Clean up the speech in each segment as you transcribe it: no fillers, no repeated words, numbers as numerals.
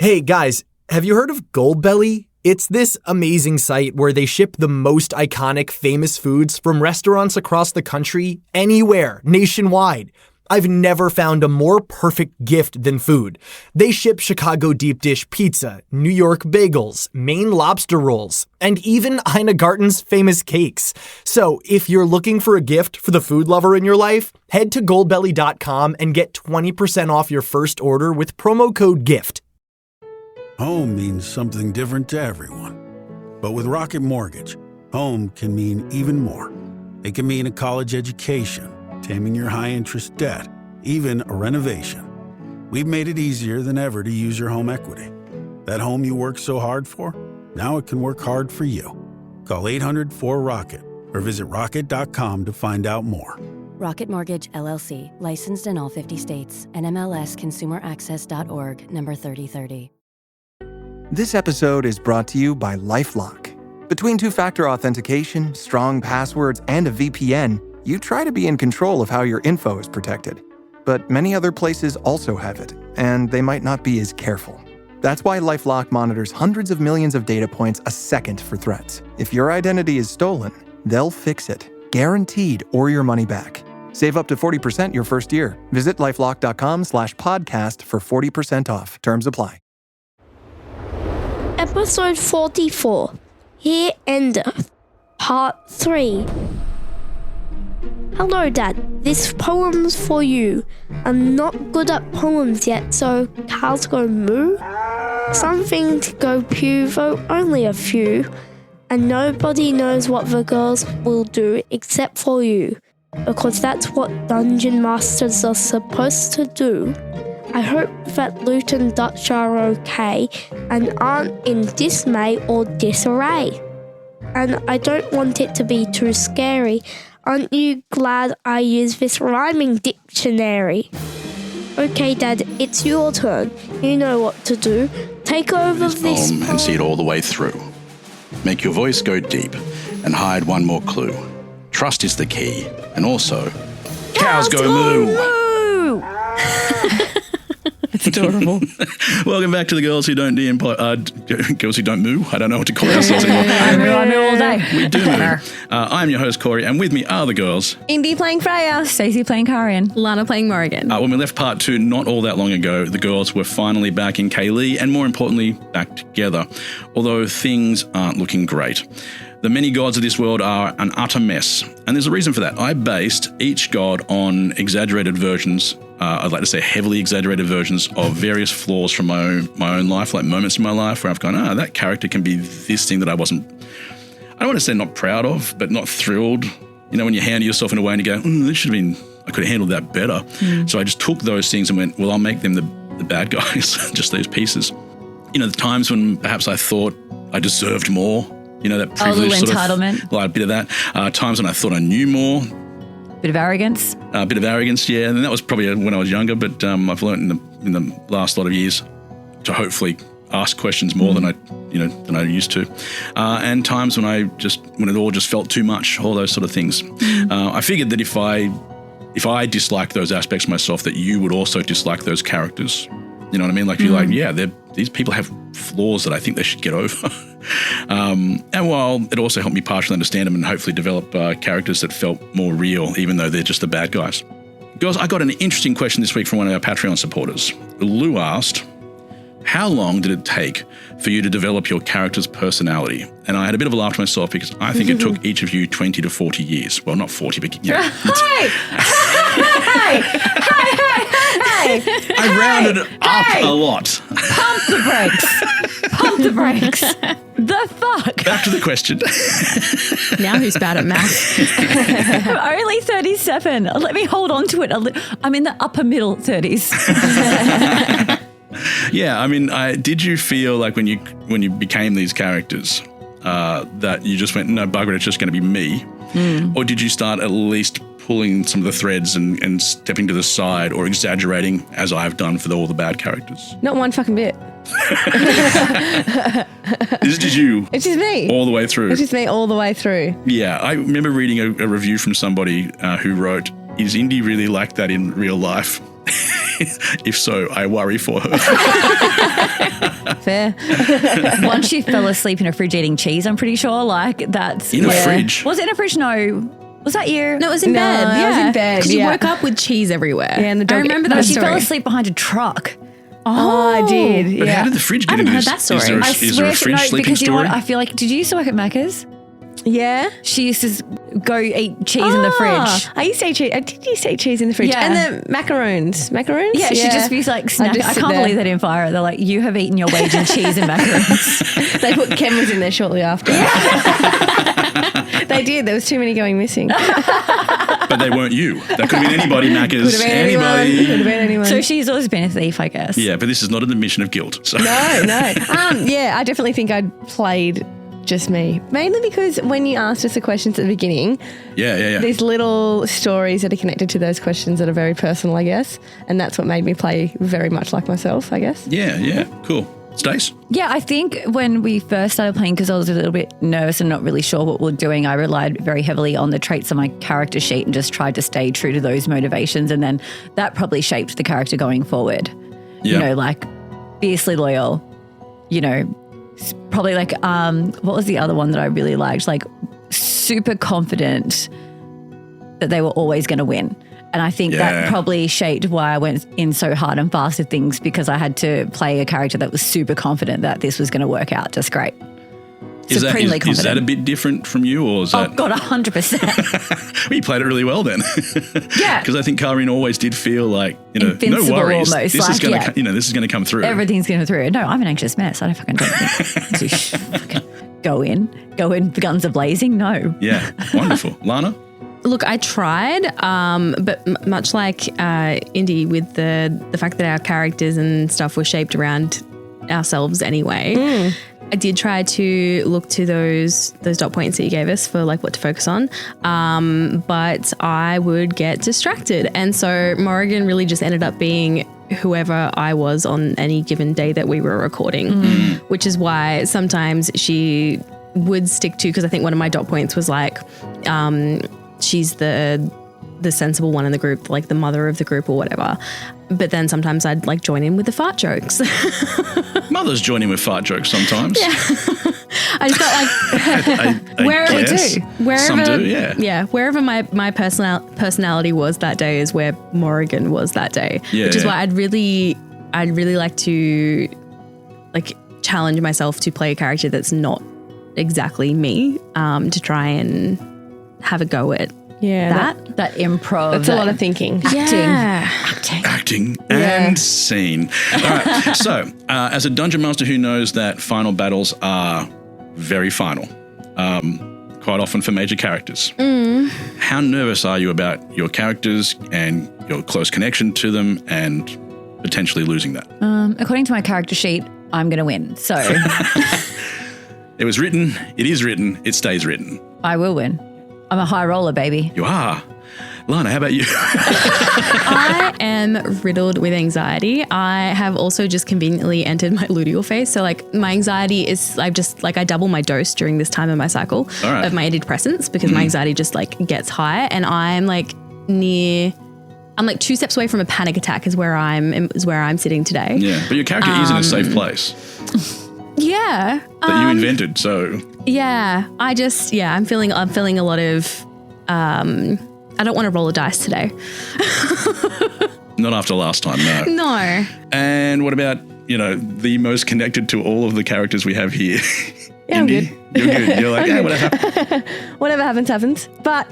Hey guys, have you heard of Goldbelly? It's this amazing site where they ship the most iconic, famous foods from restaurants across the country, anywhere, nationwide. I've never found a more perfect gift than food. They ship Chicago deep dish pizza, New York bagels, Maine lobster rolls, and even Ina Garten's famous cakes. So if you're looking for a gift for the food lover in your life, head to goldbelly.com and get 20% off your first order with promo code GIFT. Home means something different to everyone. But with Rocket Mortgage, home can mean even more. It can mean a college education, taming your high-interest debt, even a renovation. We've made it easier than ever to use your home equity. That home you worked so hard for, now it can work hard for you. Call 800-4ROCKET or visit rocket.com to find out more. Rocket Mortgage, LLC, licensed in all 50 states. NMLSConsumerAccess.org, number 3030. This episode is brought to you by LifeLock. Between two-factor authentication, strong passwords, and a VPN, you try to be in control of how your info is protected. But many other places also have it, and they might not be as careful. That's why LifeLock monitors hundreds of millions of data points a second for threats. If your identity is stolen, they'll fix it, guaranteed, or your money back. Save up to 40% your first year. Visit lifelock.com/podcast for 40% off. Terms apply. Episode 44, Here Endeth, Part 3. Hello, Dad. This poem's for you. I'm not good at poems yet, so cows go moo. Something to go pew, though only a few. And nobody knows what the girls will do except for you, because that's what dungeon masters are supposed to do. I hope that Loot and Dutch are okay and aren't in dismay or disarray. And I don't want it to be too scary. Aren't you glad I used this rhyming dictionary? Okay, Dad, it's your turn. You know what to do. Take over this poem and see it all the way through. Make your voice go deep and hide one more clue. Trust is the key, and also, cows go moo! It's adorable. Welcome back to the Girls Who Don't Girls Who Don't Moo. I don't know what to call ourselves anymore. I moo all day. We do moo. I'm your host, Cory, and with me are the girls. Indy playing Freya. Stacey playing Kaa'Riin. Alana playing Morrigan. When we left part 2 not all that long ago, the girls were finally back in Kaa'Riin and more importantly, back together. Although things aren't looking great. The many gods of this world are an utter mess. And there's a reason for that. I based each god on exaggerated versions, I'd like to say heavily exaggerated versions of various flaws from my own life, like moments in my life where I've gone, that character can be this thing that I don't want to say not proud of, but not thrilled. You know, when you handle yourself in a way and you go, this should have been, I could have handled that better. So I just took those things and went, well, I'll make them the bad guys, just those pieces. You know, the times when perhaps I thought I deserved more, you know, that privilege sort entitlement. Of, like a bit of that. Times when I thought I knew more. Bit of arrogance. A bit of arrogance, yeah. And that was probably when I was younger, but I've learned in the last lot of years to hopefully ask questions more than I used to. And times when it all just felt too much, all those sort of things. I figured that if I disliked those aspects of myself, that you would also dislike those characters. You know what I mean? Like you're like, these people have flaws that I think they should get over. And while it also helped me partially understand them and hopefully develop characters that felt more real, even though they're just the bad guys. Girls, I got an interesting question this week from one of our Patreon supporters. Lou asked, how long did it take for you to develop your character's personality? And I had a bit of a laugh to myself because I think it took each of you 20 to 40 years. Well, not 40, but yeah. Hey! I rounded it up a lot. Pump the brakes. The fuck? Back to the question. Now who's bad at math? I'm only 37. Let me hold on to it a little. I'm in the upper middle 30s. Yeah, I mean, did you feel like when you became these characters that you just went, no, bugger it, it's just going to be me? Or did you start at least pulling some of the threads and stepping to the side or exaggerating as I've done for all the bad characters? Not one fucking bit. This is just you. It's just me. All the way through. It's just me all the way through. Yeah, I remember reading a review from somebody who wrote, is Indy really like that in real life? If so, I worry for her. Fair. Once you fell asleep in a fridge eating cheese, I'm pretty sure. Like that's In a fridge? Was it in a fridge? No. Was that you? No, it was in bed. I was in bed, Because you yeah. woke up with cheese everywhere. Yeah, and the dog- I remember No, that she story. fell asleep behind a truck. Oh, I did. But Yeah. how did the fridge get I haven't into heard this? that story. Is there a fridge sleeping because you know story? what? I feel like, did you used to work at Macca's? Yeah. She used to go eat cheese in the fridge. I used to eat cheese. Did you say cheese in the fridge? Yeah. And the macarons. Macarons? Yeah, she'd just be like, snack. just I sit can't there. believe they didn't fire her. They're like, you have eaten your wage in cheese and macarons. They put cameras in there shortly after. They did. There was too many going missing. But they weren't you. That could have been anybody, Macca's. Could have been Anybody. anyone. Could have been anyone. So she's always been a thief, I guess. Yeah, but this is not an admission of guilt. So. No. Yeah, I definitely think I'd played just me. Mainly because when you asked us the questions at the beginning, Yeah. there's little stories that are connected to those questions that are very personal, I guess. And that's what made me play very much like myself, I guess. Yeah. Cool. Stace? Yeah, I think when we first started playing, because I was a little bit nervous and not really sure what we were doing, I relied very heavily on the traits on my character sheet and just tried to stay true to those motivations. And then that probably shaped the character going forward. Yeah. You know, like fiercely loyal, you know, probably like, what was the other one that I really liked? Like super confident that they were always going to win. And I think that probably shaped why I went in so hard and fast with things, because I had to play a character that was super confident that this was going to work out just great. Supremely confident. Is that a bit different from you, or is that? Oh God, 100%. Well, you played it really well then. Yeah. Because I think Kaa'Riin always did feel like, no Invincible worries. almost, This is like, going to, this is going to come through. Everything's going to through. No, I'm an anxious mess. I don't fucking do anything. Fucking go in, guns are blazing. No. Yeah, wonderful. Lana? Look, I tried, but much like Indy, with the fact that our characters and stuff were shaped around ourselves anyway, I did try to look to those dot points that you gave us for like what to focus on, but I would get distracted. And so Morrigan really just ended up being whoever I was on any given day that we were recording, which is why sometimes she would stick to, because I think one of my dot points was like, she's the sensible one in the group, like the mother of the group or whatever. But then sometimes I'd like join in with the fart jokes. Mothers join in with fart jokes sometimes. Yeah. I just felt like wherever some do, yeah. Wherever my personality was that day is where Morrigan was that day. Yeah, which is yeah. why I'd really like to like challenge myself to play a character that's not exactly me, to try and have a go at That improv. That's a lot of thinking. Acting and scene. All right. So, as a dungeon master who knows that final battles are very final, quite often for major characters, how nervous are you about your characters and your close connection to them and potentially losing that? According to my character sheet, I'm going to win. So It was written, it is written, it stays written. I will win. I'm a high roller, baby. You are. Lana, how about you? I am riddled with anxiety. I have also just conveniently entered my luteal phase. So like my anxiety is, I double my dose during this time of my cycle of my antidepressants, because my anxiety just like gets high, and I'm like 2 steps away from a panic attack is where I'm sitting today. Yeah, but your character is in a safe place Yeah. that you invented, so. Yeah. I'm feeling a lot of, I don't want to roll a dice today. Not after last time, no. No. And what about, the most connected to all of the characters we have here? Yeah, I'm Indy? good. You're good. You're like, yeah, whatever. Whatever happens. But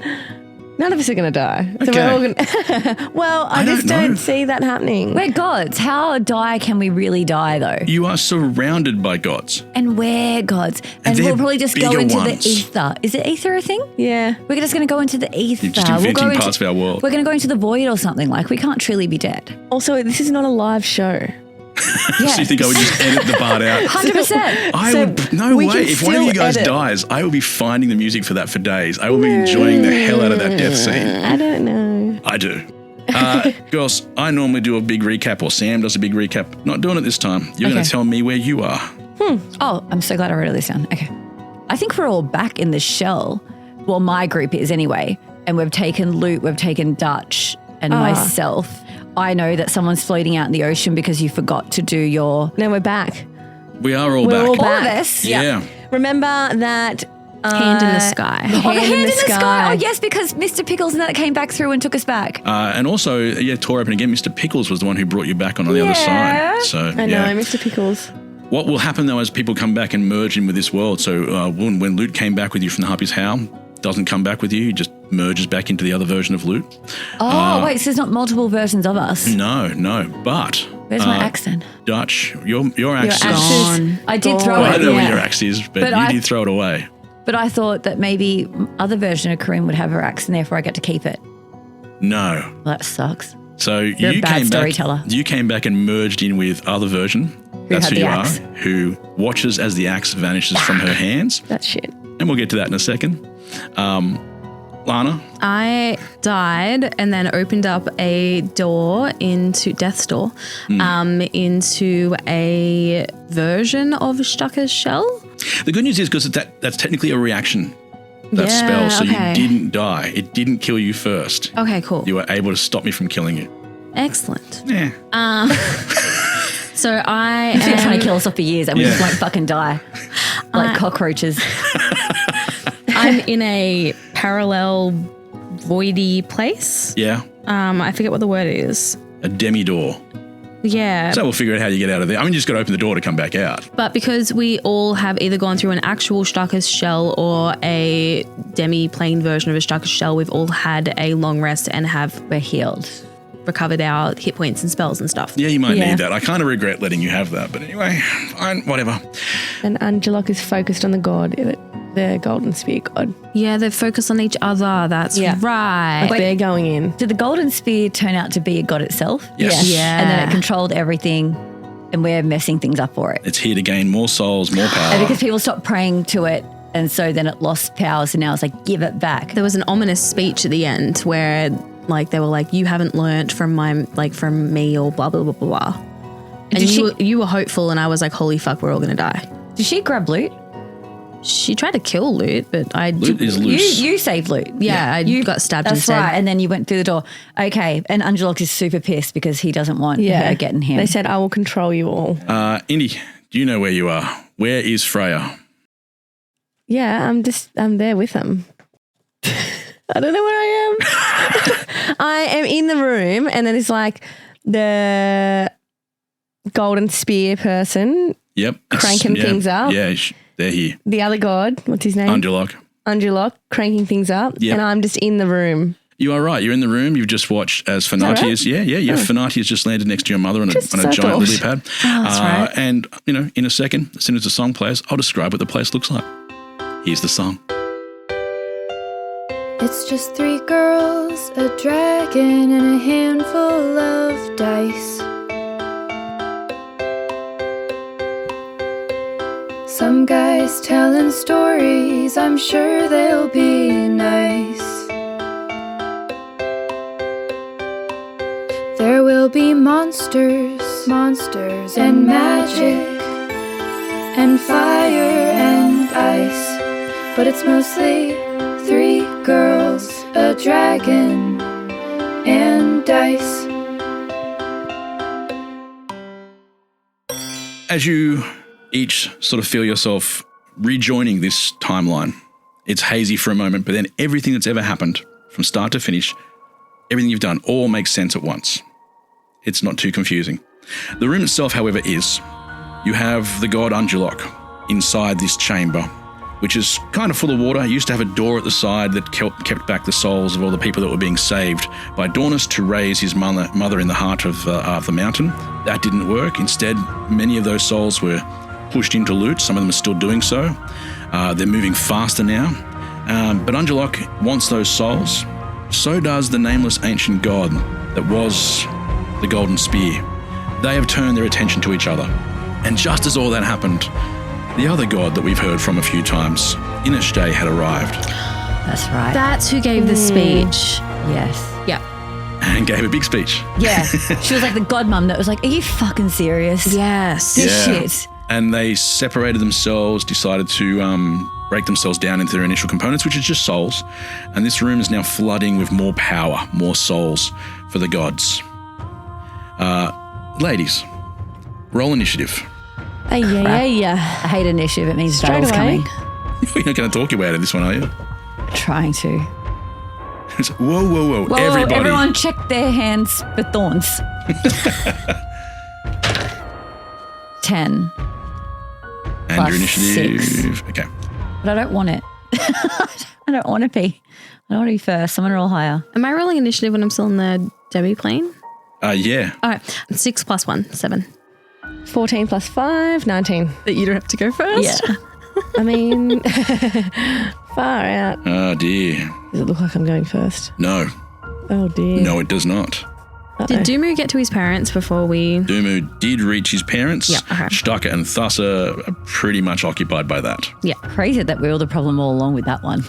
none of us are going to die. So Okay. we're all going to... Well, I just don't know. don't see that happening. We're gods. How can we really die, though? You are surrounded by gods. And we're gods. And they're we'll probably just go bigger into ones. the ether. Is it ether a thing? Yeah. We're just going to go into the ether. You're just We'll inventing go into- parts of our world. We're going to go into the void or something. Like, we can't truly be dead. Also, this is not a live show. Yeah. So you think I would just edit the part out? 100%. No we way. can If one of you still guys edit. dies, I will be finding the music for that for days. I will be enjoying the hell out of that death scene. I don't know. I do. Girls, I normally do a big recap, or Sam does a big recap. Not doing it this time. You're going Okay. to tell me where you are. Oh, I'm so glad I wrote this down. Okay. I think we're all back in the shell. Well, my group is anyway. And we've taken Loot, we've taken Dutch and myself. I know that someone's floating out in the ocean because you forgot to do your... Now we're back. We are all We're back. all All of back. us. Yeah. Remember that Hand in the sky. Oh, the hand in the sky. Oh, yes, because Mr. Pickles and that came back through and took us back. And also, tore open again. Mr. Pickles was the one who brought you back on the other side. So, I know, Mr. Pickles. What will happen though as people come back and merge in with this world? So when Loot came back with you from the Harpy's Howl, doesn't come back with you, he just merges back into the other version of Loot. Oh, wait, so there's not multiple versions of us. No, but Where's my axe then? Dutch, your axe is Gone. I did throw Well, I it. know yeah. where your axe is, but But you I- did throw it away. But I thought that maybe other version of Kaa'Riin would have her axe and therefore I get to keep it. No. Well, that sucks. So You're a you bad came storyteller. back. You came back and merged in with other version. That's had who the you axe. are. Who watches as the axe vanishes from her hands, That shit. and we'll get to that in a second. Lana, I died and then opened up a door into Death's door, into a version of Stucker's shell. the good news is because that's technically a reaction. That Yeah, spell, so okay. you didn't die. It didn't kill you first. Okay, cool. You were able to stop me from killing you. Excellent. Yeah. So I You've been trying am, to kill us off for years and we just Yeah. won't fucking die. Like cockroaches. I'm in a parallel voidy place. Yeah. I forget what the word is. A demi-door. Yeah. So we'll figure out how you get out of there. I mean, you just got to open the door to come back out. But because we all have either gone through an actual Stucker's shell or a demi-plane version of a Stucker's shell, we've all had a long rest and have We're healed. recovered our hit points and spells and stuff. Yeah, you might Yeah. need that. I kind of regret letting you have that, but anyway, fine, whatever. And Angelok is focused on the god, the golden spear god. Yeah, they've focused on each other. That's Yeah. right. Like they're going in. Did the golden spear turn out to be a god itself? Yes. Yeah. And then it controlled everything and we're messing things up for it. It's here to gain more souls, more power. And because people stopped praying to it and so then it lost power, so now it's like, give it back. There was an ominous speech at the end where like they were like, you haven't learnt from from me or blah blah blah blah blah. And Did you were hopeful and I was like, holy fuck, we're all gonna die. Did she grab loot? She tried to kill Loot, but I Loot is loose. You saved loot. Yeah, I got stabbed That's instead. right. And then you went through the door. Okay. And Angelok is super pissed because he doesn't want her getting him. They said, I will control you all. Indy, do you know where you are? Where is Freya? Yeah, I'm there with them. I don't know where I am. I am in the room and then it's like the golden spear person, Yep. Cranking things up. Yeah, they're here. the other god, what's his name? Angelok. Angelok, cranking things up. Yep. And I'm just in the room. You are right. You're in the room. You've just watched as Fanati right? is. Yeah. Fanati has just landed next to your mother on a Just giant as I thought. lily pad. that's right. And, in a second, as soon as the song plays, I'll describe what the place looks like. Here's the song. It's just 3 girls, a dragon, and a handful of dice. Some guys telling stories, I'm sure they'll be nice. There will be monsters, and magic, and fire and ice. But it's mostly 3 girls, a dragon, and dice. As you each sort of feel yourself rejoining this timeline, it's hazy for a moment, but then everything that's ever happened from start to finish, everything you've done all makes sense at once. It's not too confusing. The room itself, however, is you have the god Angelok inside this chamber, which is kind of full of water. It used to have a door at the side that kept back the souls of all the people that were being saved by Dornus to raise his mother in the heart of the mountain. That didn't work. Instead, many of those souls were pushed into loot. Some of them are still doing so. They're moving faster now. But Angelok wants those souls. So does the nameless ancient god that was the Golden Spear. They have turned their attention to each other. And just as all that happened, the other god that we've heard from a few times, Inishday, had arrived That's right. That's who gave the speech. yes. Yeah. and gave a big speech. Yeah. She was like the godmum that was like, are you fucking serious? Yes. This Yeah. shit. And they separated themselves, decided to break themselves down into their initial components, which is just souls. And this room is now flooding with more power, more souls for the gods. Ladies, roll initiative. Yeah. I hate initiative. It means Straight battle's away. coming. You're not going to talk you out of this one, are you? Trying to. It's, whoa. Whoa, Everybody. everyone check their hands for thorns. 10. And plus your initiative. 6. Okay. But I don't want it. I don't want to be. I don't want to be first. I'm going to roll higher. Am I rolling initiative when I'm still in the Debbie plane? Yeah. All right. 6 plus 1, 7. 14 plus 5, 19. That you don't have to go first? Yeah. I mean, far out. Oh, dear. Does it look like I'm going first? No. Oh, dear. No, it does not. Did Dumu get to his parents before we... Dumu did reach his parents. Yeah, okay. Staka and Thassa are pretty much occupied by that. Yeah. Crazy that we were the problem all along with that one.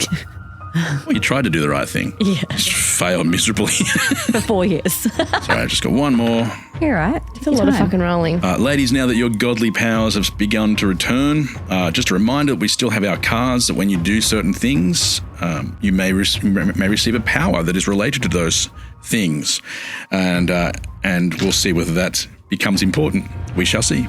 Well, you tried to do the right thing. Yeah. Just failed miserably. For 4 years. Sorry, I've just got one more. You're right. It's a lot of fucking rolling. Ladies, now that your godly powers have begun to return, just a reminder that we still have our cards that when you do certain things, you may receive a power that is related to those things. And we'll see whether that becomes important. We shall see.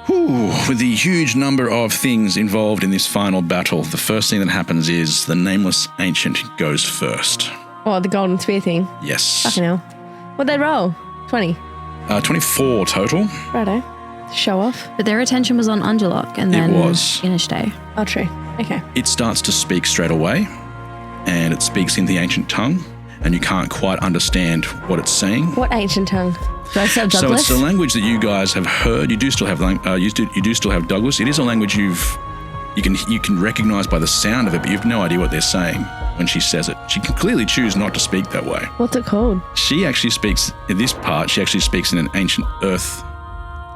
With the huge number of things involved in this final battle, the first thing that happens is the Nameless Ancient goes first. Oh, the golden spear thing. Yes. Fucking hell. What'd they roll? 20. 24 total. Righto. Show off. But their attention was on Angelok and then Inishday. Oh, true. Okay. It starts to speak straight away, and it speaks in the ancient tongue, and you can't quite understand what it's saying. What ancient tongue? Do I still have So Douglas? it's the language that you guys have heard. You do still have you do still have Douglas. It is a language you can recognize by the sound of it, but you have no idea what they're saying when she says it. She can clearly choose not to speak that way. What's it called? She actually speaks in this part. She actually speaks in an ancient Earth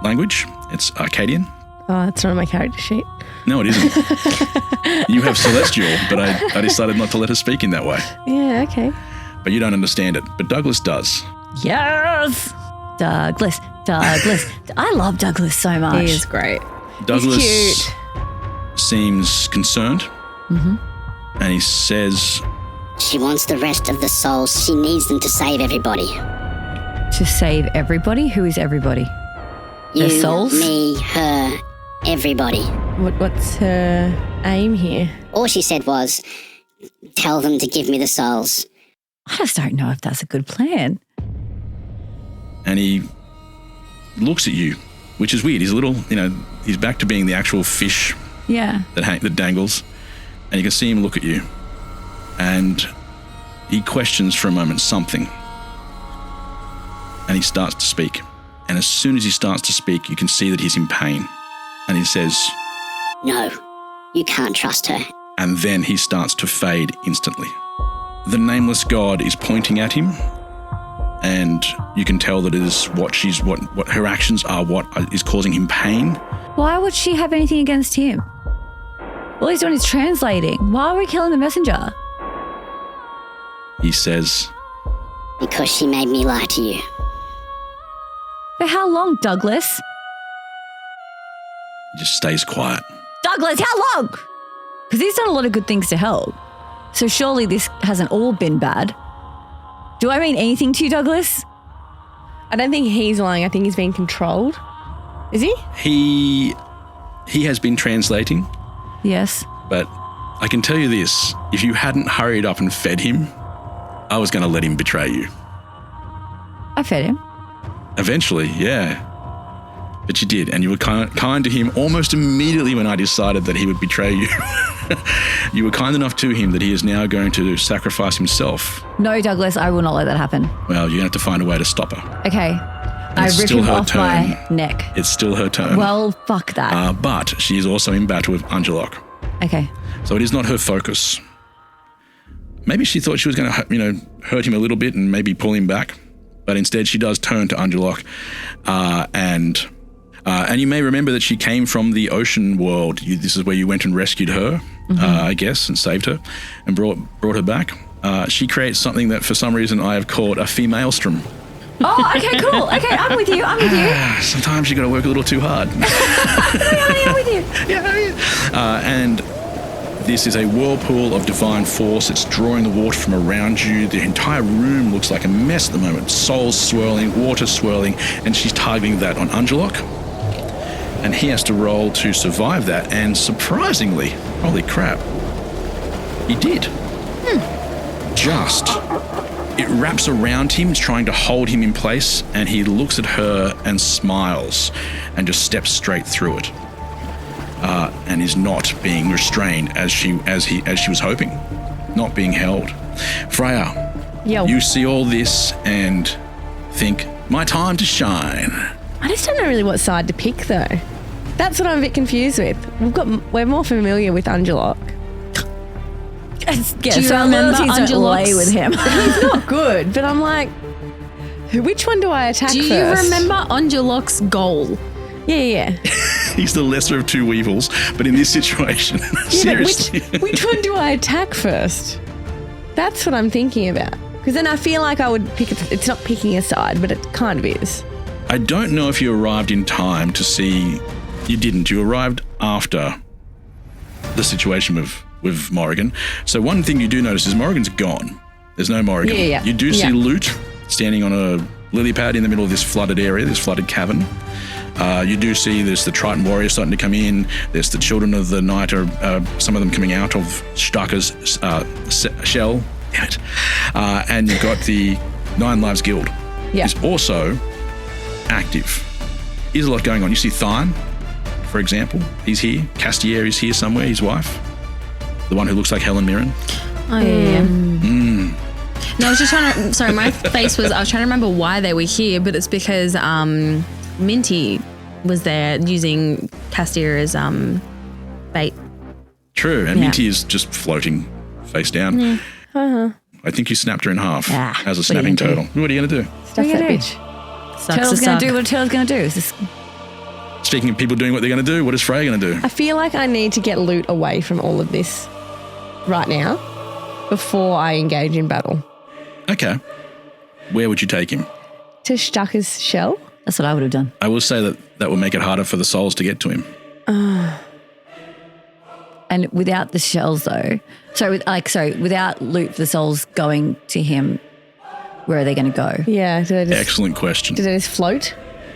language. It's Arcadian. Oh, that's not on my character sheet. No, it isn't. You have Celestial, but I decided not to let her speak in that way. Yeah, okay. But you don't understand it. But Douglas does. Yes! Douglas. I love Douglas so much. He is great. Douglas He's cute. seems concerned. Mm-hmm. And he says, She wants the rest of the souls. She needs them to save everybody. To save everybody? Who is everybody? You, The souls? me, her, everybody. What's her aim here? All she said was, tell them to give me the souls. I just don't know if that's a good plan. and he looks at you, which is weird. He's a little, he's back to being the actual fish Yeah. that dangles, and you can see him look at you, and he questions for a moment something, and he starts to speak. And as soon as he starts to speak, you can see that he's in pain, and he says, No, you can't trust her. and then he starts to fade instantly. The nameless god is pointing at him, and you can tell that it is what her actions are what is causing him pain. Why would she have anything against him? All he's doing is translating. Why are we killing the messenger? He says, Because she made me lie to you. For how long, Douglas? he just stays quiet. Douglas, how long? Because he's done a lot of good things to help. So surely this hasn't all been bad. Do I mean anything to you, Douglas? I don't think he's lying. I think he's being controlled. Is he? He has been translating, Yes. but I can tell you this, if you hadn't hurried up and fed him, I was going to let him betray you. I fed him. Eventually, yeah. But you did, and you were kind to him almost immediately when I decided that he would betray you. You were kind enough to him that he is now going to sacrifice himself. No, Douglas, I will not let that happen. Well, you're going to have to find a way to stop her. Okay. I It's rip still him her off my turn. neck. It's still her turn. Well, fuck that. But she is also in battle with Angelok. Okay. So it is not her focus. Maybe she thought she was going to, hurt him a little bit and maybe pull him back. But instead she does turn to Angelok. And you may remember that she came from the ocean world. This is where you went and rescued her, I guess, and saved her and brought her back. She creates something that for some reason I have called a female-strom. Oh, okay, cool. Okay, I'm with you. Sometimes you got to work a little too hard. I'm with you. And this is a whirlpool of divine force. It's drawing the water from around you. The entire room looks like a mess at the moment. Souls swirling, water swirling, and she's targeting that on Angelok. And he has to roll to survive that. And surprisingly, holy crap, he did. Just. It wraps around him, trying to hold him in place, and he looks at her and smiles and just steps straight through it. And is not being restrained as she was hoping. Not being held. Freya, you see all this and think, my time to shine. I just don't know really what side to pick though. That's what I'm a bit confused with. We're more familiar with Angelok. Yeah, Do you so remember don't lay with him. He's not good, but I'm like, which one do I attack Do first? you remember Angelok's goal? Yeah. He's the lesser of two weevils, but in this situation, seriously. Which one do I attack first? That's what I'm thinking about. Because then I feel like I would pick it. It's not picking a side, but it kind of is. I don't know if you arrived in time to see. You didn't. You arrived after the situation with Morrigan. So one thing you do notice is Morrigan's gone. There's no Morrigan. Yeah. You do see Lute standing on a lily pad in the middle of this flooded area, this flooded cavern. You do see there's the Triton warrior starting to come in. There's the Children of the Night, some of them coming out of Staka's shell. Damn it. And you've got the Nine Lives Guild. Yeah. Is also active. There's a lot going on. You see Thine, for example. He's here. Castier is here somewhere, his wife. The one who looks like Helen Mirren. Oh, yeah. No, I was just trying to... Sorry, my face was... I was trying to remember why they were here, but it's because Minty was there using Castier as bait. True, and Minty is just floating face down. Yeah. I think you snapped her in half as a what are snapping you gonna turtle. What are you going to do? Stuff that bitch. Turtle's going to do what a turtle's going to do. Is this... Speaking of people doing what they're going to do, what is Freya going to do? I feel like I need to get Lute away from all of this right now before I engage in battle. Okay. Where would you take him? To Staka's shell? That's what I would have done. I will say that will make it harder for the souls to get to him. And without the shells, though, without Loot for the souls going to him, where are they going to go? Yeah. Excellent question. Do they just float?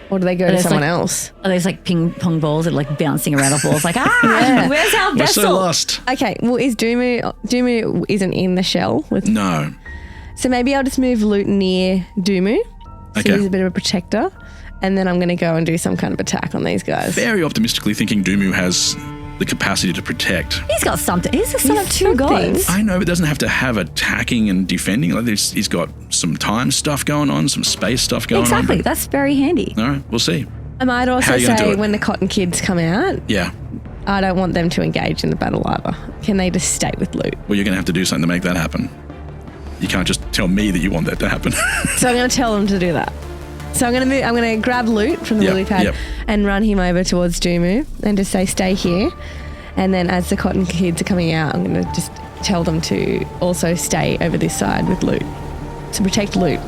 Or do they go to someone else? Are those like ping pong balls that are like bouncing around off balls? Like, where's our We're vessel? so lost. Okay, well, is Dumu isn't in the shell with... No. So maybe I'll just move Lute near Dumu. So Okay. he's a bit of a protector. And then I'm going to go and do some kind of attack on these guys. Very optimistically thinking Dumu has the capacity to protect. He's got something. He's the son of two something. gods. I know, but doesn't have to have attacking and defending. Like he's got some time stuff going on, some space stuff going on. Exactly. That's very handy. All right, we'll see. I might How also are you gonna do say it? when the Cotton Kids come out, Yeah. I don't want them to engage in the battle either. Can they just stay with Lute? Well, you're going to have to do something to make that happen. You can't just tell me that you want that to happen. So I'm going to tell them to do that. So I'm going to grab Lute from the lily pad and run him over towards Dumu and just say, stay here. And then as the Cotton Kids are coming out, I'm going to just tell them to also stay over this side with Lute. To protect Lute.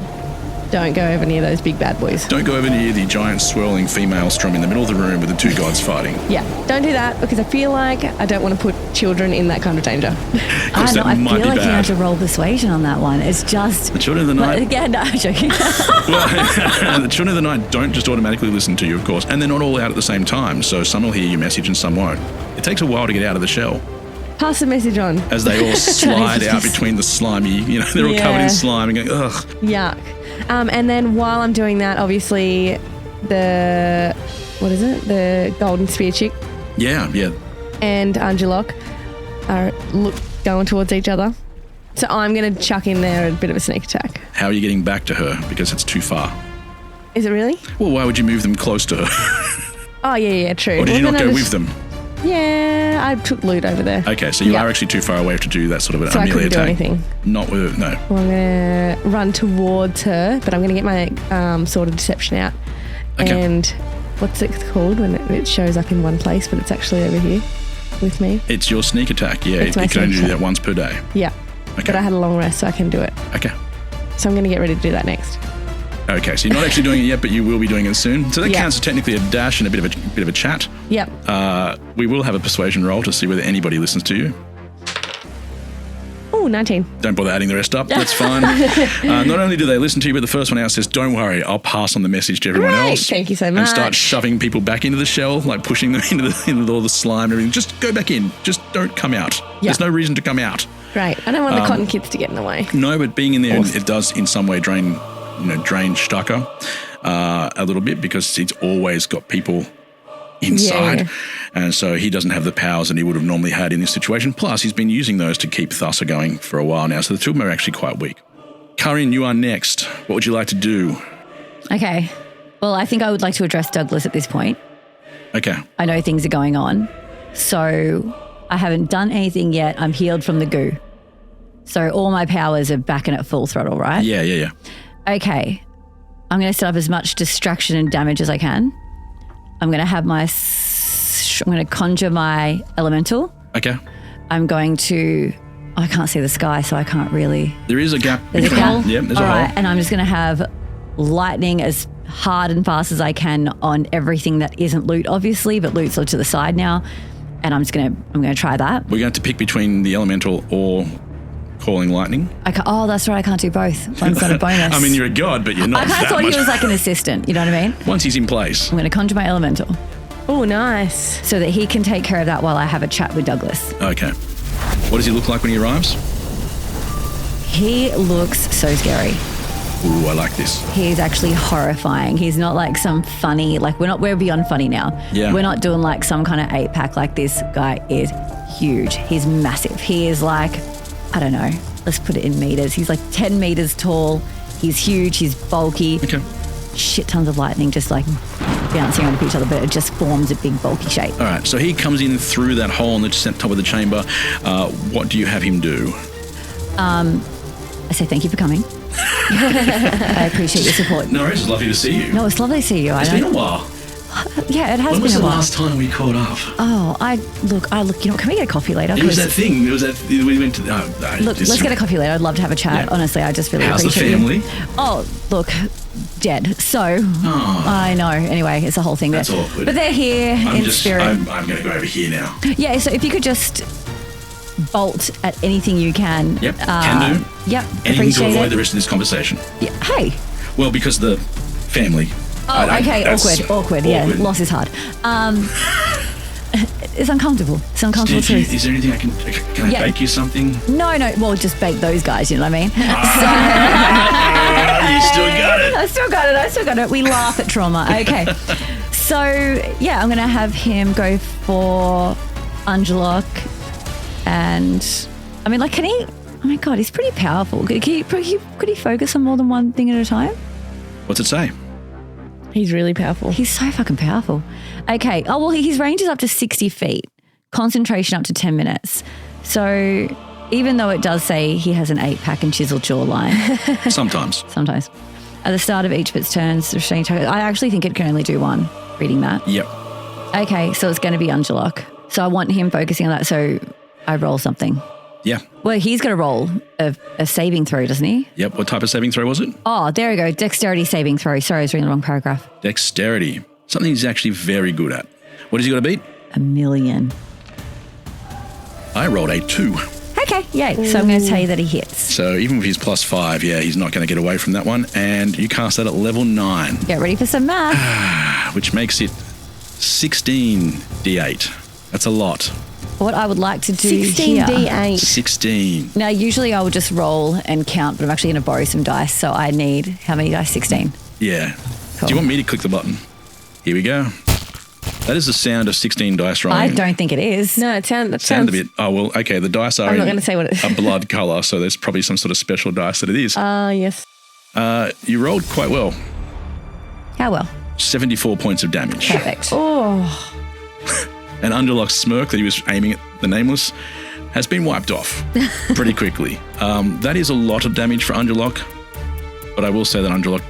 Don't go over near those big bad boys. Don't go over near the giant swirling female strum in the middle of the room with the two gods fighting. Yeah, don't do that because I feel like I don't want to put children in that kind of danger. I that feel might be like you bad. have to roll persuasion on that one. It's just... The Children of the Night... Yeah, no, I'm joking. Well, the Children of the Night don't just automatically listen to you, of course, and they're not all out at the same time, so some will hear your message and some won't. It takes a while to get out of the shell Pass the message on. as they all slide out between the slimy, they're all covered in slime and going, ugh. Yuck. And then while I'm doing that, obviously the Golden Spear chick Yeah. and Angelok are going towards each other. So I'm going to chuck in there a bit of a sneak attack. How are you getting back to her? Because it's too far. Is it really? Well, why would you move them close to her? Oh, yeah, true. Or did you not go with them? Yeah, I took Lute over there. Okay, so you are actually too far away to do that sort of So a I melee couldn't do attack. anything. Not with it, no. Well, I'm going to run towards her, but I'm going to get my Sword of Deception out. Okay. And what's it called when it shows up in one place, but it's actually over here with me? It's your sneak attack, yeah. It's my You can only sneak do attack. that once per day. Yeah. Okay. But I had a long rest, so I can do it. Okay. So I'm going to get ready to do that next. Okay, so you're not actually doing it yet, but you will be doing it soon. So that Yeah. counts as technically a dash and a bit of a chat. Yep. We will have a persuasion roll to see whether anybody listens to you. Oh, Oh, 19. Don't bother adding the rest up. That's fine. Not only do they listen to you, but the first one out says, don't worry, I'll pass on the message to everyone Great. else. Thank you so And much. start shoving people back into the shell, like pushing them into all the slime and everything. Just go back in. Just don't come out. There's no reason to come out. Great. I don't want the cotton kids to get in the way. No, but being in there, it does in some way drain Stucker a little bit because it's always got people inside. Yeah. And so he doesn't have the powers that he would have normally had in this situation. Plus, he's been using those to keep Thassa going for a while now. So the two of them are actually quite weak. Kaa'Riin, you are next. What would you like to do? Okay. Well, I think I would like to address Douglas at this point. Okay. I know things are going on. So I haven't done anything yet. I'm healed from the goo. So all my powers are back in at full throttle, right? Yeah. Okay. I'm going to set up as much distraction and damage as I can. I'm going to have I'm going to conjure my elemental. Okay. I'm going to, I can't see the sky, so I can't really. There is a gap. There's a gap? Yeah, there's All a right, hole. and I'm just going to have lightning as hard and fast as I can on everything that isn't loot, obviously, but loot's to the side now. And I'm going to try that. We're going to have to pick between the elemental or calling lightning. Oh, that's right. I can't do both. One's not a bonus. I mean, you're a god, but you're not I kind that of thought much. he was like an assistant. You know what I mean? Once he's in place. I'm going to conjure my elemental Oh, nice. so that he can take care of that while I have a chat with Douglas. Okay. What does he look like when he arrives? He looks so scary. Ooh, I like this. He's actually horrifying. He's not like some funny, like we're beyond funny now. Yeah. We're not doing like some kind of 8-pack. Like this guy is huge. He's massive. He is like, I don't know, let's put it in meters. He's like 10 meters tall. He's huge. He's bulky. Okay. Shit tons of lightning just like bouncing onto each other, but it just forms a big bulky shape. All right, so he comes in through that hole on the top of the chamber. What do you have him do? I say thank you for coming. I appreciate your support. No, it's lovely to see you. No, it's lovely to see you. It's been a while. Yeah, it has When was been the a while. last time we caught up? Oh, look, you know, can we get a coffee later? It was that thing. We went to. Look, let's get a coffee later. I'd love to have a chat. Yeah. Honestly, I just really How's the appreciate family? you. Oh, look, dead. So, I know. Anyway, it's a whole thing. That's there. awkward. But they're here in spirit. I'm going to go over here now. Yeah, so if you could just bolt at anything you can. Yep, can do. Yep, Anything appreciate to avoid it. the rest of this conversation. Yeah. Hey. Well, because the family. Oh, okay, that's awkward. Yeah, loss is hard. It's uncomfortable. It's uncomfortable truth. Is there anything can I bake you something? No. Well, just bake those guys. You know what I mean? You still got it. I still got it. We laugh at trauma. Okay. So yeah, I'm gonna have him go for Ungelock, and I mean, like, can he? Oh my god, he's pretty powerful. Could he focus on more than one thing at a time? What's it say? He's really powerful. He's so fucking powerful. Okay. Oh, well, his range is up to 60 feet. Concentration up to 10 minutes. So even though it does say he has an 8-pack and chiseled jawline. Sometimes. At the start of each of its turns, I actually think it can only do one, reading that. Yep. Okay, so it's going to be Ungelock. So I want him focusing on that, so I roll something. Yeah. Well, he's going to roll a saving throw, doesn't he? Yep. What type of saving throw was it? Oh, there we go. Dexterity saving throw. Sorry, I was reading the wrong paragraph. Dexterity. Something he's actually very good at. What has he got to beat? 1,000,000. I rolled a 2. Okay, yay. So I'm going to tell you that he hits. So even with his +5, yeah, he's not going to get away from that one. And you cast that at level 9, Get ready for some math. which makes it 16 D8. That's a lot. What I would like to do 16 here. D8. 16. Now, usually I would just roll and count, but I'm actually going to borrow some dice. So I need, how many dice? 16. Yeah. Cool. Do you want me to click the button? Here we go. That is the sound of 16 dice rolling. I don't think it is. No, it sounds. Sound a bit. Oh, well, okay. The dice are I'm not in gonna say what it is. a blood colour, so there's probably some sort of special dice that it is. Yes. You rolled quite well. How well? 74 points of damage. Perfect. Oh. An Ungelock's smirk that he was aiming at the Nameless has been wiped off pretty quickly. That is a lot of damage for Ungelock, but I will say that Ungelock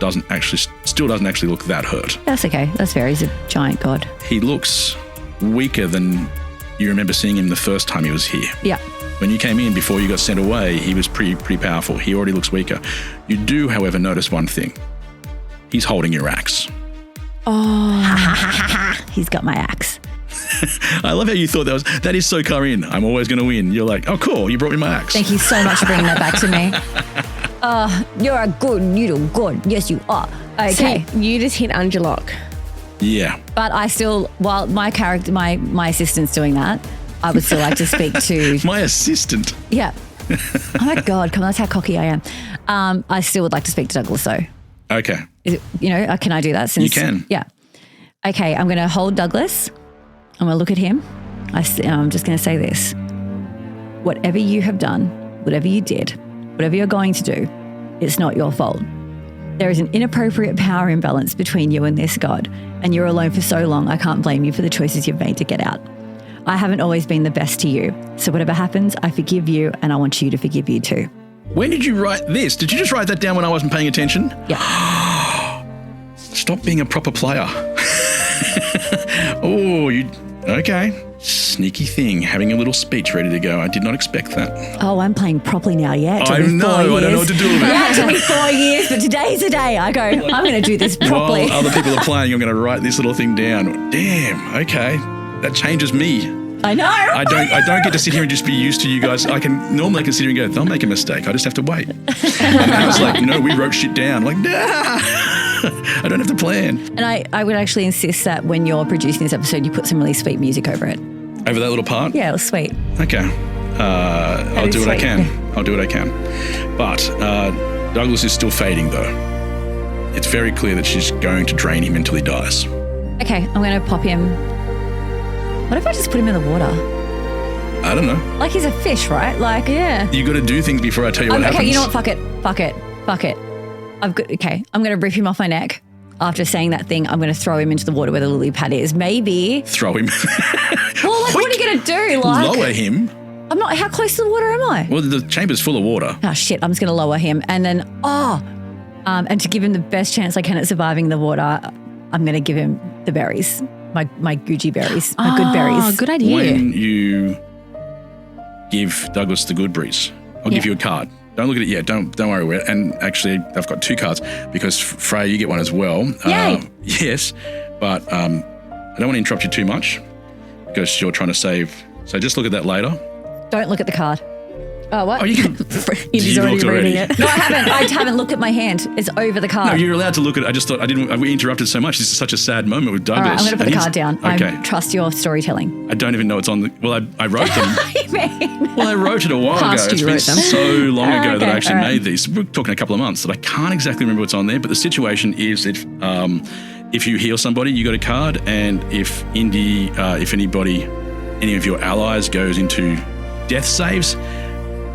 still doesn't actually look that hurt. That's okay. That's fair. He's a giant god. He looks weaker than you remember seeing him the first time he was here. Yeah. When you came in before you got sent away, he was pretty powerful. He already looks weaker. You do, however, notice one thing. He's holding your axe. Oh. He's got my axe. I love how you thought that is so Kaa'Riin. I'm always going to win. You're like, oh, cool. You brought me my axe. Thank you so much for bringing that back to me. You're a good little god. Yes, you are. Okay. So you just hit Angelock. Yeah. But I still, while my character, my assistant's doing that, I would still like to speak to... My assistant? Yeah. Oh my God, come on, that's how cocky I am. I still would like to speak to Douglas though. Okay. Is it, can I do that? Since, you can. Yeah. Okay, I'm going to hold Douglas. I'm going to look at him. I'm just going to say this. Whatever you have done, whatever you did, whatever you're going to do, it's not your fault. There is an inappropriate power imbalance between you and this god, and you're alone for so long, I can't blame you for the choices you've made to get out. I haven't always been the best to you, so whatever happens, I forgive you, and I want you to forgive you too. When did you write this? Did you just write that down when I wasn't paying attention? Yeah. Stop being a proper player. Okay. Sneaky thing, having a little speech ready to go. I did not expect that. Oh, I'm playing properly now, yeah? I know, I don't know what to do with it. Yeah, it took me 4 years, but today's the day. I go, I'm going to do this properly. While other people are playing, I'm going to write this little thing down. Damn, okay. That changes me. I know. I don't get to sit here and just be used to you guys. Normally I can sit here and go, they'll make a mistake. I just have to wait. And I was like, no, we wrote shit down. Like, nah, I don't have to plan. And I would actually insist that when you're producing this episode, you put some really sweet music over it. Over that little part? Yeah, it was sweet. Okay. I'll do what I can. I'll do what I can. But Douglas is still fading, though. It's very clear that she's going to drain him until he dies. Okay, I'm going to pop him. What if I just put him in the water? I don't know. Like he's a fish, right? Like, yeah. You got to do things before I tell you what happens. Okay, you know what? Fuck it. I'm going to rip him off my neck. After saying that thing, I'm going to throw him into the water where the lily pad is. Maybe. Throw him. Well, like, what are you going to do? Like, lower him. I'm not. How close to the water am I? Well, the chamber's full of water. Oh shit! I'm just going to lower him, and then and to give him the best chance I can at surviving the water, I'm going to give him the berries, my Gucci berries, my good berries. Oh, good idea. When you give Douglas the good berries, I'll give you a card. Don't look at it yet. Don't worry about it. And actually, I've got 2 cards because Freya, you get one as well. Yay. Yes, but I don't want to interrupt you too much because you're trying to save. So just look at that later. Don't look at the card. Oh, what? Oh, you can. Indy's already reading it. No, I haven't. I haven't looked at my hand. It's over the card. No, you're allowed to look at it. I just thought we interrupted so much. This is such a sad moment with Douglas. All right, I'm going to put the card down. Okay. I trust your storytelling. I don't even know it's on the. Well, I wrote them. Well, I wrote it a while ago. It's been so long ago that I actually made these. We're talking a couple of months that I can't exactly remember what's on there. But the situation is if you heal somebody, you got a card, and if any of your allies goes into death saves.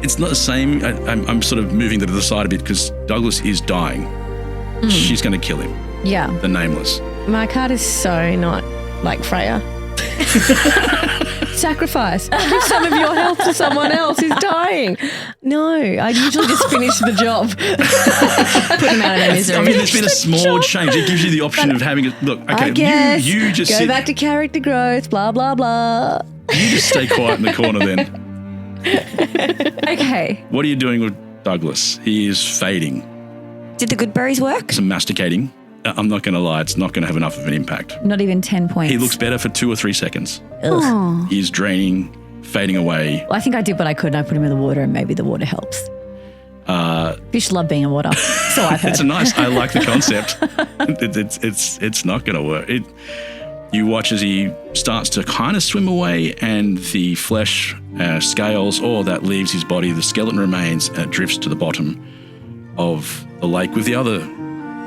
It's not the same. I'm sort of moving to the side a bit because Douglas is dying. She's going to kill him. Yeah. The Nameless. My card is so not like Freya. Sacrifice. Give some of your health to someone else who's dying. No, I usually just finish the job. Put him out of their misery. I mean, there's been a small change. It gives you the option of having it. Look, okay, I guess, you just go back to character growth, blah, blah, blah. You just stay quiet in the corner then. Okay. What are you doing with Douglas? He is fading. Did the good berries work? Some masticating. I'm not going to lie, it's not going to have enough of an impact. Not even 10 points. He looks better for 2 or 3 seconds. Ugh. He's draining, fading away. Well, I think I did what I could and I put him in the water and maybe the water helps. Fish love being in water. So I've heard. I like the concept. It's not going to work. You watch as he starts to kind of swim away and the flesh scales, or that leaves his body, the skeleton remains and it drifts to the bottom of the lake with the other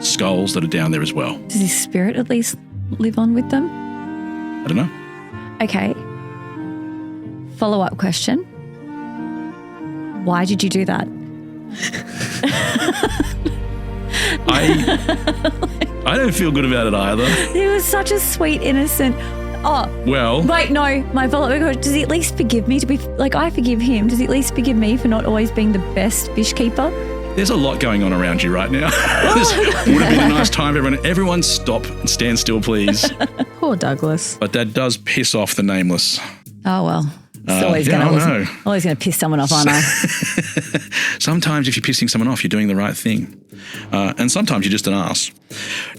skulls that are down there as well. Does his spirit at least live on with them? I don't know. Okay. Follow-up question. Why did you do that? I don't feel good about it either. He was such a sweet, innocent. Oh. Well. Wait, no. My follow-up question, does he at least forgive me to be, like, I forgive him. Does he at least forgive me for not always being the best fish keeper? There's a lot going on around you right now. This would have been a nice time for everyone. Everyone stop and stand still, please. Poor Douglas. But that does piss off the Nameless. Oh, well. It's always going to piss someone off, aren't I? Sometimes if you're pissing someone off, you're doing the right thing. And sometimes you're just an ass.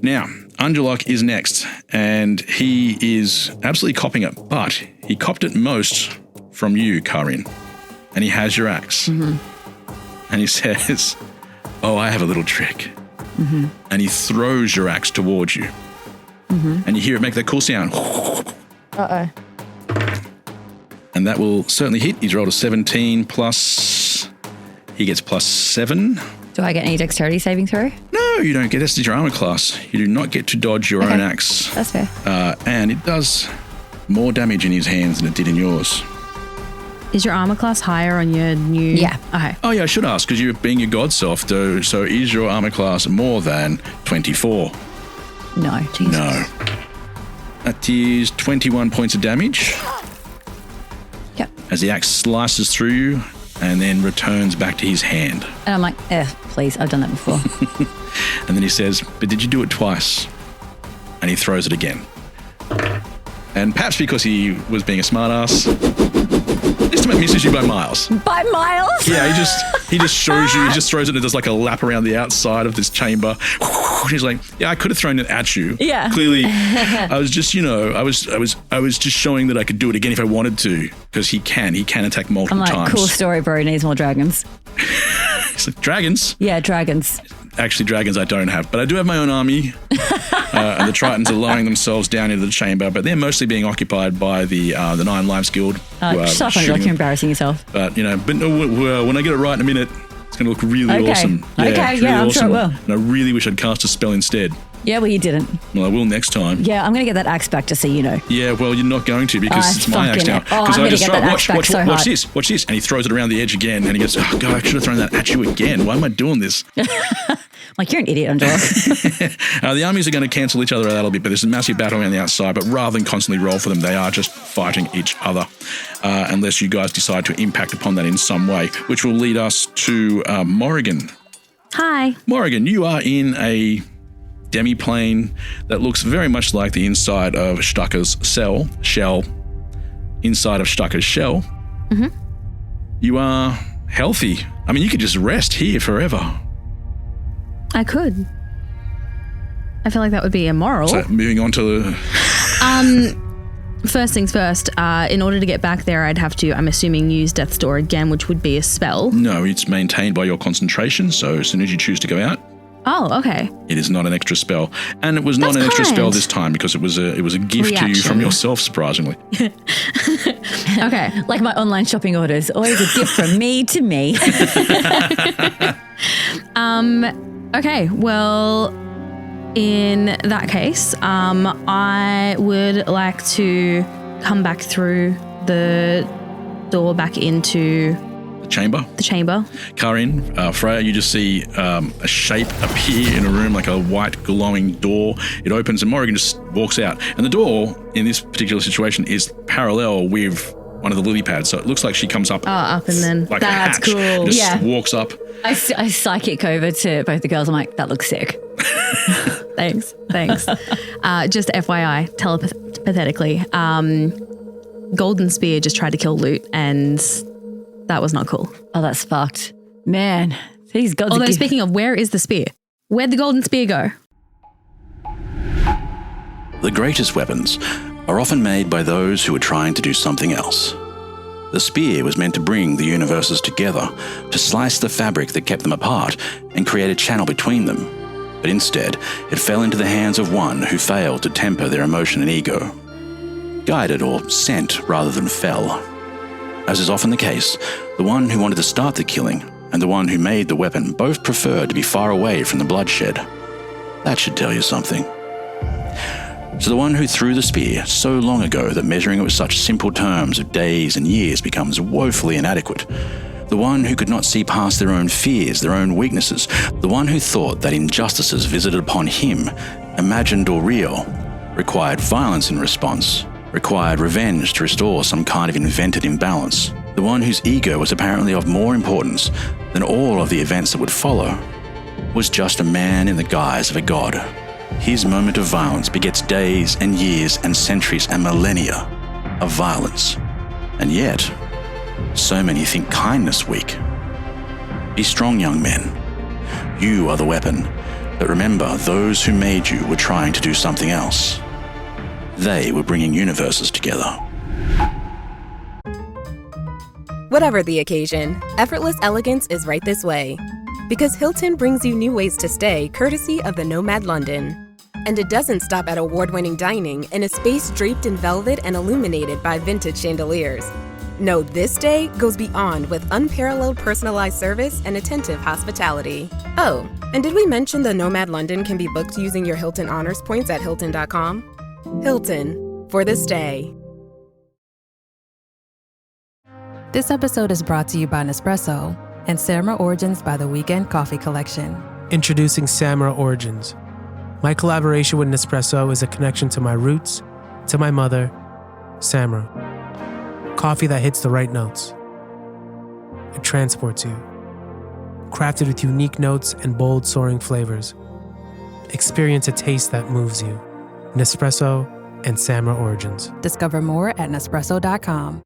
Now, Angelok is next, and he is absolutely copping it, but he copped it most from you, Kaa'Riin, and he has your axe. And he says, "Oh, I have a little trick." And he throws your axe towards you. And you hear it make that cool sound. Uh-oh. And that will certainly hit. He's rolled a 17 plus, he gets +7. Do I get any dexterity saving throw? No, you don't get. That's your armor class. You do not get to dodge your own axe. That's fair. And it does more damage in his hands than it did in yours. Is your armor class higher on your new? Yeah. Okay. Oh yeah, I should ask, because you're being your god self, though. So is your armor class more than 24? No. Jesus. No. That is 21 points of damage. Yep. As the axe slices through you and then returns back to his hand. And I'm like, please, I've done that before. And then he says, "But did you do it twice?" And he throws it again. And perhaps because he was being a smartass, this time it misses you by miles. By miles? Yeah, he just shows you, he just throws it and it does like a lap around the outside of this chamber. He's like, "Yeah, I could have thrown it at you." Yeah. Clearly, I was just, I was just showing that I could do it again if I wanted to, because he can attack multiple I'm like, times. cool story, bro. Needs more dragons. He's like, "Dragons?" Yeah, dragons. Actually, dragons I don't have, but I do have my own army. And the Tritons are lowering themselves down into the chamber, but they're mostly being occupied by the Nine Lives Guild. Shut up, Angela, you're embarrassing yourself. But, when I get it right in a minute, it's going to look really awesome. Okay, it's really I'm sure it will. And I really wish I'd cast a spell instead. Yeah, well, you didn't. Well, I will next time. Yeah, I'm going to get that axe back just so you know. Yeah, well, you're not going to, because it's my axe now. I'm going to get that axe back so hard. Watch this. And he throws it around the edge again, and he goes, "Oh, God, I should have thrown that at you again. Why am I doing this?" Like, you're an idiot, Angela. The armies are going to cancel each other out a little bit, but there's a massive battle around the outside. But rather than constantly roll for them, they are just fighting each other, unless you guys decide to impact upon that in some way, which will lead us to Morrigan. Hi. Morrigan, you are in a demi-plane that looks very much like the inside of Stucker's shell, inside of Stucker's shell. You are healthy. I mean, you could just rest here forever. I could. I feel like that would be immoral. So moving on to first things first, in order to get back there, I'd have to, I'm assuming, use Death's Door again, which would be a spell. No, it's maintained by your concentration, so as soon as you choose to go out, oh, okay. it is not an extra spell. And it was not an extra spell this time, because it was a gift to you from yourself, surprisingly. Okay. Like my online shopping orders, always a gift from me to me. Okay, well, in that case, I would like to come back through the door back into The chamber. Kaa'Riin, Freya, you just see a shape appear in a room, like a white glowing door. It opens and Morrigan just walks out. And the door, in this particular situation, is parallel with one of the lily pads. So it looks like she comes up. Up and then. Like That's a hatch, cool. and just walks up. I psychic over to both the girls. I'm like, that looks sick. Thanks. Just FYI, telepathetically, Golden Spear just tried to kill Loot, and that was not cool. Oh, that's fucked. Man, these gods. Although, speaking of, where is the spear? Where'd the Golden Spear go? The greatest weapons are often made by those who are trying to do something else. The spear was meant to bring the universes together, to slice the fabric that kept them apart and create a channel between them. But instead, it fell into the hands of one who failed to temper their emotion and ego. Guided or sent rather than fell. As is often the case, the one who wanted to start the killing and the one who made the weapon both preferred to be far away from the bloodshed. That should tell you something. So the one who threw the spear so long ago that measuring it with such simple terms of days and years becomes woefully inadequate. The one who could not see past their own fears, their own weaknesses. The one who thought that injustices visited upon him, imagined or real, required violence in response, required revenge to restore some kind of invented imbalance. The one whose ego was apparently of more importance than all of the events that would follow, was just a man in the guise of a god. His moment of violence begets days and years and centuries and millennia of violence. And yet, so many think kindness weak. Be strong, young men. You are the weapon, But remember, those who made you were trying to do something else. They were bringing universes together. Whatever the occasion, effortless elegance is right this way. Because Hilton brings you new ways to stay courtesy of the Nomad London. And it doesn't stop at award-winning dining in a space draped in velvet and illuminated by vintage chandeliers. No, this day goes beyond with unparalleled personalized service and attentive hospitality. Oh, and did we mention the Nomad London can be booked using your Hilton Honors points at Hilton.com? Hilton, for this day. This episode is brought to you by Nespresso and Samra Origins by the Weekend Coffee Collection. Introducing Samra Origins. My collaboration with Nespresso is a connection to my roots, to my mother, Samra. Coffee that hits the right notes. It transports you. Crafted with unique notes and bold, soaring flavors. Experience a taste that moves you. Nespresso and Samra Origins. Discover more at Nespresso.com.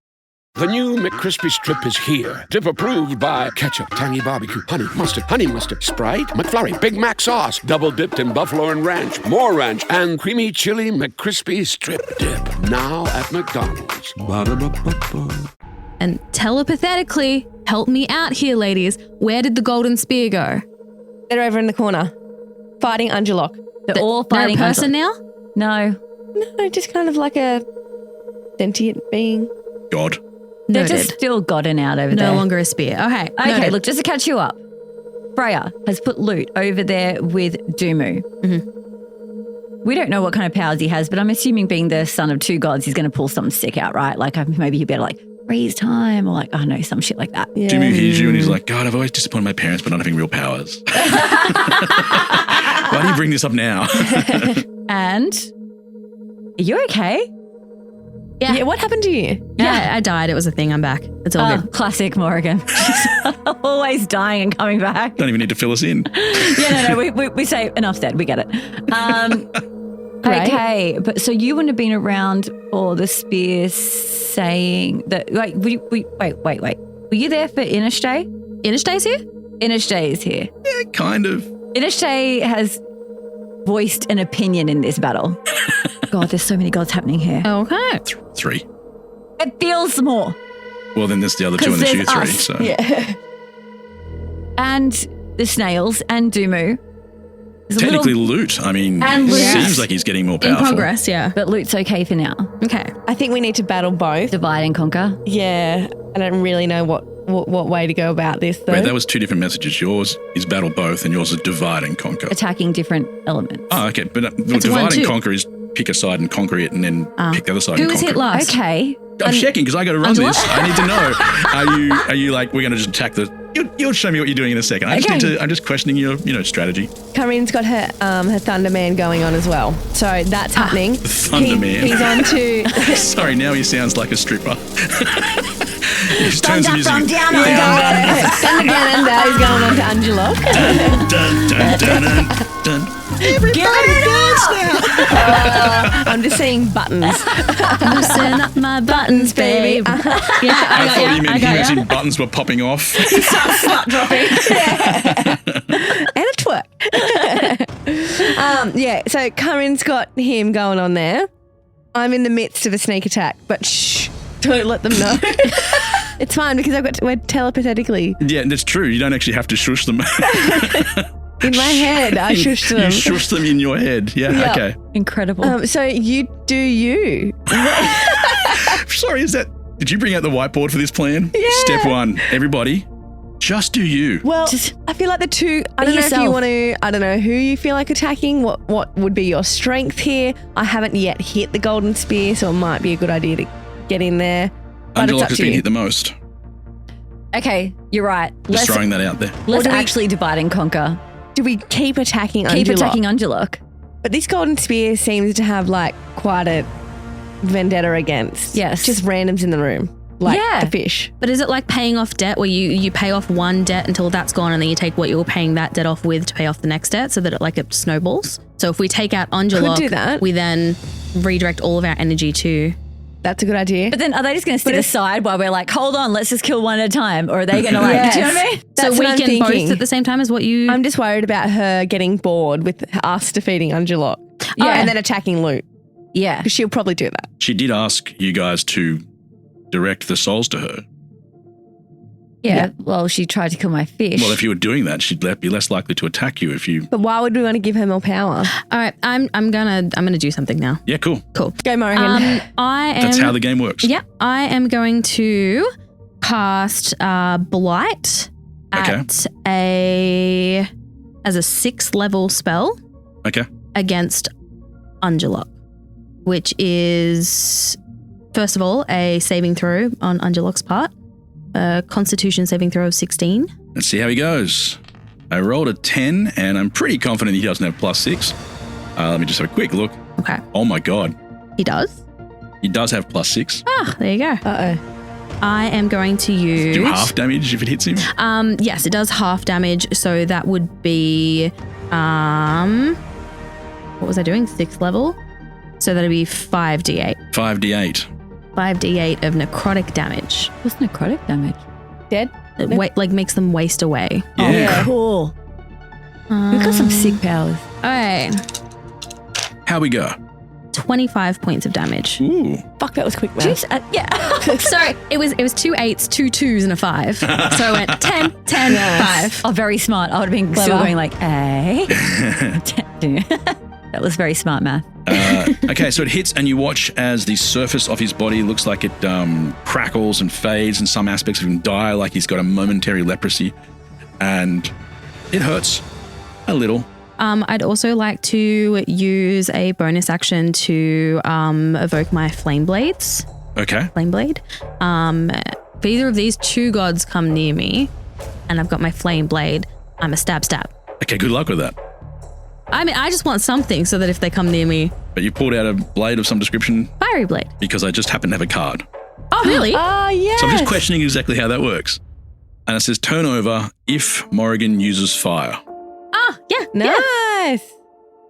The new McCrispy Strip is here. Dip approved by ketchup, tangy barbecue, honey mustard, Sprite, McFlurry, Big Mac sauce, double dipped in buffalo and ranch, more ranch, and creamy chili McCrispy Strip Dip. Now at McDonald's. Ba-da-ba-ba-ba. And telepathetically, help me out here, ladies. Where did the golden spear go? They're over in the corner, fighting Angelok. They're all fighting They're a person now? No. No, just kind of like a sentient being. God. They're Noted. just still godding out over there. No longer a spear. Okay. Okay, noted. look, just to catch you up. Freya has put Loot over there with Dumu. Mm-hmm. We don't know what kind of powers he has, but I'm assuming being the son of two gods, he's going to pull something sick out, right? Like maybe he'd be able to freeze time or I don't know, some shit like that. Yeah. Dumu hears you and he's like, God, I've always disappointed my parents by not having real powers. Why do you bring this up now? And are you okay? Yeah, what happened to you? Yeah, I died. It was a thing. I'm back. It's all good. Classic Morrigan. She's always dying and coming back. Don't even need to fill us in. Yeah, no, we say enough said. We get it. Okay, but so you wouldn't have been around for the spear saying that, wait. Were you there for Inishday? Inishday's here? Inishday is here. Yeah, kind of. Inishday has voiced an opinion in this battle. God, there's so many gods happening here. Okay. 3. It feels more. Well, then there's the other 2 and the shoe 3. So. Yeah. And the snails and Dumu. Technically Loot. I mean, seems like he's getting more powerful. In progress, yeah. But Loot's okay for now. Okay. I think we need to battle both. Divide and conquer. Yeah. I don't really know what way to go about this, though. Wait, that was 2 different messages. Yours is battle both and yours is divide and conquer. Attacking different elements. Oh, okay. But divide and conquer is pick a side and conquer it and then pick the other side and conquer it. Who was hit last? Okay. I'm checking because I got to run this. I need to know. Are you like, we're going to just attack the... You'll show me what you're doing in a second. I'm just questioning your, strategy. Kaa'Riin's got her Thunder Man going on as well. So that's happening. Thunder Man. He's on to... Sorry, now he sounds like a stripper. He just turns the music. And he's going on to Angelok. Dun, dun, dun, dun, dun. Everybody dance now. I'm just seeing buttons. Loosen up my buttons, baby. I thought he meant his buttons were popping off. He starts slut dropping. And a twerk. So Kaa'Riin's got him going on there. I'm in the midst of a sneak attack, but shh, don't let them know. It's fine because we're telepathetically. Yeah, that's true. You don't actually have to shush them. In my head, I shushed them. You shush them in your head. Yeah. Okay. Incredible. So you do you. Sorry, did you bring out the whiteboard for this plan? Yeah. Step 1, everybody, just do you. Well, I feel like the two, I don't know if you want to, I don't know who you feel like attacking, what would be your strength here. I haven't yet hit the golden spear, so it might be a good idea to get in there. Angelok has been hit the most. Okay, you're right. Just throwing that out there. Let's actually divide and conquer. Do we keep attacking Angelok? Keep attacking Angelok. But this golden spear seems to have quite a vendetta against. Yes. Just randoms in the room. The fish. But is it like paying off debt where you pay off one debt until that's gone and then you take what you were paying that debt off with to pay off the next debt so that it snowballs? So if we take out Angelok, Could do that. we then redirect all of our energy to That's a good idea. But then are they just going to sit aside while we're like, hold on, let's just kill one at a time? Or are they going to like, do you know what I mean? So weaken both at the same time is what you... I'm just worried about her getting bored with us defeating Angelot. Yeah. And then attacking Loot. Yeah. Because she'll probably do that. She did ask you guys to direct the souls to her. Yeah. Well, she tried to kill my fish. Well, if you were doing that, she'd be less likely to attack you if you... But why would we want to give her more power? All right, I'm gonna do something now. Yeah, cool. Cool. Go, Morrigan. That's how the game works. Yeah, I am going to cast Blight as a 6th level spell. Okay. Against Angelot, which is first of all a saving throw on Angelot's part. A Constitution saving throw of 16. Let's see how he goes. I rolled a 10, and I'm pretty confident he doesn't have +6. Let me just have a quick look. Okay. Oh my god. He does? He does have +6. Ah, there you go. Uh-oh. I am going to use... Do half damage if it hits him? Yes, it does half damage, so that would be... what was I doing? 6th level? So that'd be 5d8. 5d8. 5d8 of necrotic damage. What's necrotic damage? Dead? Like makes them waste away. Yeah. Oh, cool. We've got some sick powers. All right. How we go? 25 points of damage. Ooh. Fuck, that was quick, man. Jeez, yeah. Sorry, it was 2 8s, 2 2s, and a 5. So I went 10, 10, 5. Oh, very smart. I would have been still going like, That was very smart math. Okay, so it hits and you watch as the surface of his body looks like it crackles and fades, and some aspects of him die, like he's got a momentary leprosy, and it hurts a little. I'd also like to use a bonus action to evoke my flame blades. Okay. Flame blade. If either of these 2 gods come near me and I've got my flame blade, I'm a stab. Okay, good luck with that. I mean, I just want something so that if they come near me... But you pulled out a blade of some description? Fiery blade. Because I just happen to have a card. Oh, really? Oh, yes. So I'm just questioning exactly how that works. And it says turn over if Morrigan uses fire. Ah, yeah. Nice.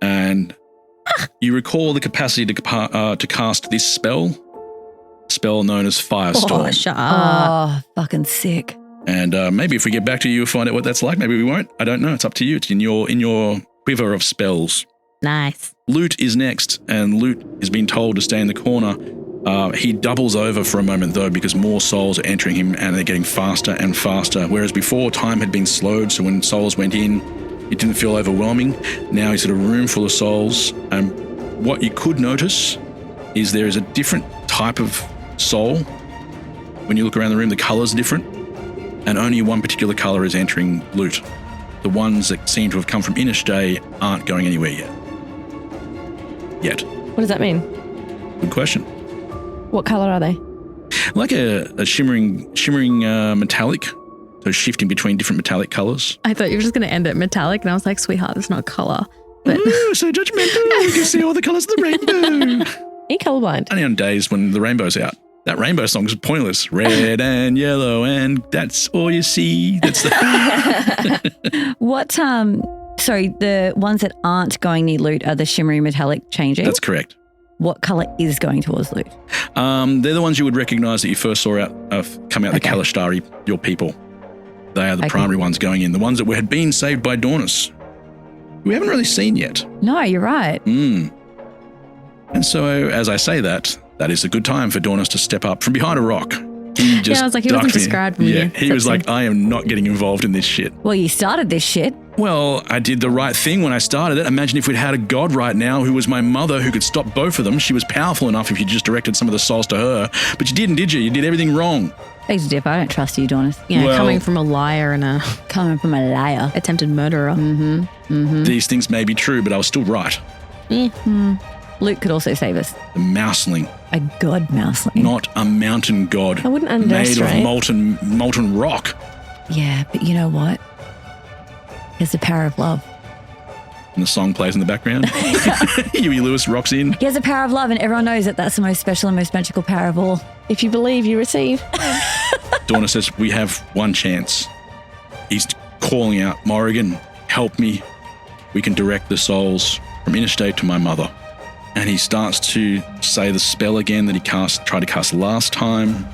And you recall the capacity to cast this spell known as Firestorm. Oh, shut up. Oh, fucking sick. And maybe if we get back to you, we'll find out what that's like. Maybe we won't. I don't know. It's up to you. It's in your quiver of spells. Nice. Loot is next, and Loot is being told to stay in the corner. He doubles over for a moment, though, because more souls are entering him, and they're getting faster and faster. Whereas before, time had been slowed, so when souls went in, it didn't feel overwhelming. Now he's in a room full of souls. And what you could notice is there is a different type of soul. When you look around the room, the colors are different, and only one particular color is entering Loot. The ones that seem to have come from Innisday aren't going anywhere yet. What does that mean? Good question. What color are they? Like a shimmering metallic, so shifting between different metallic colors. I thought you were just going to end at metallic, and I was like, sweetheart, that's not color. But Ooh, so judgmental. You can see all the colors of the rainbow. Are you colorblind? Only on days when the rainbow's out. That rainbow song is pointless. Red and yellow, and that's all you see. That's the What, sorry, the ones that aren't going near Loot are the shimmery metallic changing? That's correct. What color is going towards Loot? They're the ones you would recognize that you first saw come out the Kalastari, your people. They are the primary ones going in. The ones that had been saved by Dornus. We haven't really seen yet. No, you're right. And so, as I say that is a good time for Dornus to step up from behind a rock. He just I was like, he wasn't ducked me. described from Yeah, you. he was like, I am not getting involved in this shit. Well, you started this shit. Well, I did the right thing when I started it. Imagine if we'd had a god right now who was my mother who could stop both of them. She was powerful enough if you just directed some of the souls to her. But you didn't, did you? You did everything wrong. Thanks, Dip. I don't trust you, Dornus. Yeah, coming from a liar and a... Coming from a liar. Attempted murderer. These things may be true, but I was still right. Luke could also save us. The mouseling. A god mouseling. Not a mountain god. I wouldn't made underestimate. of molten rock. Yeah, but you know what? There's the power of love. And the song plays in the background. Huey Lewis rocks in. He has the power of love, and everyone knows that that's the most special and most magical power of all. If you believe, you receive. Dorna says, we have one chance. He's calling out, Morrigan, help me. We can direct the souls from Interstate to my mother. And he starts to say the spell again that he tried to cast last time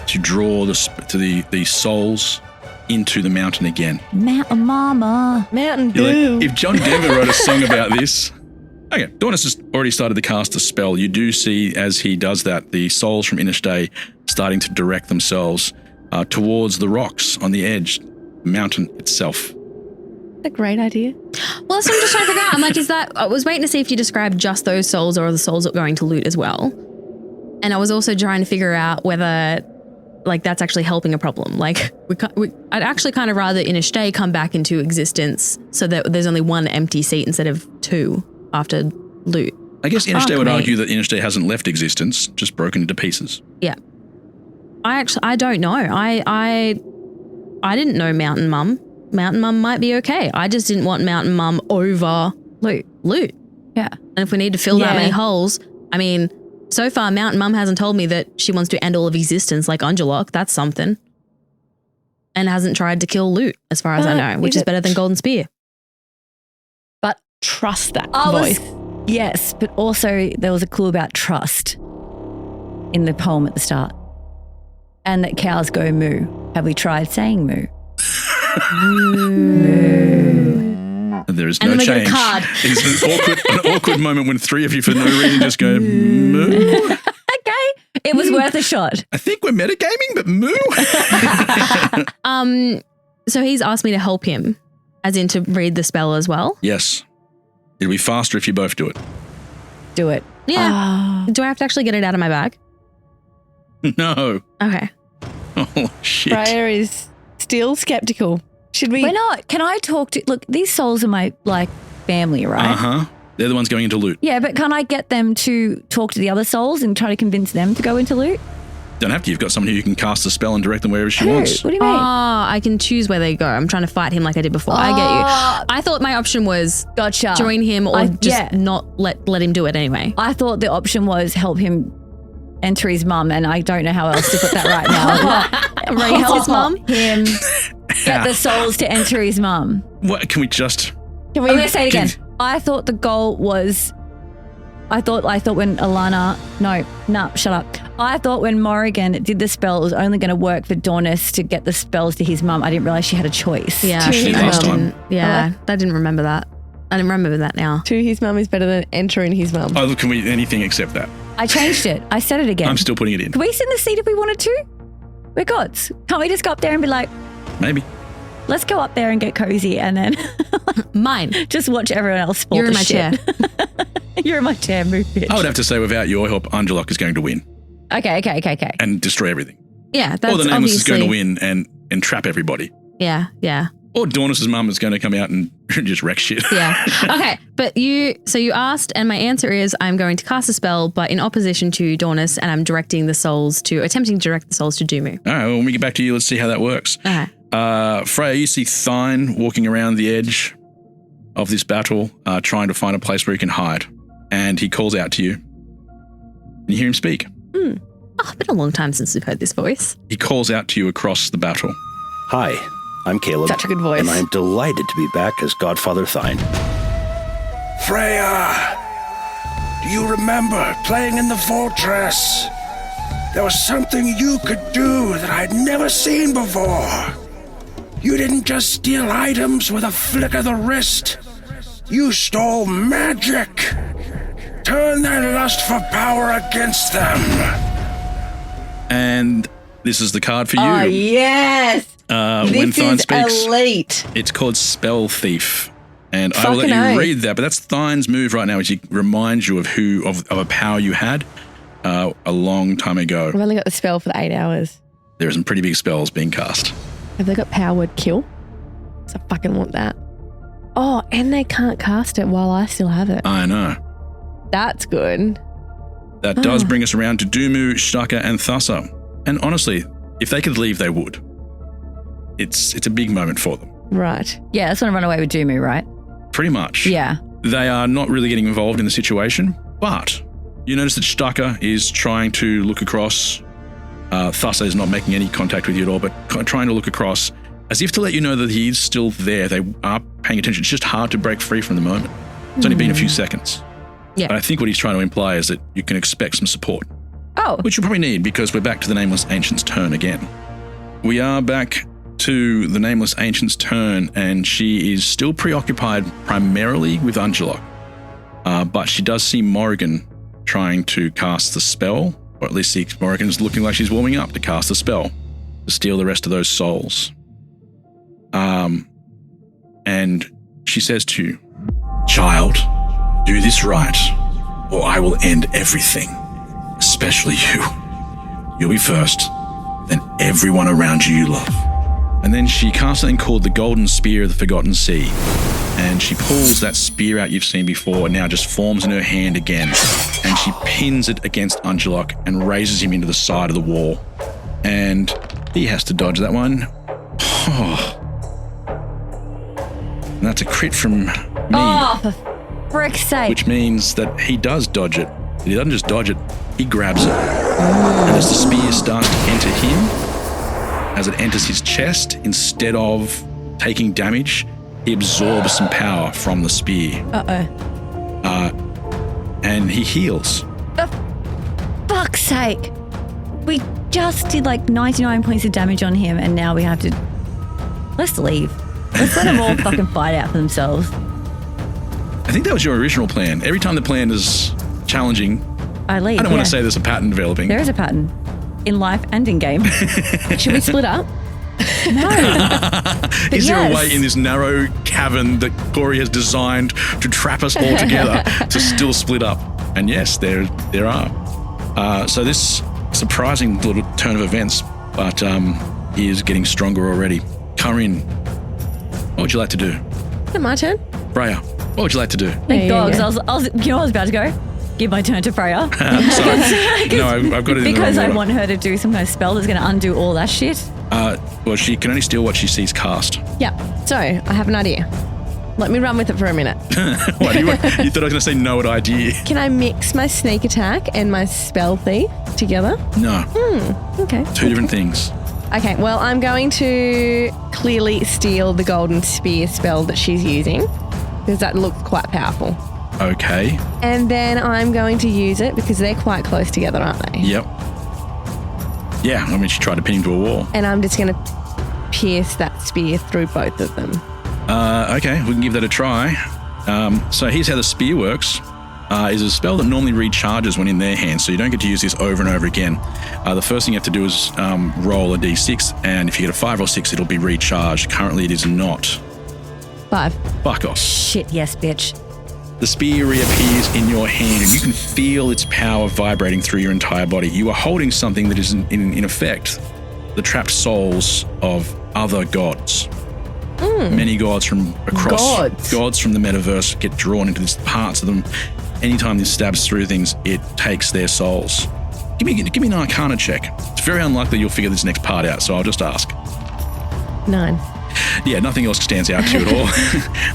to draw the souls into the mountain again. Mountain Mama. Mountain You're Dew. like, if John Denver wrote a song about this. Okay, Dornis has already started to cast a spell. You do see as he does that, the souls from Inishday starting to direct themselves towards the rocks on the edge, the mountain itself. A great idea. Well, that's what I'm just trying to figure out. I'm like, I was waiting to see if you described just those souls or the souls that were going to loot as well. And I was also trying to figure out whether, like, that's actually helping a problem. Like, I'd actually kind of rather Inishday come back into existence so that there's only one empty seat instead of two after loot. I guess Inishday would argue that Inishday hasn't left existence, just broken into pieces. Yeah. I don't know. I didn't know Mountain Mum. Mountain Mum might be okay. I just didn't want Mountain Mum over loot. Yeah. And if we need to fill that many holes, I mean, so far Mountain Mum hasn't told me that she wants to end all of existence like Ungelok. That's something. And hasn't tried to kill loot, as far as I know, which is better than Golden Spear. But trust that voice. Yes, but also there was a clue about trust in the poem at the start. And that cows go moo. Have we tried saying moo? There is no change. It's an awkward moment when three of you, for no reason, just go moo. Okay, it was worth a shot. I think we're metagaming, but moo. So he's asked me to help him, as in to read the spell as well. Yes, it'll be faster if you both do it. Do it. Yeah. Do I have to actually get it out of my bag? No. Okay. Oh shit. Freya is still skeptical. Should we? We're not. Can I talk to? Look, these souls are my family, right? They're the ones going into loot. Yeah, but can I get them to talk to the other souls and try to convince them to go into loot? Don't have to. You've got someone who can cast a spell and direct them wherever she wants. What do you mean? I can choose where they go. I'm trying to fight him like I did before. I get you. I thought my option was join him or not let him do it anyway. I thought the option was help him enter his mum, and I don't know how else to put that right now. Raise his mum? Him get the souls to enter his mum. What? Can we just... I'm going to say it again. I thought the goal was... I thought when Alana... No, shut up. I thought when Morrigan did the spell, it was only going to work for Dornis to get the spells to his mum. I didn't realise she had a choice. Yeah, I didn't remember that. I didn't remember that now. To his mum is better than entering his mum. Oh, look, can we... Anything except that. I changed it. I said it again. I'm still putting it in. Can we sit in the seat if we wanted to? We're gods. Can't we just go up there and be like... Maybe. Let's go up there and get cozy and then... Mine. Just watch everyone else fall You're to in my shit. chair. You're in my chair, move, bitch. I would have to say, without your help, Angelok is going to win. Okay. And destroy everything. Yeah, that's or the Nameless is going to obviously- win and trap everybody. Yeah. Or Dornis's mum is going to come out and just wreck shit. Yeah. Okay. But you asked, and my answer is I'm going to cast a spell, but in opposition to Dornis, and I'm attempting to direct the souls to Doomu. All right, well, when we get back to you, let's see how that works. Okay. Freya, you see Thine walking around the edge of this battle, trying to find a place where he can hide. And he calls out to you. And you hear him speak. Oh, it's been a long time since we've heard this voice. He calls out to you across the battle. Hi, I'm Caleb. Such a good voice. And I'm delighted to be back as Godfather Thine. Freya! Do you remember playing in the fortress? There was something you could do that I'd never seen before. You didn't just steal items with a flick of the wrist. You stole magic. Turn their lust for power against them. And this is the card for you. Oh, yes. When This Thine is speaks, elite. it's called Spell Thief. And I will let Fucking you oath. read that, but that's Thine's move right now, which he reminds you of a power you had a long time ago. I've only got the spell for the 8 hours. There are some pretty big spells being cast. Have they got power word kill? So I fucking want that. Oh, and they can't cast it while I still have it. I know. That's good. That does bring us around to Doomu, Shtaka, and Thassa. And honestly, if they could leave, they would. It's a big moment for them. Right. Yeah, that's when I run away with Doomu, right? Pretty much. Yeah. They are not really getting involved in the situation, but you notice that Shtaka is trying to look across. Thassa is not making any contact with you at all, but trying to look across as if to let you know that he's still there. They are paying attention. It's just hard to break free from the moment. It's only been a few seconds. Yeah. But I think what he's trying to imply is that you can expect some support. Oh. Which you probably need because we're back to the Nameless Ancient's turn again. We are back to the Nameless Ancient's turn, and she is still preoccupied primarily with Angelok. But she does see Morrigan trying to cast the spell, or at least see Morrigan's looking like she's warming up to cast the spell to steal the rest of those souls. And she says to you, "Child, do this right, or I will end everything, especially you. You'll be first, then everyone around you love." And then she casts something called the Golden Spear of the Forgotten Sea. And she pulls that spear out you've seen before, and now just forms in her hand again. And she pins it against Angelok and raises him into the side of the wall. And he has to dodge that one. Oh. And that's a crit from me. Oh, for frick's sake. Which means that he does dodge it. He doesn't just dodge it, he grabs it. And as the spear starts to enter him, as it enters his chest, instead of taking damage, he absorbs some power from the spear. And he heals. For fuck's sake. We just did like 99 points of damage on him, and now we have to... Let's leave. Let's let them all fucking fight out for themselves. I think that was your original plan. Every time the plan is challenging, I leave. I don't want to say there's a pattern developing. There is a pattern. In life and in game. Should we split up? No. Is there a way in this narrow cavern that Cory has designed to trap us all together to still split up? And yes, there are. So this surprising little turn of events, but he is getting stronger already. Kaa'Riin, what would you like to do? Is it my turn? Freya, what would you like to do? Thank God, because I was about to go. Give my turn to Freya. Sorry. No, I've got it in because the I wrong want her to do some kind of spell that's going to undo all that shit. Well, she can only steal what she sees cast. Yeah. So I have an idea. Let me run with it for a minute. What, you thought I was going to say no at idea? Can I mix my sneak attack and my spell thief together? No. Okay. Two different things. Okay, well, I'm going to clearly steal the golden spear spell that she's using because that looks quite powerful. Okay. And then I'm going to use it because they're quite close together, aren't they? Yep. Yeah, I mean, she tried to pin him to a wall. And I'm just going to pierce that spear through both of them. Okay, we can give that a try. So here's how the spear works. Is a spell that normally recharges when in their hands, so you don't get to use this over and over again. The first thing you have to do is roll a d6, and if you get a 5 or 6, it'll be recharged. Currently, it is not. 5. Fuck off. Shit, yes, bitch. The spear reappears in your hand, and you can feel its power vibrating through your entire body. You are holding something that is, in effect, the trapped souls of other gods. Many gods from across gods from the metaverse get drawn into these parts of them. Anytime this stabs through things, it takes their souls. Give me an Arcana check. It's very unlikely you'll figure this next part out, so I'll just ask. 9. Yeah, nothing else stands out to you at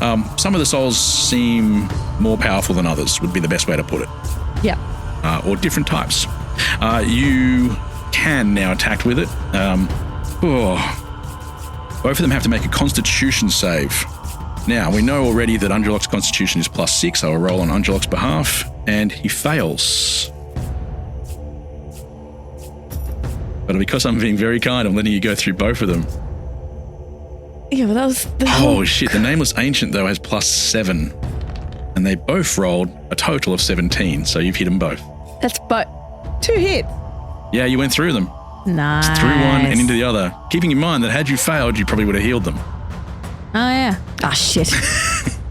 all. Some of the souls seem more powerful than others, would be the best way to put it. Yeah. Or different types. You can now attack with it. Both of them have to make a Constitution save. Now, we know already that Angelok's Constitution is +6. I will roll on Angelok's behalf, and he fails. But because I'm being very kind, I'm letting you go through both of them. Yeah, but that was... Oh, shit. The Nameless Ancient, though, has +7. And they both rolled a total of 17, so you've hit them both. That's but 2 hits. Yeah, you went through them. Nice. Through one and into the other. Keeping in mind that had you failed, you probably would have healed them. Oh, yeah. Ah, shit.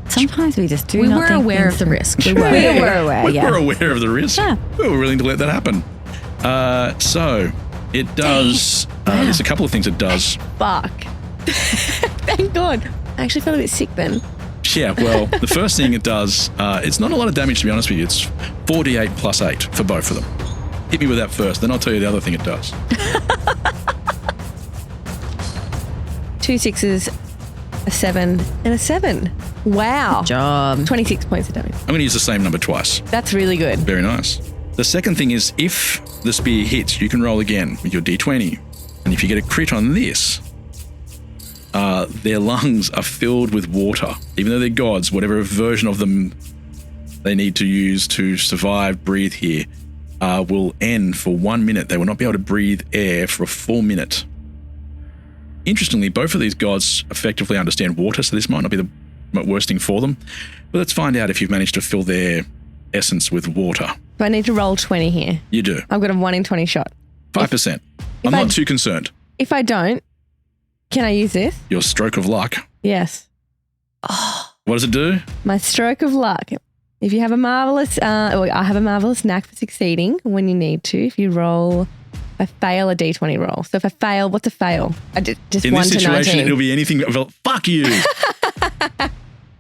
Sometimes we just do We not were think aware things of the through. risk. We were aware, We yeah. were aware of the risk. Yeah. We were willing to let that happen. So, it does... there's a couple of things it does. Fuck. Thank God. I actually felt a bit sick then. Yeah, well, the first thing it does, it's not a lot of damage, to be honest with you. It's 4d8 +8 for both of them. Hit me with that first, then I'll tell you the other thing it does. 2 6s, a 7, and a 7. Wow. Good job. 26 points of damage. I'm going to use the same number twice. That's really good. Very nice. The second thing is, if the spear hits, you can roll again with your d20. And if you get a crit on this, their lungs are filled with water. Even though they're gods, whatever version of them they need to use to survive, breathe here, will end for 1 minute. They will not be able to breathe air for a full minute. Interestingly, both of these gods effectively understand water, so this might not be the worst thing for them. But let's find out if you've managed to fill their essence with water. Do I need to roll 20 here? You do. I've got a 1 in 20 shot. 5%. I'm not too concerned. If I don't, can I use this? Your stroke of luck. Yes. What does it do? My stroke of luck. If you have a marvelous, I have a marvelous knack for succeeding when you need to. If you roll, I fail a d20 roll. So if I fail, what's a fail? Just in 1 this to situation, 19. it'll be anything. Well, fuck you.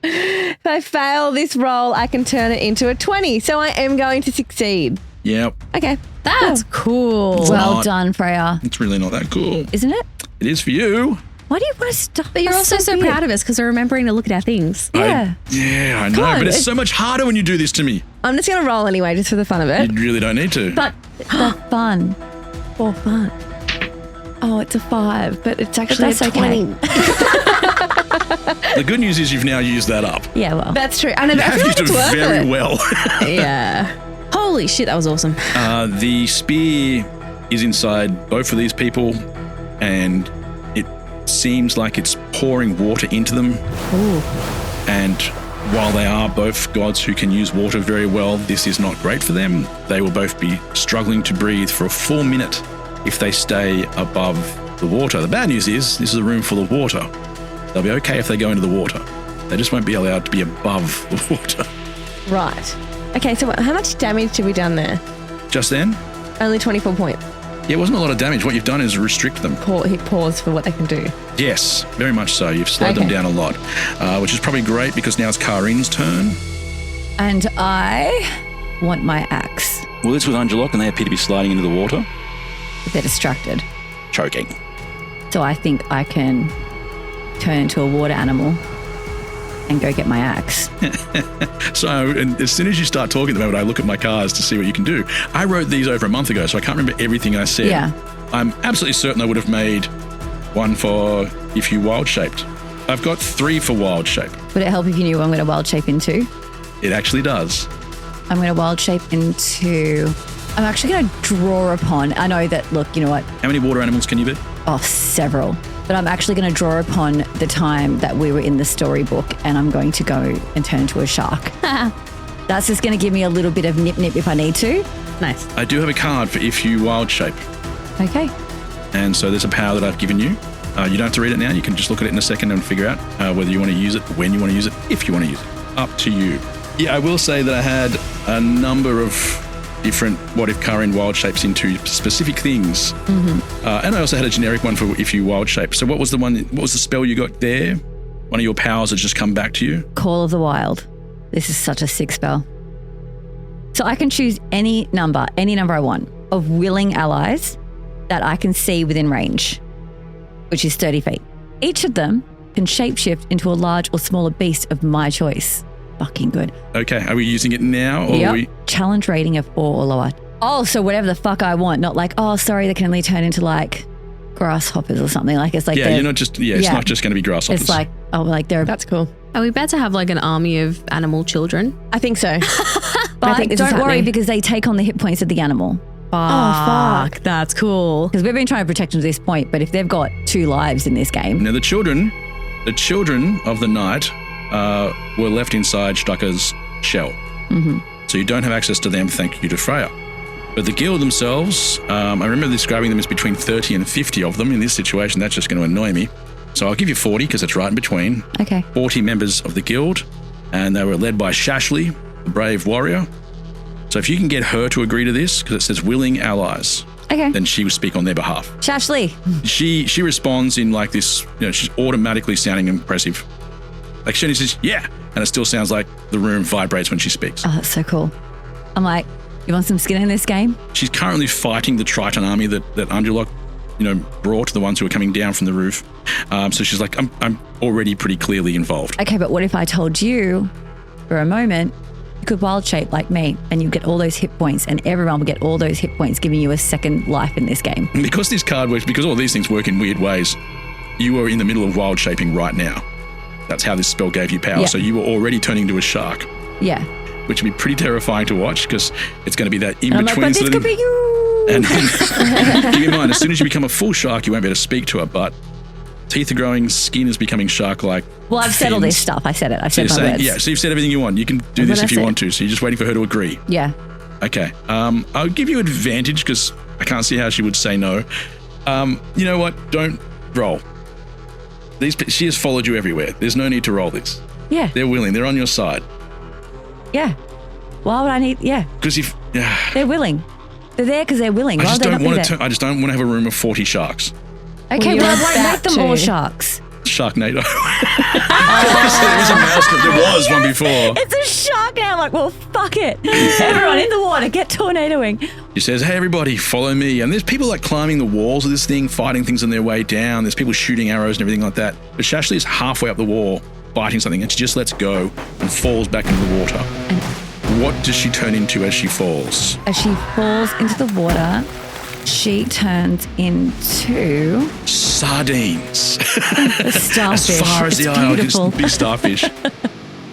If I fail this roll, I can turn it into a 20. So I am going to succeed. Yep. Okay. That's cool. Well done, Freya. It's really not that cool. Isn't it? It is for you. Why do you want to stop? But you're also so proud of us because we're remembering to look at our things. Yeah. I know, Come on, but it's so much harder when you do this to me. I'm just going to roll anyway, just for the fun of it. You really don't need to. But for fun. For fun. Oh, it's a 5, but it's actually that's a 20. The good news is you've now used that up. Yeah, well. That's true. I know, You but I have feel like used it's it worth very it. well. Yeah. Holy shit, that was awesome. The spear is inside both of these people, and it seems like it's pouring water into them. Ooh. And while they are both gods who can use water very well, this is not great for them. They will both be struggling to breathe for a full minute if they stay above the water. The bad news is this is a room full of water. They'll be okay if they go into the water. They just won't be allowed to be above the water. Right. Okay, so how much damage have we done there? Just then? Only 24 points. Yeah, it wasn't a lot of damage. What you've done is restrict them. Hit pause for what they can do. Yes, very much so. You've slowed them down a lot, which is probably great because now it's Kaa'Riin's turn. And I want my axe. Well, it's with Angelok and they appear to be sliding into the water. They're distracted. Choking. So I think I can turn into a water animal and go get my axe. So and as soon as you start talking at the moment, I look at my cards to see what you can do. I wrote these over a month ago, so I can't remember everything I said. Yeah. I'm absolutely certain I would have made one for if you wild shaped. I've got 3 for wild shape. Would it help if you knew what I'm going to wild shape into? It actually does. I'm going to wild shape into... I'm actually going to draw upon... I know that, look, you know what? How many water animals can you be? Oh, several. But I'm actually going to draw upon the time that we were in the storybook and I'm going to go and turn into a shark. That's just going to give me a little bit of nip-nip if I need to. Nice. I do have a card for if you wild shape. Okay. And so there's a power that I've given you. You don't have to read it now. You can just look at it in a second and figure out whether you want to use it, when you want to use it, if you want to use it. Up to you. Yeah, I will say that I had a number of different what if Kaa'Riin wild shapes into specific things. Mm-hmm. And I also had a generic one for if you wild shape. So what was the spell you got there? One of your powers has just come back to you? Call of the Wild. This is such a sick spell. So I can choose any number I want of willing allies that I can see within range, which is 30 feet. Each of them can shapeshift into a large or smaller beast of my choice. Fucking good. Okay, are we using it now? Or Yep. Challenge rating of 4 or lower. Oh, so whatever the fuck I want, not like, oh, sorry, they can only turn into like grasshoppers or something. Like it's like you're not just it's not just going to be grasshoppers. It's like they're That's cool. Are we about to have like an army of animal children? I think so. But I think this is don't worry happening. because they take on the hit points of the animal. Fuck. That's cool. Because we've been trying to protect them to this point, but if they've got 2 lives in this game. Now the children of the night were left inside Stucker's shell. Mm-hmm. So you don't have access to them, thank you to Freya. But the guild themselves, I remember describing them as between 30 and 50 of them. In this situation, that's just going to annoy me. So I'll give you 40 because it's right in between. Okay. 40 members of the guild, and they were led by Shashley, the brave warrior. So if you can get her to agree to this, because it says willing allies, Okay. then she will speak on their behalf. Shashley. She responds in like this, she's automatically sounding impressive. Like she says, yeah, and it still sounds like the room vibrates when she speaks. Oh, that's so cool. I'm like, you want some skin in this game? She's currently fighting the Triton army that Angelok, brought, the ones who are coming down from the roof. So she's like, I'm already pretty clearly involved. Okay, but what if I told you for a moment you could wild shape like me and you get all those hit points and everyone will get all those hit points, giving you a second life in this game? And because this card works, because all these things work in weird ways, you are in the middle of wild shaping right now. That's how this spell gave you power. Yeah. So you were already turning into a shark. Yeah. which would be pretty terrifying to watch because it's going to be that in I'm between. like, but this could be you. And then, keep in mind, as soon as you become a full shark, you won't be able to speak to her, but teeth are growing, skin is becoming shark-like. Well, I've said all this stuff. I said it. I've said my words. Yeah, so you've said everything you want. You can do this if you want to, so you're just waiting for her to agree. Yeah. Okay. I'll give you advantage because I can't see how she would say no. You know what? Don't roll. She has followed you everywhere. There's no need to roll this. Yeah. They're willing. They're on your side. Yeah. Why would I need? Yeah. Because if they're willing, they're there because they're willing. I just Why would don't they not want be to. I just don't want to have a room of 40 sharks. Okay, well, I won't make them all sharks. Sharknado. There is a mouse. There was one before. It's a shark now. I'm like, well, fuck it. Everyone in the water, get tornadoing. She says, hey, everybody, follow me. And there's people like climbing the walls of this thing, fighting things on their way down. There's people shooting arrows and everything like that. But Shashley is halfway up the wall, biting something, and she just lets go and falls back into the water. What does she turn into as she falls? As she falls into the water, she turns into sardines. A starfish. As far as It's the eye beautiful. can be starfish.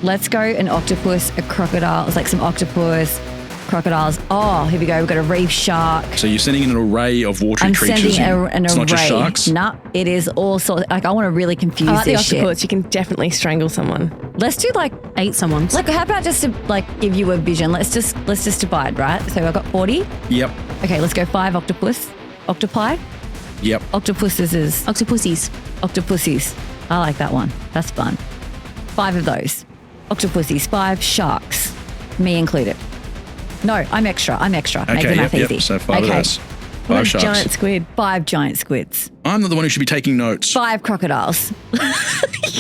Let's go an octopus, a crocodile. It's like some octopus, crocodiles. Oh, here we go. We've got a reef shark. So you're sending in an array of watery creatures. I'm sending an it's array. not just sharks? Nah, it is all sorts. Like, I want to really confuse I like the this shit. octopus. You can definitely strangle someone. Let's do like 8 someone. Like, how about just to like give you a vision? Let's just divide, right? So I got 40. Yep. Okay, let's go 5 octopi. Yep. Octopussies. I like that one. That's fun. 5 of those. Octopussies. 5 sharks. Me included. No, I'm extra. Make the math easy. So 5 of those. 5 sharks. Giant squid. 5 giant squids. I'm not the one who should be taking notes. 5 crocodiles. You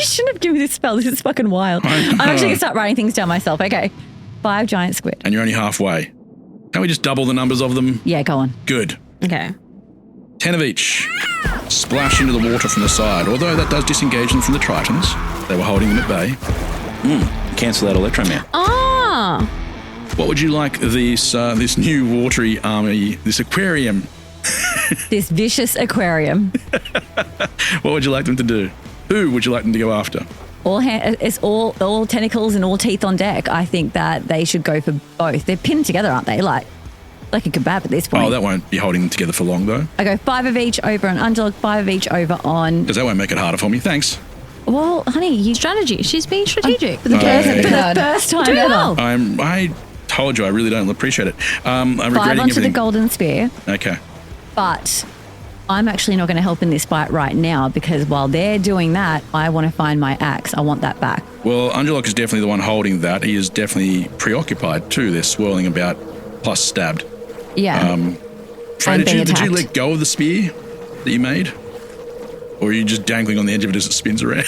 shouldn't have given me this spell. This is fucking wild. I'm actually going to start writing things down myself. Okay. 5 giant squid. And you're only halfway. Can't we just double the numbers of them? Yeah, go on. Good. Okay. 10 of each. Splash into the water from the side. Although that does disengage them from the tritons. They were holding them at bay. Cancel that Electroman. Ah. What would you like this new watery army, this aquarium? This vicious aquarium. What would you like them to do? Who would you like them to go after? It's all tentacles and all teeth on deck. I think that they should go for both. They're pinned together, aren't they? Like a kebab at this point. Oh, that won't be holding them together for long, though. I go 5 of each over on Underdog, 5 of each over on... Because that won't make it harder for me. Thanks. Well, honey, strategy. She's being strategic. For the first time ever. I told you I really don't appreciate it. I'm 5 regretting onto everything. the golden spear. Okay. But I'm actually not going to help in this fight right now because while they're doing that, I want to find my axe. I want that back. Well, Angelok is definitely the one holding that. He is definitely preoccupied too. They're swirling about, plus stabbed. Yeah. Freya, did you let go of the spear that you made? Or are you just dangling on the edge of it as it spins around?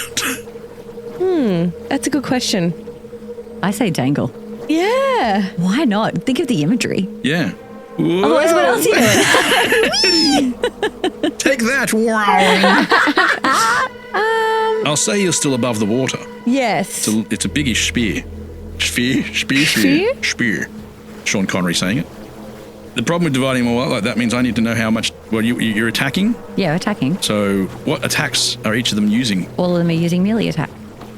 That's a good question. I say dangle. Yeah. Why not? Think of the imagery. Yeah. Otherwise, what else are you doing? Take that! I'll say you're still above the water. Yes. It's a biggish spear. Spear. Sean Connery saying it. The problem with dividing them all up like that means I need to know how much. Well, you're attacking. Yeah, attacking. So, what attacks are each of them using? All of them are using melee attack.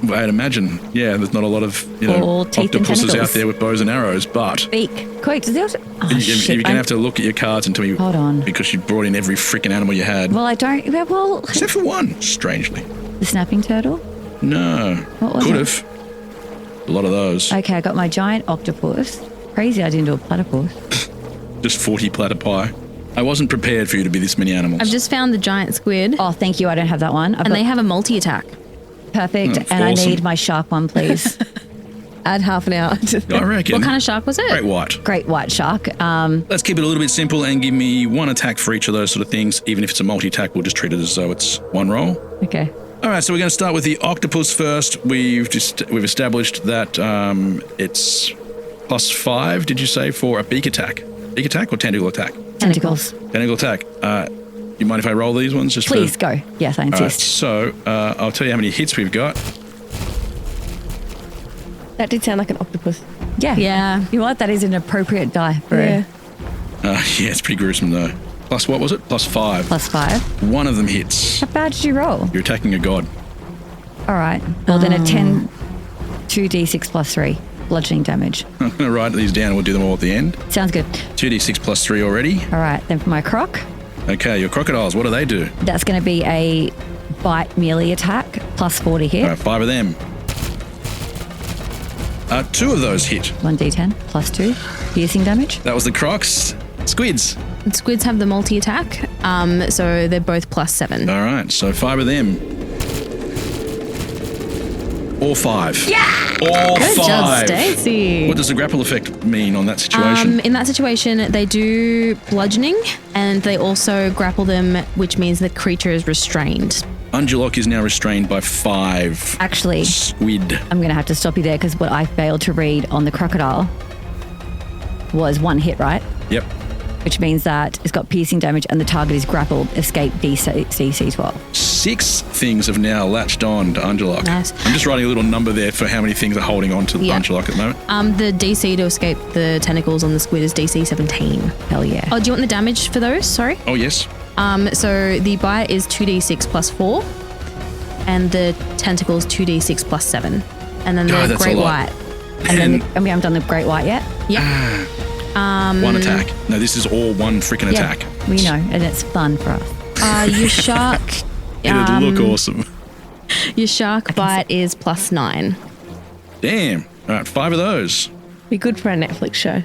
I'd imagine. Yeah, there's not a lot of All teeth and octopuses tentacles. out there with bows and arrows, but Beak. Wait, does it? Oh, shit. you're gonna have to look at your cards and tell me. Hold on. Because you brought in every freaking animal you had. Well, I don't. Well, except for one, strangely. The snapping turtle. No. What was Could it? have. A lot of those. Okay, I got my giant octopus. Crazy, I didn't do a platypus. Just 40 platypi. I wasn't prepared for you to be this many animals. I've just found the giant squid. Oh, thank you. I don't have that one. And they have a multi-attack. Perfect. Oh, and awesome. I need my shark one, please. Add half an hour. I reckon. What kind of shark was it? Great white. Great white shark. Let's keep it a little bit simple and give me one attack for each of those sort of things. Even if it's a multi-attack, we'll just treat it as though it's one roll. Okay. All right, so we're going to start with the octopus first. We've established that it's +5, did you say, for a beak attack? Beak attack or tentacle attack? Tentacles. Tentacle attack. You mind if I roll these ones? Please go. Yes, I insist. All right, so I'll tell you how many hits we've got. That did sound like an octopus. Yeah. Yeah. You know what? That is an appropriate die for Yeah. Yeah, it's pretty gruesome though. Plus what was it? +5. +5. One of them hits. How bad did you roll? You're attacking a god. All right. Well, then a 10, 2d6 +3. bludgeoning damage. I'm going to write these down. We'll do them all at the end. Sounds good. 2d6 plus 3 already. All right, then for my croc, Okay, your crocodiles, what do they do? that's going to be a bite melee attack plus 4 to hit. All right, 5 of them. 2 of those hit. 1d10 plus 2 piercing damage. That was the crocs. Squids. And squids have the multi-attack, so they're both plus 7. All right, so 5 of them. All 5. Yeah! All Good 5. job, Stacey. What does the grapple effect mean on that situation? In that situation, they do bludgeoning, and they also grapple them, which means the creature is restrained. Undulok is now restrained by 5. Actually, Squid. I'm going to have to stop you there because what I failed to read on the crocodile was 1 hit, right? Yep. Which means that it's got piercing damage and the target is grappled, escape DC 12. 6 things have now latched on to Undulok. Nice. I'm just writing a little number there for how many things are holding on to Undulok at the moment. The DC to escape the tentacles on the squid is DC 17. Hell yeah. Oh, do you want the damage for those? Sorry. Oh, yes. So the bite is 2d6 plus 4, and the tentacles 2d6 plus 7, and then the that's great a lot. white. And we haven't done the great white yet? Yep. 1 attack. No, this is all 1 freaking Yeah, attack. we know, and it's fun for us. Your shark. It'd look awesome. Your shark bite is plus 9. Damn. All right, 5 of those. Be good for a Netflix show.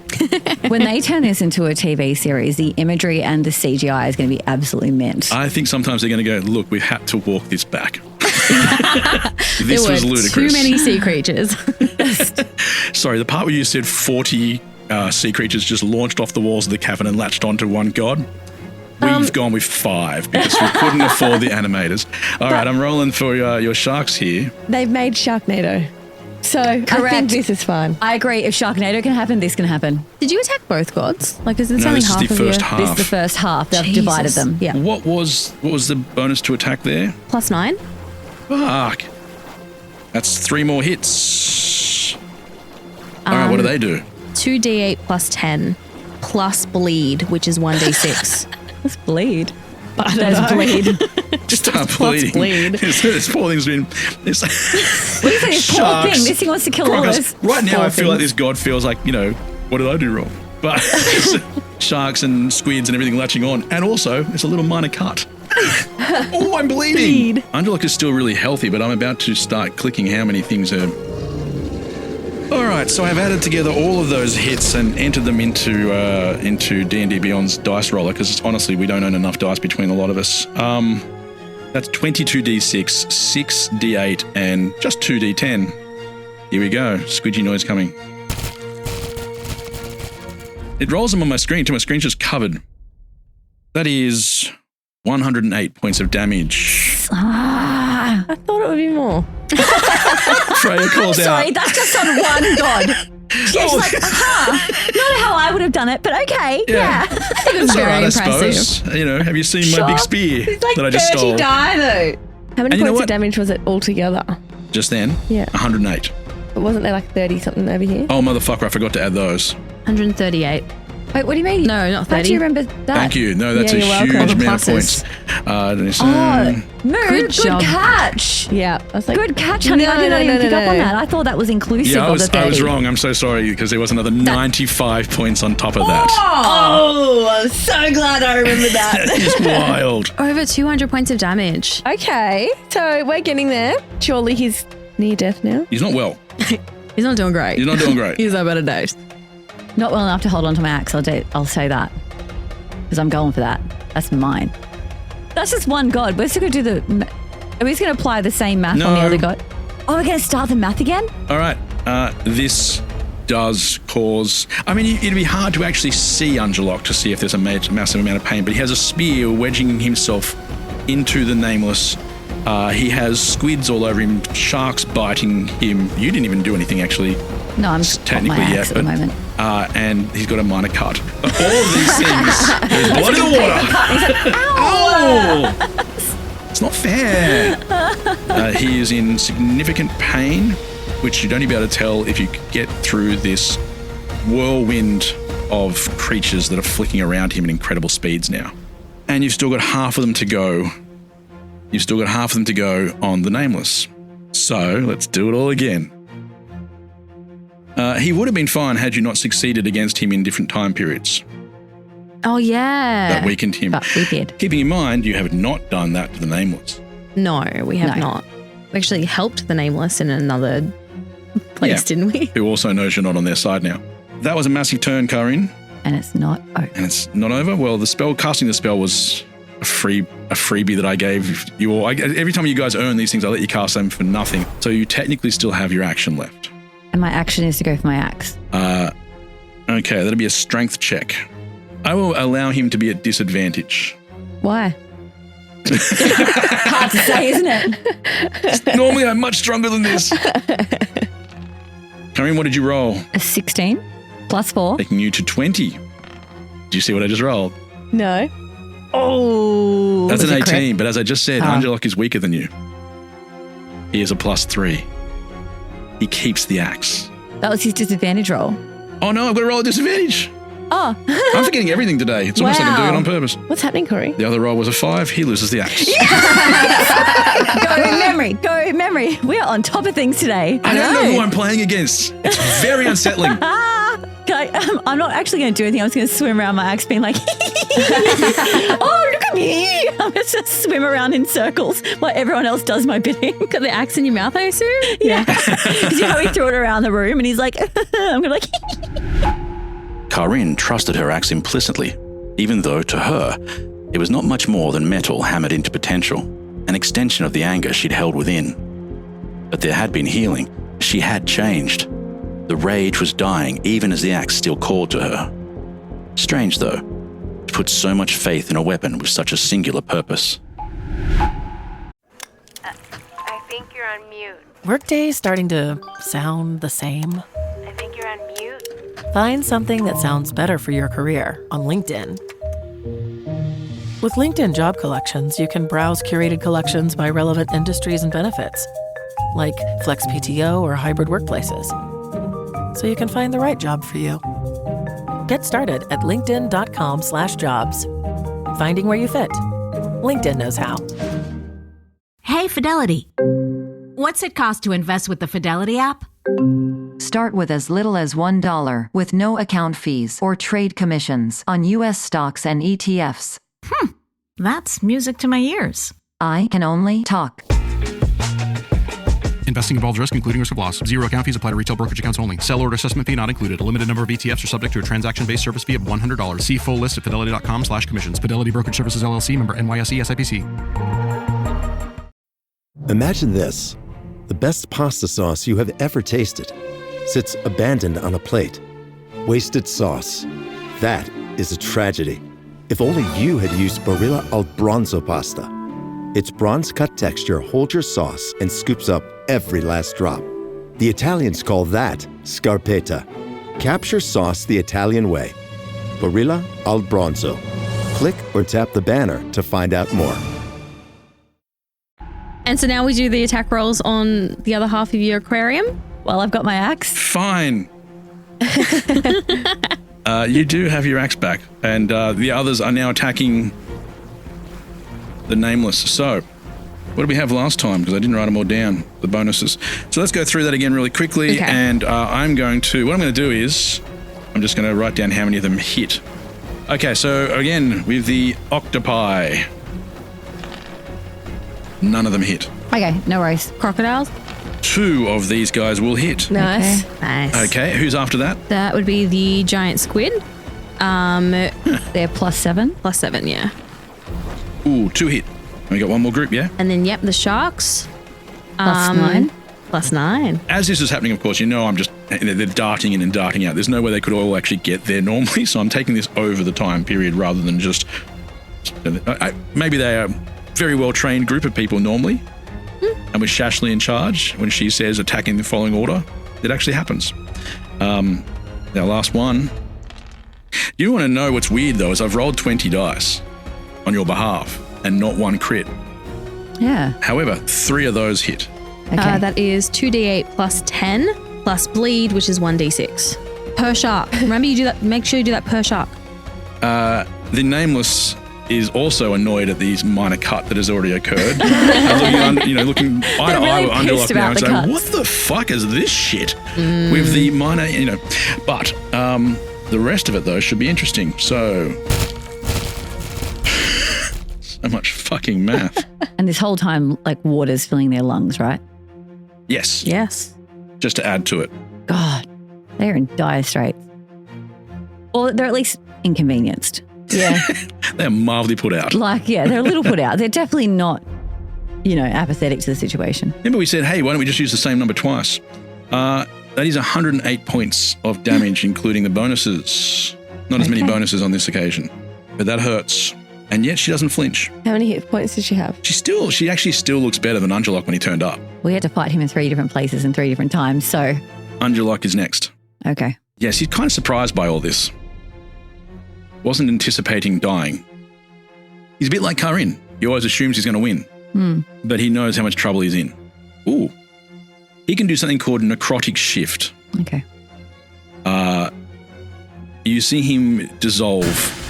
When they turn this into a TV series, the imagery and the CGI is going to be absolutely mint. I think sometimes they're going to go, look, we've had to walk this back. This There was were ludicrous. too many sea creatures. Sorry, the part where you said 40 sea creatures just launched off the walls of the cavern and latched onto one god. We've gone with 5 because we couldn't afford the animators. All right, I'm rolling for your sharks here. They've made Sharknado. So I think this is fun. I agree. If Sharknado can happen, this can happen. Did you attack both gods? Like, is this No, only this is half the of first your... half. This is the first half. They've Jesus. divided them. Yeah. What was the bonus to attack there? Plus 9. Fuck. That's 3 more hits. All right, what do they do? 2d8 plus 10 plus bleed, which is 1d6. Let's bleed. There's bleed. Just start plus bleeding. bleed. This poor thing's been... What do you say? This poor Sharks, thing. This thing wants to kill all of us. Right now, Poor I feel like things. this god feels like, what did I do wrong? But sharks and squids and everything latching on. And also, it's a little minor cut. Oh, I'm bleeding. Undulok is still really healthy, but I'm about to start clicking how many things are... All right, so I've added together all of those hits and entered them into D&D Beyond's dice roller because honestly, we don't own enough dice between a lot of us. That's 22d6, 6d8, and just 2d10. Here we go. Squidgy noise coming. It rolls them on my screen till my screen's just covered. That is 108 points of damage. I thought it would be more. Freya calls out. Sorry, that's just on one god. She's like, not how I would have done it, but okay, yeah. It was It's all very right, I impressive. suppose. Have you seen my big spear It's like that I just 30 stole? die though. How many And you know points what? of damage was it altogether? Just then? Yeah. 108. But wasn't there like 30 something over here? Oh, motherfucker, I forgot to add those. 138. Wait, what do you mean? No, not 30. How do you remember that? Thank you. No, that's Yeah, a you're huge welcome. amount of Pluses. points. Moo, Good good job. catch. Yeah. I was like, Good catch, honey. I did not even pick up on that. I thought that was inclusive Yeah, of the 30. I was wrong. I'm so sorry because there was another 95 points on top of that. oh, I'm so glad I remembered that. It's wild. Over 200 points of damage. Okay, so we're getting there. Surely he's near death now. He's not well. He's not doing great. He's not doing great. He's about a dose. Not well enough to hold on to my axe. I'll say that. Because I'm going for that. That's mine. That's just one god. We're still going to do the... Are we just going to apply the same math on the No. other god? Oh, we're going to start the math again? All right. This does cause... I mean, it'd be hard to actually see Undulok to see if there's a massive amount of pain, but he has a spear wedging himself into the Nameless. He has squids all over him, sharks biting him. You didn't even do anything, actually. No, I'm Technically, on my yeah, axe at but, the moment. and he's got a minor cut. But all of these things, there's blood in the water. Ow! It's not fair. He is in significant pain, which you'd only be able to tell if you could get through this whirlwind of creatures that are flicking around him at incredible speeds now. And you've still got half of them to go. You've still got half of them to go on the Nameless. So let's do it all again. He would have been fine had you not succeeded against him in different time periods. Oh, yeah. That weakened him. But we did. Keeping in mind, you have not done that to the Nameless. No, we have not. We actually helped the Nameless in another place, didn't we? Who also knows you're not on their side now. That was a massive turn, Kaa'Riin. And it's not over. And it's not over? Well, casting the spell was a freebie that I gave you all. Every time you guys earn these things, I let you cast them for nothing. So you technically still have your action left. And my action is to go for my axe. Okay, that'll be a strength check. I will allow him to be at disadvantage. Why? Hard to say, isn't it? Normally I'm much stronger than this. Kaa'Riin, what did you roll? A 16 plus 4. Taking you to 20. Do you see what I just rolled? No. Oh. That's an 18, but as I just said, Angelok is weaker than you. He is a +3. He keeps the axe. That was his disadvantage roll. Oh no, I've got to roll a disadvantage. Oh. I'm forgetting everything today. It's almost like I'm doing it on purpose. What's happening, Cory? The other roll was a 5. He loses the axe. Go memory. We are on top of things today. I don't know who I'm playing against. It's very unsettling. I'm not actually going to do anything. I'm just going to swim around my axe being like, oh, look at me. I'm just swim around in circles while everyone else does my bidding. Got the axe in your mouth, I assume? Yeah. Because you know how he threw it around the room and he's like, I'm going to Kaa'Riin trusted her axe implicitly, even though to her, it was not much more than metal hammered into potential, an extension of the anger she'd held within. But there had been healing. She had changed. The rage was dying even as the axe still called to her. Strange, though, to put so much faith in a weapon with such a singular purpose. I think you're on mute. Workday's starting to sound the same. I think you're on mute. Find something that sounds better for your career on LinkedIn. With LinkedIn Job Collections, you can browse curated collections by relevant industries and benefits, like flex PTO or hybrid workplaces, so you can find the right job for you. Get started at linkedin.com/jobs. Finding where you fit. LinkedIn knows how. Hey, Fidelity. What's it cost to invest with the Fidelity app? Start with as little as $1 with no account fees or trade commissions on U.S. stocks and ETFs. That's music to my ears. I can only talk. Investing involves risk, including risk of loss. Zero account fees apply to retail brokerage accounts only. Sell order assessment fee not included. A limited number of ETFs are subject to a transaction-based service fee of $100. See full list at fidelity.com/commissions. Fidelity Brokerage Services, LLC, member NYSE SIPC. Imagine this. The best pasta sauce you have ever tasted sits abandoned on a plate. Wasted sauce. That is a tragedy. If only you had used Barilla al Bronzo pasta. Its bronze-cut texture holds your sauce and scoops up every last drop. The Italians call that scarpetta. Capture sauce the Italian way. Barilla al Bronzo. Click or tap the banner to find out more. And so now we do the attack rolls on the other half of your aquarium. Well, I've got my axe. Fine. You do have your axe back, and the others are now attacking the Nameless. So, what did we have last time? Because I didn't write them all down, the bonuses. So let's go through that again really quickly, and what I'm going to do is, I'm just going to write down how many of them hit. Okay, so again, with the octopi, none of them hit. Okay, no worries. Crocodiles? 2 of these guys will hit. Nice. Nice. Okay, who's after that? That would be the giant squid. They're +7. +7, yeah. Ooh, 2 hit. We got one more group, yeah? And then, the sharks. +9. +9. As this is happening, of course, they're darting in and darting out. There's no way they could all actually get there normally, so I'm taking this over the time period rather than just... maybe they are a very well-trained group of people normally, and with Shashley in charge, when she says attack in the following order, it actually happens. Now, last one. You want to know what's weird, though, is I've rolled 20 dice on your behalf and not one crit. Yeah. However, 3 of those hit. Okay. That is 2d8 plus 10 plus bleed, which is 1d6 per shark. Remember, you do that. Make sure you do that per shark. The Nameless is also annoyed at these minor cut that has already occurred. Looking eye to eye with Underlock now and saying, what the fuck is this shit? With the minor, But the rest of it, though, should be interesting. So much fucking math. And this whole time, like, water's filling their lungs, right? Yes. Yes. Just to add to it. God, they're in dire straits. Well, they're at least inconvenienced. Yeah. They're mildly put out. They're a little put out. They're definitely not, apathetic to the situation. Remember we said, hey, why don't we just use the same number twice? That is 108 points of damage, including the bonuses. Not as many bonuses on this occasion, but that hurts. And yet she doesn't flinch. How many hit points does she have? She actually still looks better than Angelok when he turned up. We had to fight him in 3 different places and 3 different times, so. Angelok is next. Okay. Yes, he's kind of surprised by all this. Wasn't anticipating dying. He's a bit like Kaa'Riin. He always assumes he's going to win, but he knows how much trouble he's in. Ooh. He can do something called necrotic shift. Okay. You see him dissolve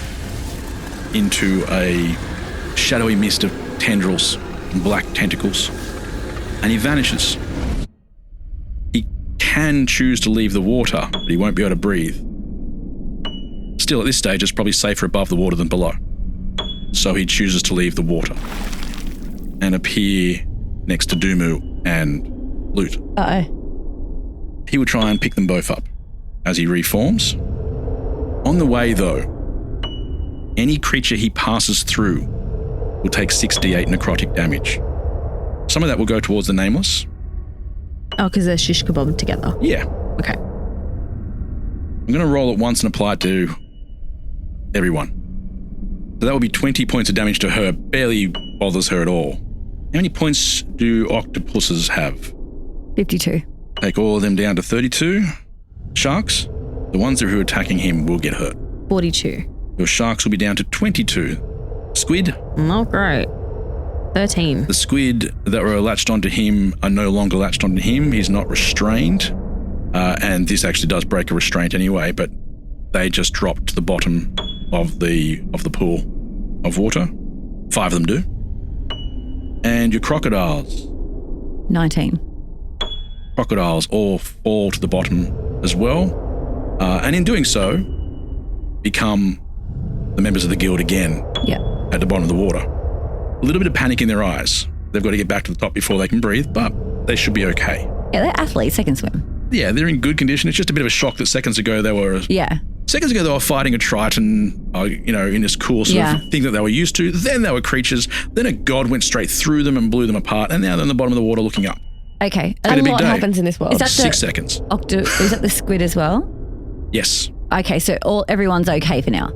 into a shadowy mist of tendrils and black tentacles, and he vanishes. He can choose to leave the water, but he won't be able to breathe. Still, at this stage, it's probably safer above the water than below. So he chooses to leave the water and appear next to Dumu and Loot. Uh-oh. He would try and pick them both up as he reforms. On the way, though, any creature he passes through will take 6d8 necrotic damage. Some of that will go towards the Nameless. Oh, because they're shish kebab together. Yeah. Okay. I'm going to roll it once and apply it to everyone. So that will be 20 points of damage to her. Barely bothers her at all. How many points do octopuses have? 52. Take all of them down to 32. Sharks, the ones who are attacking him will get hurt. 42. Your sharks will be down to 22. Squid? Oh, great. 13. The squid that were latched onto him are no longer latched onto him. He's not restrained. And this actually does break a restraint anyway, but they just drop to the bottom of the pool of water. 5 of them do. And your crocodiles? 19. Crocodiles all fall to the bottom as well. And in doing so, become the members of the guild again. Yeah. At the bottom of the water. A little bit of panic in their eyes. They've got to get back to the top before they can breathe, but they should be okay. Yeah, they're athletes. They can swim. Yeah, they're in good condition. It's just a bit of a shock that seconds ago they were fighting a Triton, in this cool sort of thing that they were used to. Then they were creatures. Then a god went straight through them and blew them apart. And now they're in the bottom of the water looking up. Okay. A lot happens in this world. Is that 6 seconds. Is that the squid as well? Yes. Okay, so everyone's okay for now.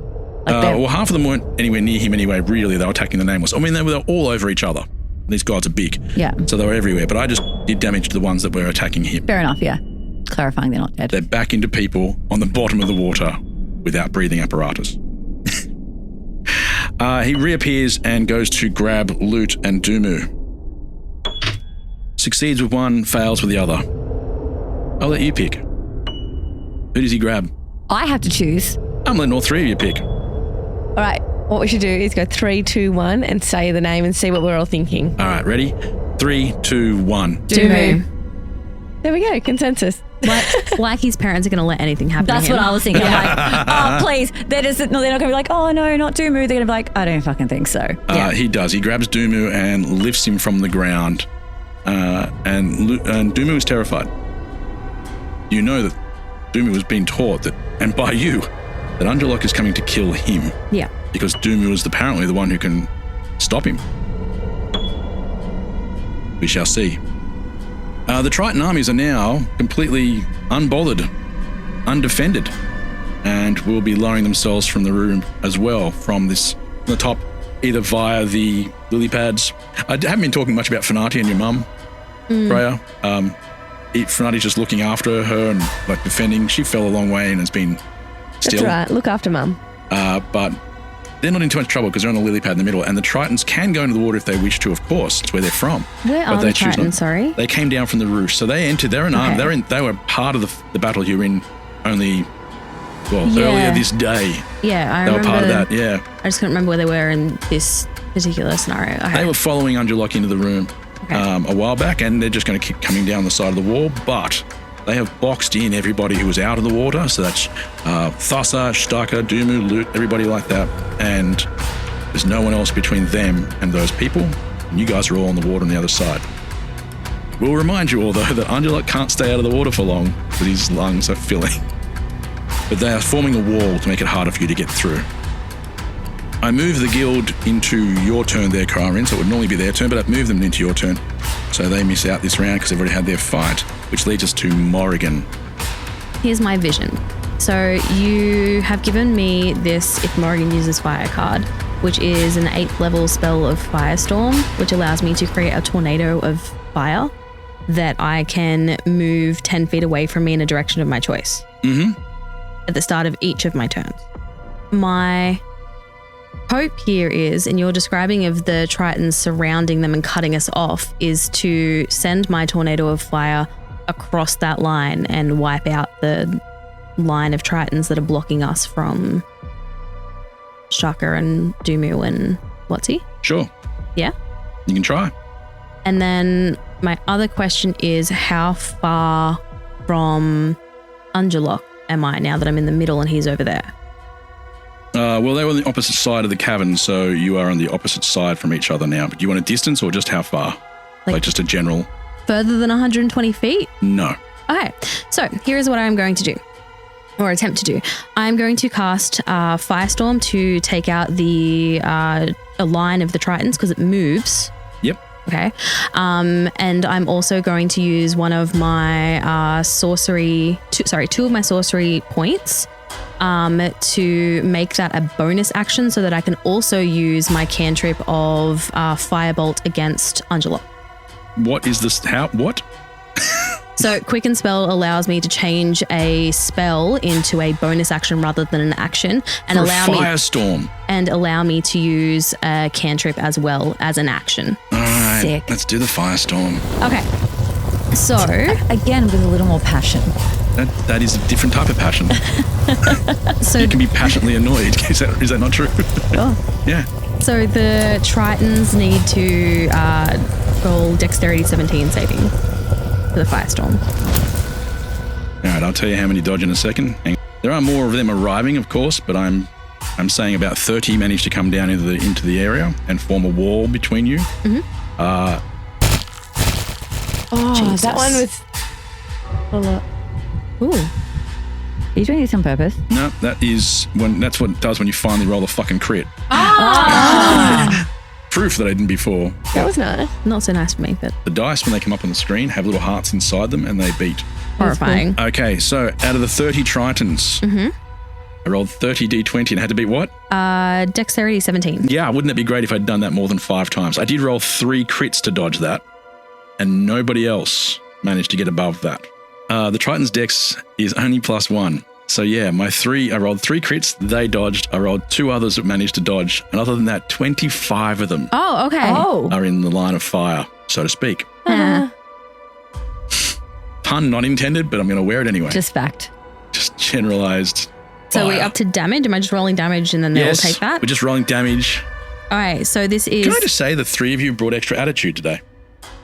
Well, half of them weren't anywhere near him anyway, really. They were attacking the Nameless. I mean, they were all over each other. These gods are big. Yeah. So they were everywhere. But I just did damage to the ones that were attacking him. Fair enough, yeah. Clarifying they're not dead. They're back into people on the bottom of the water without breathing apparatus. He reappears and goes to grab Loot and Dumu. Succeeds with one, fails with the other. I'll let you pick. Who does he grab? I have to choose. I'm letting all 3 of you pick. All right. What we should do is go 3, 2, 1 and say the name and see what we're all thinking. All right, ready? 3, 2, 1. Dumu. There we go. Consensus. Like his parents are going to let anything happen That's to him. what I was thinking. I'm like, oh, please. They're not going to be like, oh, no, not Dumu. They're going to be like, I don't fucking think so. He does. He grabs Dumu and lifts him from the ground. And Dumu is terrified. You know that Dumu has been taught that, and by you, that Angelok is coming to kill him. Yeah. Because Dumu is apparently the one who can stop him. We shall see. The Triton armies are now completely unbothered, undefended, and will be lowering themselves from the room as well from the top, either via the lily pads. I haven't been talking much about Fenati and your mum, Freya. Fenati's just looking after her and like defending. She fell a long way and has been still. That's right. Look after mum. But they're not in too much trouble because they're on the lily pad in the middle, and the Tritons can go into the water if they wish to, of course. It's where they're from. Where are the Tritons, sorry? They came down from the roof. So they entered, they were part of the battle you were in only earlier this day. Yeah, I They were remember. part of that, yeah. I just couldn't remember where they were in this particular scenario. They were following Angelok into the room a while back, and they're just going to keep coming down the side of the wall, but they have boxed in everybody who was out of the water. So that's Thassa, Shtaka, Dumu, Lut, everybody like that. And there's no one else between them and those people. And you guys are all on the water on the other side. We'll remind you all, though, that Angelok can't stay out of the water for long because his lungs are filling. But they are forming a wall to make it harder for you to get through. I move the guild into your turn there, Kaa'Riin, so it would normally be their turn, but I've moved them into your turn. So they miss out this round because they've already had their fight, which leads us to Morrigan. Here's my vision. So you have given me this if Morrigan uses fire card, which is an 8th level spell of Firestorm, which allows me to create a tornado of fire that I can move 10 feet away from me in a direction of my choice. Mm-hmm. At the start of each of my turns. My hope here is, and you're describing of the Tritons surrounding them and cutting us off, is to send my tornado of fire across that line and wipe out the line of Tritons that are blocking us from Shaka and Dumu and what's he? Sure. Yeah? You can try. And then my other question is, how far from Angelok am I now that I'm in the middle and he's over there? Well, they were on the opposite side of the cavern, so you are on the opposite side from each other now. But do you want a distance or just how far? Like just a general? Further than 120 feet? No. Okay, so here's what I'm going to do, or attempt to do. I'm going to cast Firestorm to take out the a line of the Tritons because it moves. Yep. Okay. And I'm also going to use one of my two of my sorcery points to make that a bonus action so that I can also use my cantrip of Firebolt against Angelok. What is this? What? So Quicken Spell allows me to change a spell into a bonus action rather than an action, and For Firestorm, and allow me to use a cantrip as well as an action. All right, Sick. let's do the Firestorm. Okay. So again, with a little more passion. That is a different type of passion. So you can be passionately annoyed. Is that not true? Sure. Yeah. So the Tritons need to roll Dexterity 17 saving for the Firestorm. All right, I'll tell you how many dodge in a second. There are more of them arriving, of course, but I'm saying about 30 managed to come down into the area and form a wall between you. Mm-hmm. Jesus. That one with a lot. Ooh. Are you doing this on purpose? No, that's what it does when you finally roll a fucking crit. Proof that I didn't before. That was nice. Not so nice for me, but The dice, when they come up on the screen, have little hearts inside them and they beat. Horrifying. Okay, so out of the 30 Tritons, I rolled 30 d20 and I had to beat what? Dexterity 17. Yeah, wouldn't it be great if I'd done that more than 5 times? I did roll 3 crits to dodge that, and nobody else managed to get above that. The Triton's dex is only +1. So yeah, I rolled 3 crits, they dodged. I rolled 2 others that managed to dodge. And other than that, 25 of them Oh, okay. are in the line of fire, so to speak. Pun not intended, but I'm going to wear it anyway. Just fact. Just generalized. So are we up to damage? Am I just rolling damage and then they all take that? We're just rolling damage. All right, so this is... Can I just say the 3 of you brought extra attitude today?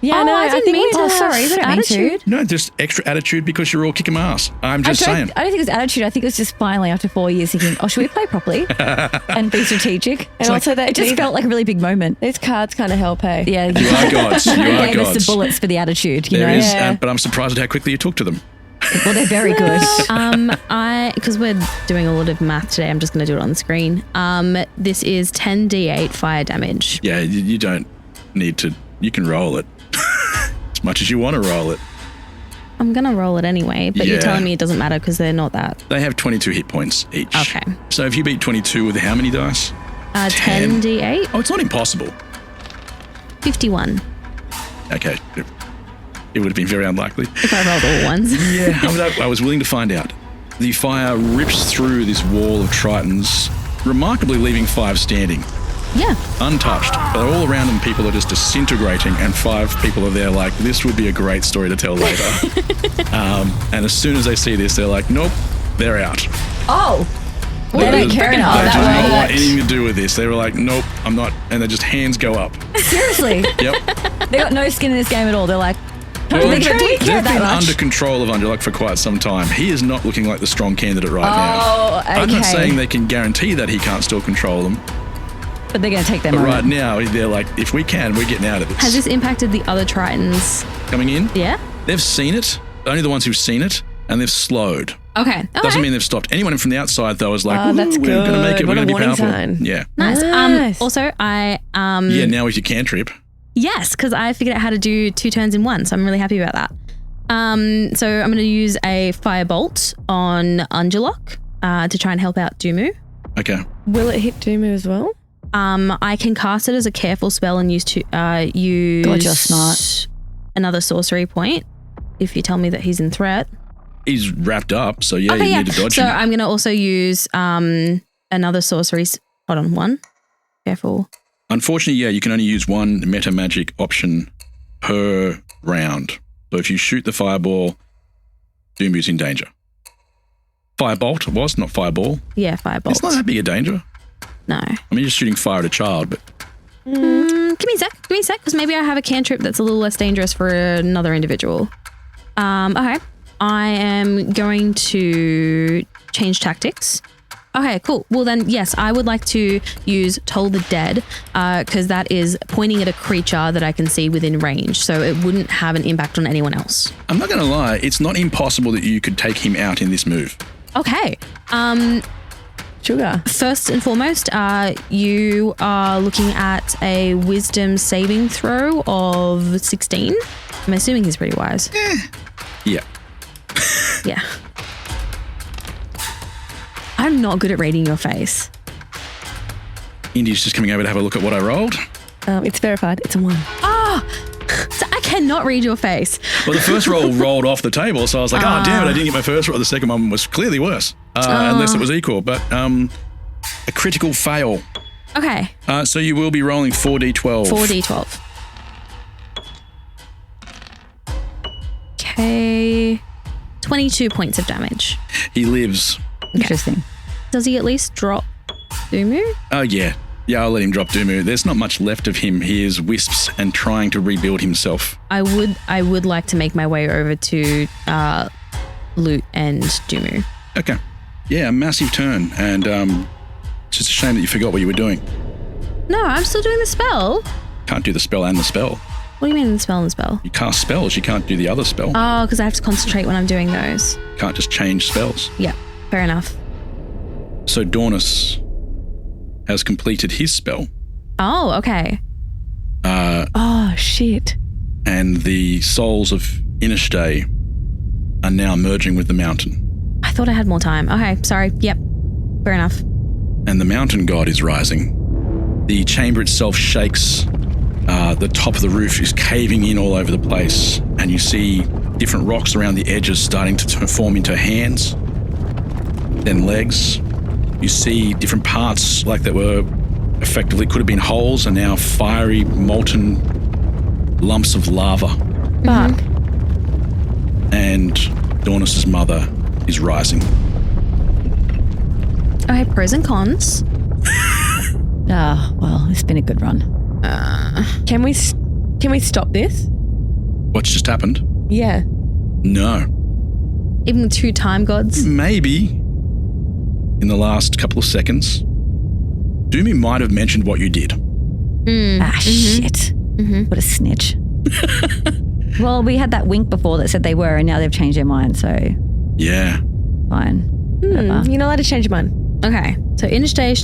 Yeah, no, I didn't mean to. have Sorry, I didn't mean to. attitude. No, just extra attitude because you're all kicking ass. I'm just saying. I don't think it was attitude. I think it was just finally after 4 years thinking, should we play properly and be strategic? And also that it just felt like a really big moment. These cards kind of help, hey? Yeah, You are gods. You are gave us gods. the bullets for the attitude. You There know, is, but I'm surprised at how quickly you took to them. well, they're very good. Because we're doing a lot of math today, I'm just going to do it on the screen. This is 10d8 fire damage. Yeah, you don't need to. You can roll it as much as you want to roll it. I'm going to roll it anyway, but you're telling me it doesn't matter because they're not that. They have 22 hit points each. Okay. So if you beat 22 with how many dice? 10d8. Oh, it's not impossible. 51. Okay. It would have been very unlikely. If I rolled all ones. Yeah, I was willing to find out. The fire rips through this wall of Tritons, remarkably leaving 5 standing. Yeah. Untouched. But all around them, people are just disintegrating, and 5 people are there like, this would be a great story to tell later. And as soon as they see this, they're like, nope, they're out. Oh. They don't care enough. They do That not want worked. anything to do with this. They were like, nope, I'm not. And then just hands go up. Seriously. Yep. They got no skin in this game at all. They're like, Well, do we care they've that been much? under control of Underlock for quite some time. He is not looking like the strong candidate right Oh, now. I'm not okay. saying they can guarantee that he can't still control them. But they're going to take them But over. right now, they're like, if we can, we're getting out of this. Has this impacted the other Tritons? Coming in? Yeah. They've seen it. Only the ones who've seen it, and they've slowed. Okay. Doesn't mean they've stopped. Anyone from the outside, though, is like, Oh, that's we're going to make it. good. We're What going a to be warning powerful. sign. Yeah. Nice. Also, I Yeah, now with your cantrip. yes, because I figured out how to do 2 turns in one, so I'm really happy about that. So I'm going to use a firebolt on Underlock to try and help out Dumu. Okay. Will it hit Dumu as well? I can cast it as a careful spell and use God, you're smart. another sorcery point if you tell me that he's in threat. He's wrapped up, so yeah, Okay, you yeah. need to dodge So him. I'm going to also use another sorcery. Hold on, one. Careful. Unfortunately, yeah, you can only use one meta magic option per round. So if you shoot the fireball, Dumu's in danger. Firebolt it was, not fireball. Yeah, firebolt. It's not that big a danger. No. I mean, you're just shooting fire at a child, but Give me a sec, because maybe I have a cantrip that's a little less dangerous for another individual. Okay. I am going to change tactics. Okay, cool. Well then, yes, I would like to use Toll the Dead, because that is pointing at a creature that I can see within range, so it wouldn't have an impact on anyone else. I'm not going to lie, it's not impossible that you could take him out in this move. Okay. Sugar. First and foremost, you are looking at a wisdom saving throw of 16. I'm assuming he's pretty wise. Yeah. Yeah. I'm not good at reading your face. Indy's just coming over to have a look at what I rolled. It's verified. It's a 1. Oh, so I cannot read your face. Well, the first roll rolled off the table, so I was like, oh, damn it, I didn't get my first roll. The second one was clearly worse, unless it was equal. But a critical fail. Okay. So you will be rolling 4d12. 4d12. Okay. 22 points of damage. He lives. Interesting. Does he at least drop Dumu? Oh, yeah. Yeah, I'll let him drop Dumu. There's not much left of him. He is wisps and trying to rebuild himself. I would like to make my way over to Loot and Dumu. Okay. Yeah, a massive turn. And it's just a shame that you forgot what you were doing. No, I'm still doing the spell. Can't do the spell and the spell. What do you mean the spell and the spell? You cast spells, you can't do the other spell. Oh, because I have to concentrate when I'm doing those. Can't just change spells. Yeah, fair enough. So Dornus has completed his spell. Oh, okay. Oh, shit. And the souls of Inishday are now merging with the mountain. I thought I had more time. Okay, sorry. Yep, fair enough. And the mountain god is rising. The chamber itself shakes. The top of the roof is caving in all over the place. And you see different rocks around the edges starting to form into hands, then legs. You see different parts like that were effectively could have been holes and now fiery, molten lumps of lava. Fuck. And Dornus' mother is rising. Okay, pros and cons. Well, it's been a good run. Can we stop this? What's just happened? Yeah. No. Even with 2 time gods? Maybe in the last couple of seconds, Doomy might have mentioned what you did. Shit. What a snitch. Well, we had that wink before that said they were, and now they've changed their mind, so yeah. Fine. You're not allowed to change your mind. Okay, so Inishday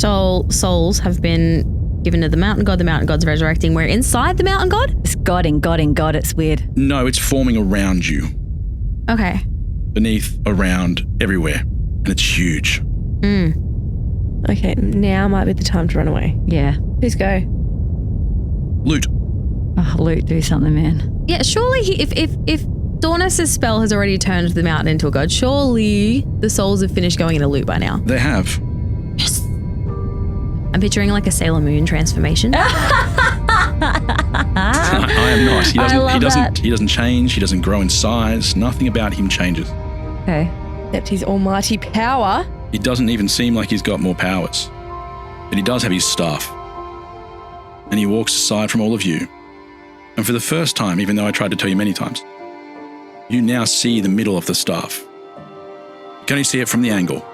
souls have been given to the mountain god. The mountain god's resurrecting. We're inside the mountain god? It's God. It's weird. No, it's forming around you. Okay. Beneath, around, everywhere. And it's huge. Okay, now might be the time to run away. Yeah. Who's go? Loot. Oh, Loot, do something, man. Yeah, surely if Dornus' spell has already turned the mountain into a god, surely the souls have finished going in a loop by now. They have. Yes. I'm picturing like a Sailor Moon transformation. I am not. He doesn't change. He doesn't grow in size. Nothing about him changes. Okay. Except his almighty power. It doesn't even seem like he's got more powers. But he does have his staff. And he walks aside from all of you. And for the first time, even though I tried to tell you many times, you now see the middle of the staff. You can only see it from the angle.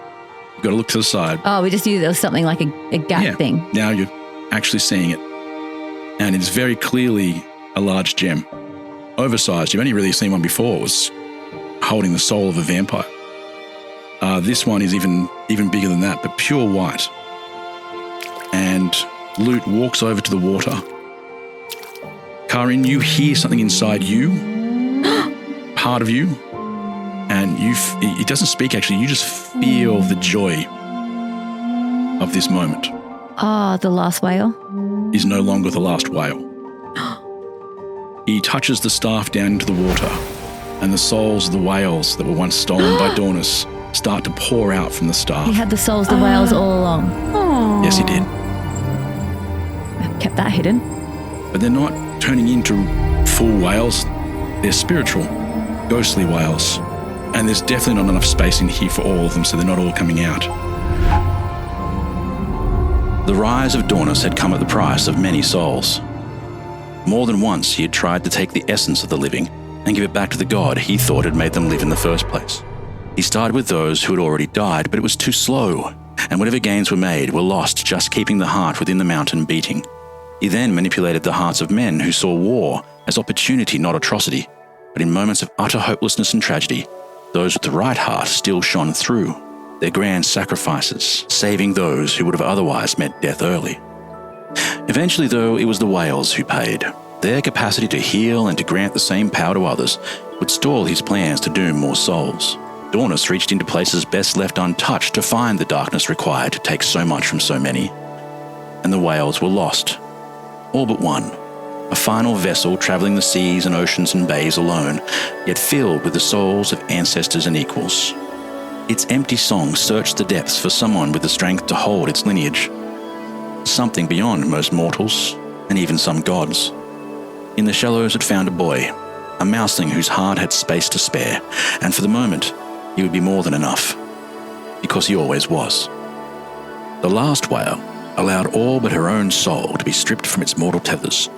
You've got to look to the side. Oh, we just knew there was something like a gap thing. Now you're actually seeing it. And it's very clearly a large gem. Oversized. You've only really seen one before. It was holding the soul of a vampire. This one is even bigger than that, but pure white. And Lute walks over to the water. Kaa'Riin, you hear something inside you, part of you, and it doesn't speak actually, you just feel the joy of this moment. The last whale? Is no longer the last whale. He touches the staff down into the water, and the souls of the whales that were once stolen by Dornus start to pour out from the staff. He had the souls of the whales all along. Oh. Yes, he did. Kept that hidden. But they're not turning into full whales. They're spiritual, ghostly whales. And there's definitely not enough space in here for all of them, so they're not all coming out. The rise of Dornus had come at the price of many souls. More than once he had tried to take the essence of the living and give it back to the god he thought had made them live in the first place. He started with those who had already died, but it was too slow, and whatever gains were made were lost just keeping the heart within the mountain beating. He then manipulated the hearts of men who saw war as opportunity, not atrocity, but in moments of utter hopelessness and tragedy, those with the right heart still shone through, their grand sacrifices, saving those who would have otherwise met death early. Eventually, though, it was the whales who paid. Their capacity to heal and to grant the same power to others would stall his plans to doom more souls. Dornus reached into places best left untouched to find the darkness required to take so much from so many. And the whales were lost. All but one. A final vessel travelling the seas and oceans and bays alone, yet filled with the souls of ancestors and equals. Its empty song searched the depths for someone with the strength to hold its lineage. Something beyond most mortals, and even some gods. In the shallows it found a boy, a mouseling whose heart had space to spare, and for the moment, he would be more than enough, because he always was. The last whale allowed all but her own soul to be stripped from its mortal tethers,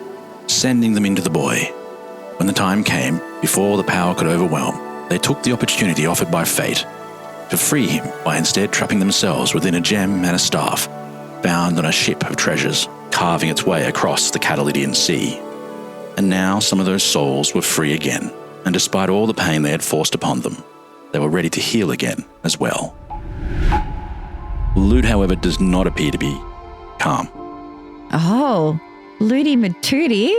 sending them into the boy. When the time came, before the power could overwhelm, they took the opportunity offered by fate to free him by instead trapping themselves within a gem and a staff, found on a ship of treasures, carving its way across the Catalydian Sea. And now some of those souls were free again, and despite all the pain they had forced upon them, they were ready to heal again as well. Lute, however, does not appear to be calm. Oh, Ludi Matootie.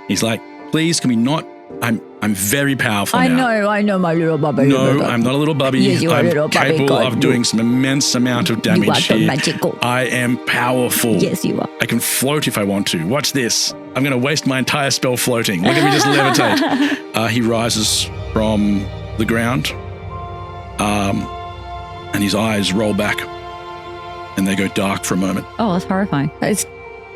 He's like, please, can we not? I'm very powerful I now. I know, my little bubby. No, I'm not a little bubby. Yes, you are I'm a little bubby. capable God, of doing some immense amount of damage you are so here. magical. I am powerful. Yes, you are. I can float if I want to. Watch this. I'm going to waste my entire spell floating. Look at me just levitate. He rises from the ground, and his eyes roll back, and they go dark for a moment. Oh, that's horrifying. It's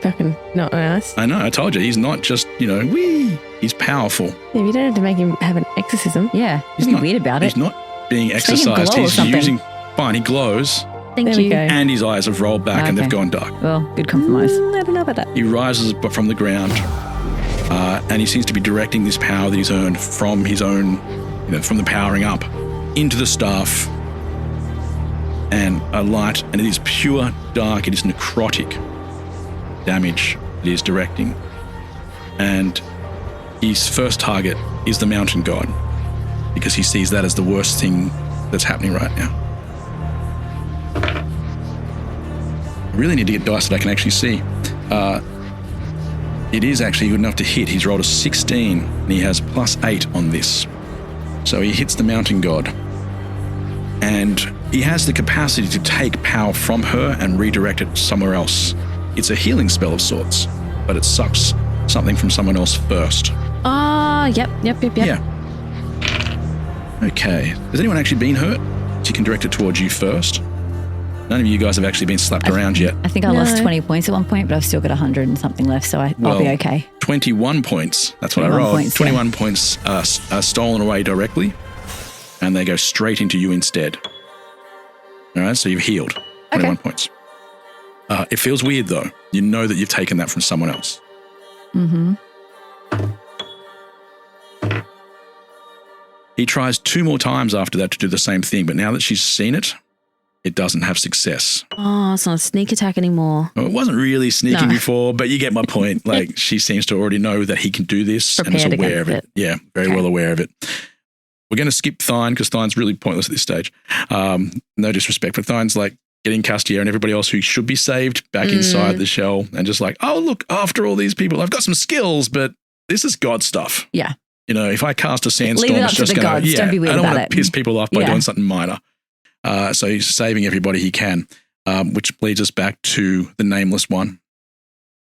fucking not nice. I know, I told you. He's not just, wee. He's powerful. Yeah, you don't have to make him have an exorcism. Yeah, he's not weird about it. He's not being Just make him exercised. glow or He's something. using, fine, he glows. Thank There we you. go. And his eyes have rolled back and they've Okay. gone dark. Well, good compromise. I don't know about that. He rises from the ground, and he seems to be directing this power that he's earned from his own, from the powering up, into the staff, and a light, and it is pure dark, it is necrotic damage that he is directing. And his first target is the mountain god, because he sees that as the worst thing that's happening right now. I really need to get dice that I can actually see. It is actually good enough to hit. He's rolled a 16, and he has +8 on this. So he hits the mountain god. And he has the capacity to take power from her and redirect it somewhere else. It's a healing spell of sorts, but it sucks something from someone else first. Yep. Yeah. Okay. Has anyone actually been hurt? So you can direct it towards you first. None of you guys have actually been slapped around yet. I think I lost 20 points at one point, but I've still got 100 and something left, so I'll be okay. 21 points. That's what I 21 rolled. points, 21 points are stolen away directly. and they go straight into you instead. All right, so you've healed 21 points. It feels weird though. You know that you've taken that from someone else. Mm-hmm. He tries 2 more times after that to do the same thing, but now that she's seen it, it doesn't have success. Oh, it's not a sneak attack anymore. Well, it wasn't really sneaking before, but you get my point. Like, she seems to already know that he can do this and is aware of it. Yeah, very well aware of it. We're going to skip Thine because Thine's really pointless at this stage. No disrespect, but Thine's like getting Castier and everybody else who should be saved back inside the shell and just like, oh, look, after all these people, I've got some skills, but this is God stuff. Yeah. You know, if I cast a sandstorm, Leave it up it's to just the going to, gods. Don't be weird I don't about want to it. piss people off by doing something minor. So he's saving everybody he can, which leads us back to the Nameless One.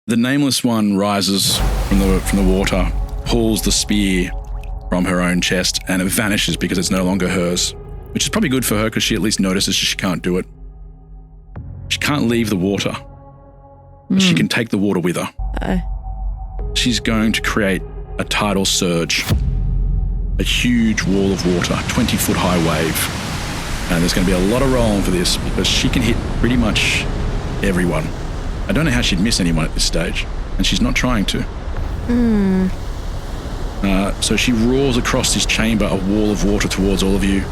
The Nameless One rises from the water, pulls the spear from her own chest, and it vanishes because it's no longer hers, which is probably good for her because she at least notices she can't do it. She can't leave the water, but she can take the water with her. She's going to create a tidal surge, a huge wall of water, 20-foot high wave. And there's going to be a lot of rolling for this because she can hit pretty much everyone. I don't know how she'd miss anyone at this stage, and she's not trying to. So she roars across this chamber, a wall of water towards all of you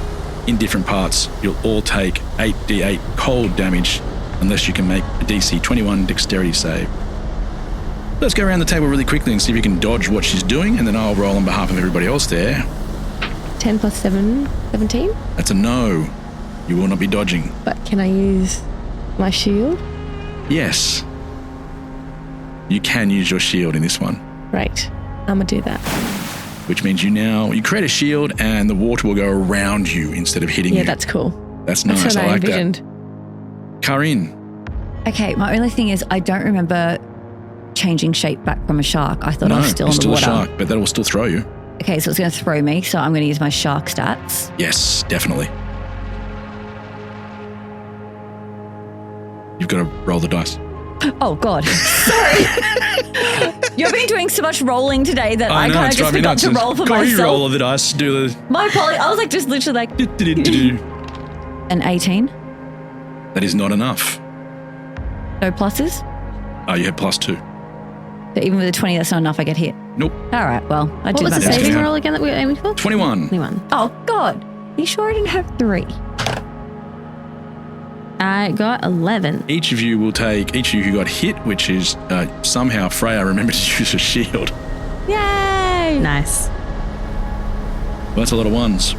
in different parts. You'll all take 8d8 cold damage unless you can make a DC 21 dexterity save. Let's go around the table really quickly and see if you can dodge what she's doing, and then I'll roll on behalf of everybody else there. 10 plus 7, 17. That's a no. You will not be dodging. But can I use my shield? Yes. You can use your shield in this one. Right. I'm going to do that. Which means you create a shield and the water will go around you instead of hitting you. Yeah, that's cool. That's nice. That's what I like envisioned. that. Kaa'Riin. Okay, my only thing is I don't remember changing shape back from a shark. I thought I was still in the water. Still a shark, but that will still throw you. Okay, so it's going to throw me, so I'm going to use my shark stats. Yes, definitely. You've got to roll the dice. Oh, God. Sorry. You've been doing so much rolling today that I kind of just forgot to roll for myself. Roll of the dice. Do the... My poly. I was like just literally like... An 18. That is not enough. No pluses? Oh, you have +2. So even with a 20, that's not enough. I get hit. Nope. All right, well, I did What was my the best. saving roll again that we were aiming for? 21. 21. Oh, God. You sure I didn't have 3? I got 11. Each of you who got hit, which is somehow Freya remembered to use a shield. Yay! Nice. Well, that's a lot of ones.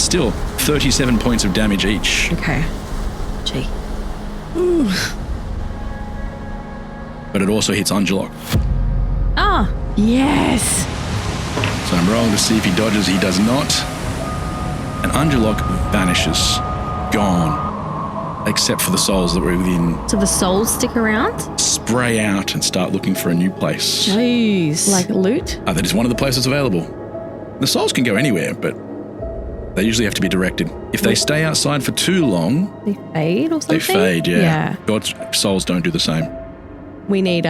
Still, 37 points of damage each. Okay. Gee. Ooh. But it also hits Angelok. Ah, yes. So I'm rolling to see if he dodges. He does not. And Angelok vanishes. Gone. Except for the souls that were within. So the souls stick around? Spray out and start looking for a new place. Jeez. Like loot? That is one of the places available. The souls can go anywhere, but they usually have to be directed. If they stay outside for too long, They fade or something? they fade, yeah. Yeah. God's souls don't do the same. We need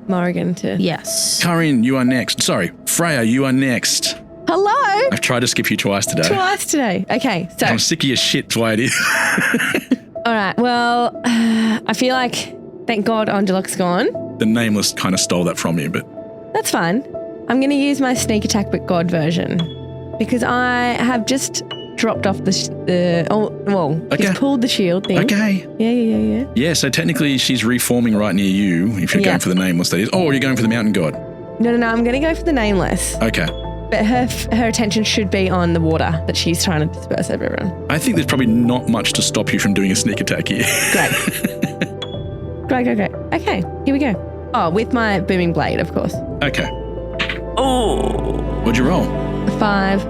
Morrigan to... Yes. Kaa'Riin, you are next. Sorry, Freya, you are next. Hello? I've tried to skip you twice today. Twice today. Okay, so... I'm sick of your shit, that's why it is. All right, well, I feel like, thank God Angelok's gone. The Nameless kind of stole that from you, but... That's fine. I'm going to use my sneak attack but God version because I have just dropped off he's pulled the shield thing. Okay. Yeah. Yeah, so technically she's reforming right near you, if you're going for the Nameless, that is. Or you're going for the Mountain God. No, I'm going to go for the Nameless. Okay. But her attention should be on the water that she's trying to disperse everyone. I think there's probably not much to stop you from doing a sneak attack here. Great. Okay, here we go. Oh, with my booming blade, of course. Okay. Oh. What'd you roll? 5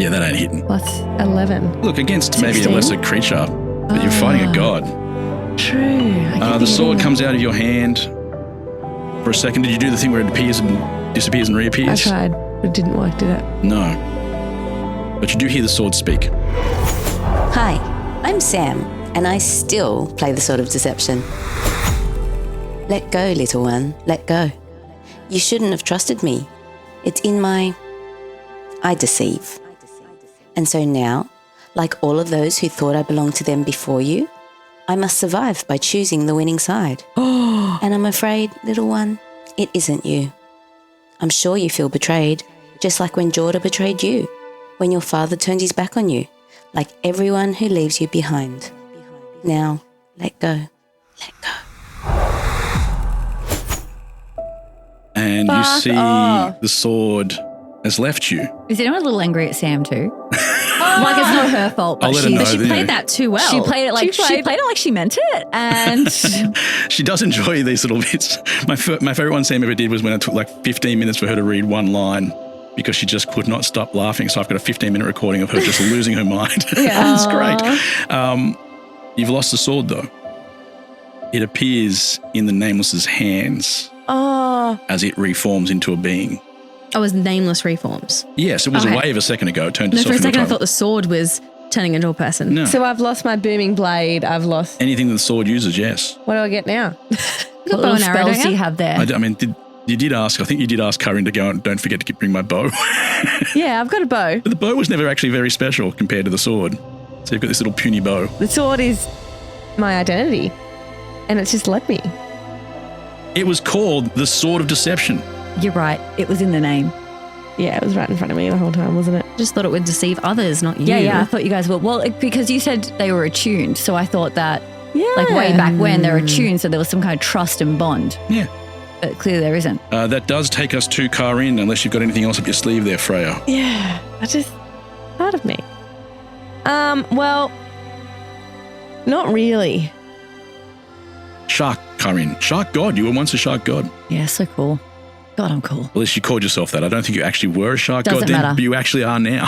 Yeah, that ain't hitting. plus 11. Look, against 16? maybe a lesser creature, but you're fighting a god. True. The sword comes out of your hand. For a second, did you do the thing where it appears and disappears and reappears? I tried, but it didn't work, did it? No. But you do hear the sword speak. Hi, I'm Sam, and I still play the sword of deception. Let go, little one, let go. You shouldn't have trusted me. It's in my... I deceive. And so now, like all of those who thought I belonged to them before you, I must survive by choosing the winning side. And I'm afraid, little one, it isn't you. I'm sure you feel betrayed, just like when Jordan betrayed you, when your father turned his back on you, like everyone who leaves you behind. Now, let go. Let go. And you see the sword has left you. Is anyone a little angry at Sam too? Like it's not her fault, but I'll let her know She that, played that too well. She played it like she meant it, and She does enjoy these little bits. My favourite one Sam ever did was when it took like 15 minutes for her to read one line because she just could not stop laughing. So I've got a 15-minute recording of her just losing her mind. It's great. You've lost the sword though. It appears in the Nameless's hands as it reforms into a being. Oh, it was Nameless reforms. Yes, it was a wave a second ago. It turned No, itself for a into second I title. thought the sword was turning into a person. No. So I've lost my booming blade. I've lost. Anything that the sword uses, yes. What do I get now? what little spells do you have there? I mean, you did ask, I think you did ask Kaa'Riin to go and don't forget to bring my bow. Yeah, I've got a bow. But the bow was never actually very special compared to the sword. So you've got this little puny bow. The sword is my identity, and it's just left me. It was called the Sword of Deception. You're right. It was in the name. Yeah, it was right in front of me the whole time, wasn't it? Just thought it would deceive others, not you. Yeah, I thought you guys were. Well, because you said they were attuned, so I thought that, like way back when, they're attuned, so there was some kind of trust and bond. Yeah. But clearly there isn't. That does take us to Kaa'Riin, unless you've got anything else up your sleeve there, Freya. Yeah, part of me. Well, not really. Shark, Kaa'Riin. Shark God. You were once a shark god. Yeah, so cool. God, I'm cool. At least you called yourself that. I don't think you actually were a shark Doesn't god then, matter. but you actually are now.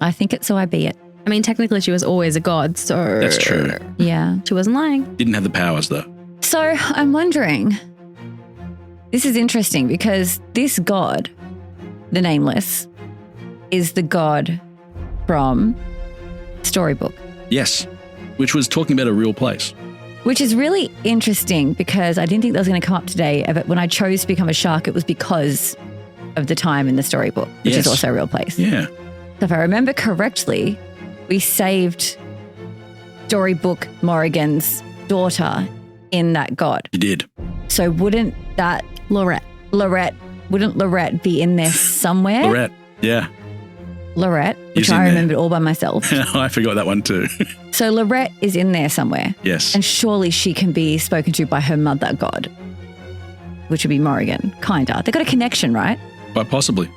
I think it, so I be it. I mean, technically she was always a god, so... That's true. Yeah. She wasn't lying. Didn't have the powers, though. So I'm wondering, this is interesting because this god, the Nameless, is the god from Storybook. Yes. Which was talking about a real place. Which is really interesting because I didn't think that was going to come up today. But when I chose to become a shark, it was because of the time in the Storybook, which is also a real place. Yeah. So if I remember correctly, we saved Storybook Morrigan's daughter in that god. You did. So wouldn't that... Wouldn't Lorette be in there somewhere? Lorette, yeah. Lorette, which Is in I there. remembered all by myself. I forgot that one too. So Lorette is in there somewhere. Yes. And surely she can be spoken to by her mother god, which would be Morrigan, kinda. They've got a connection, right? But possibly.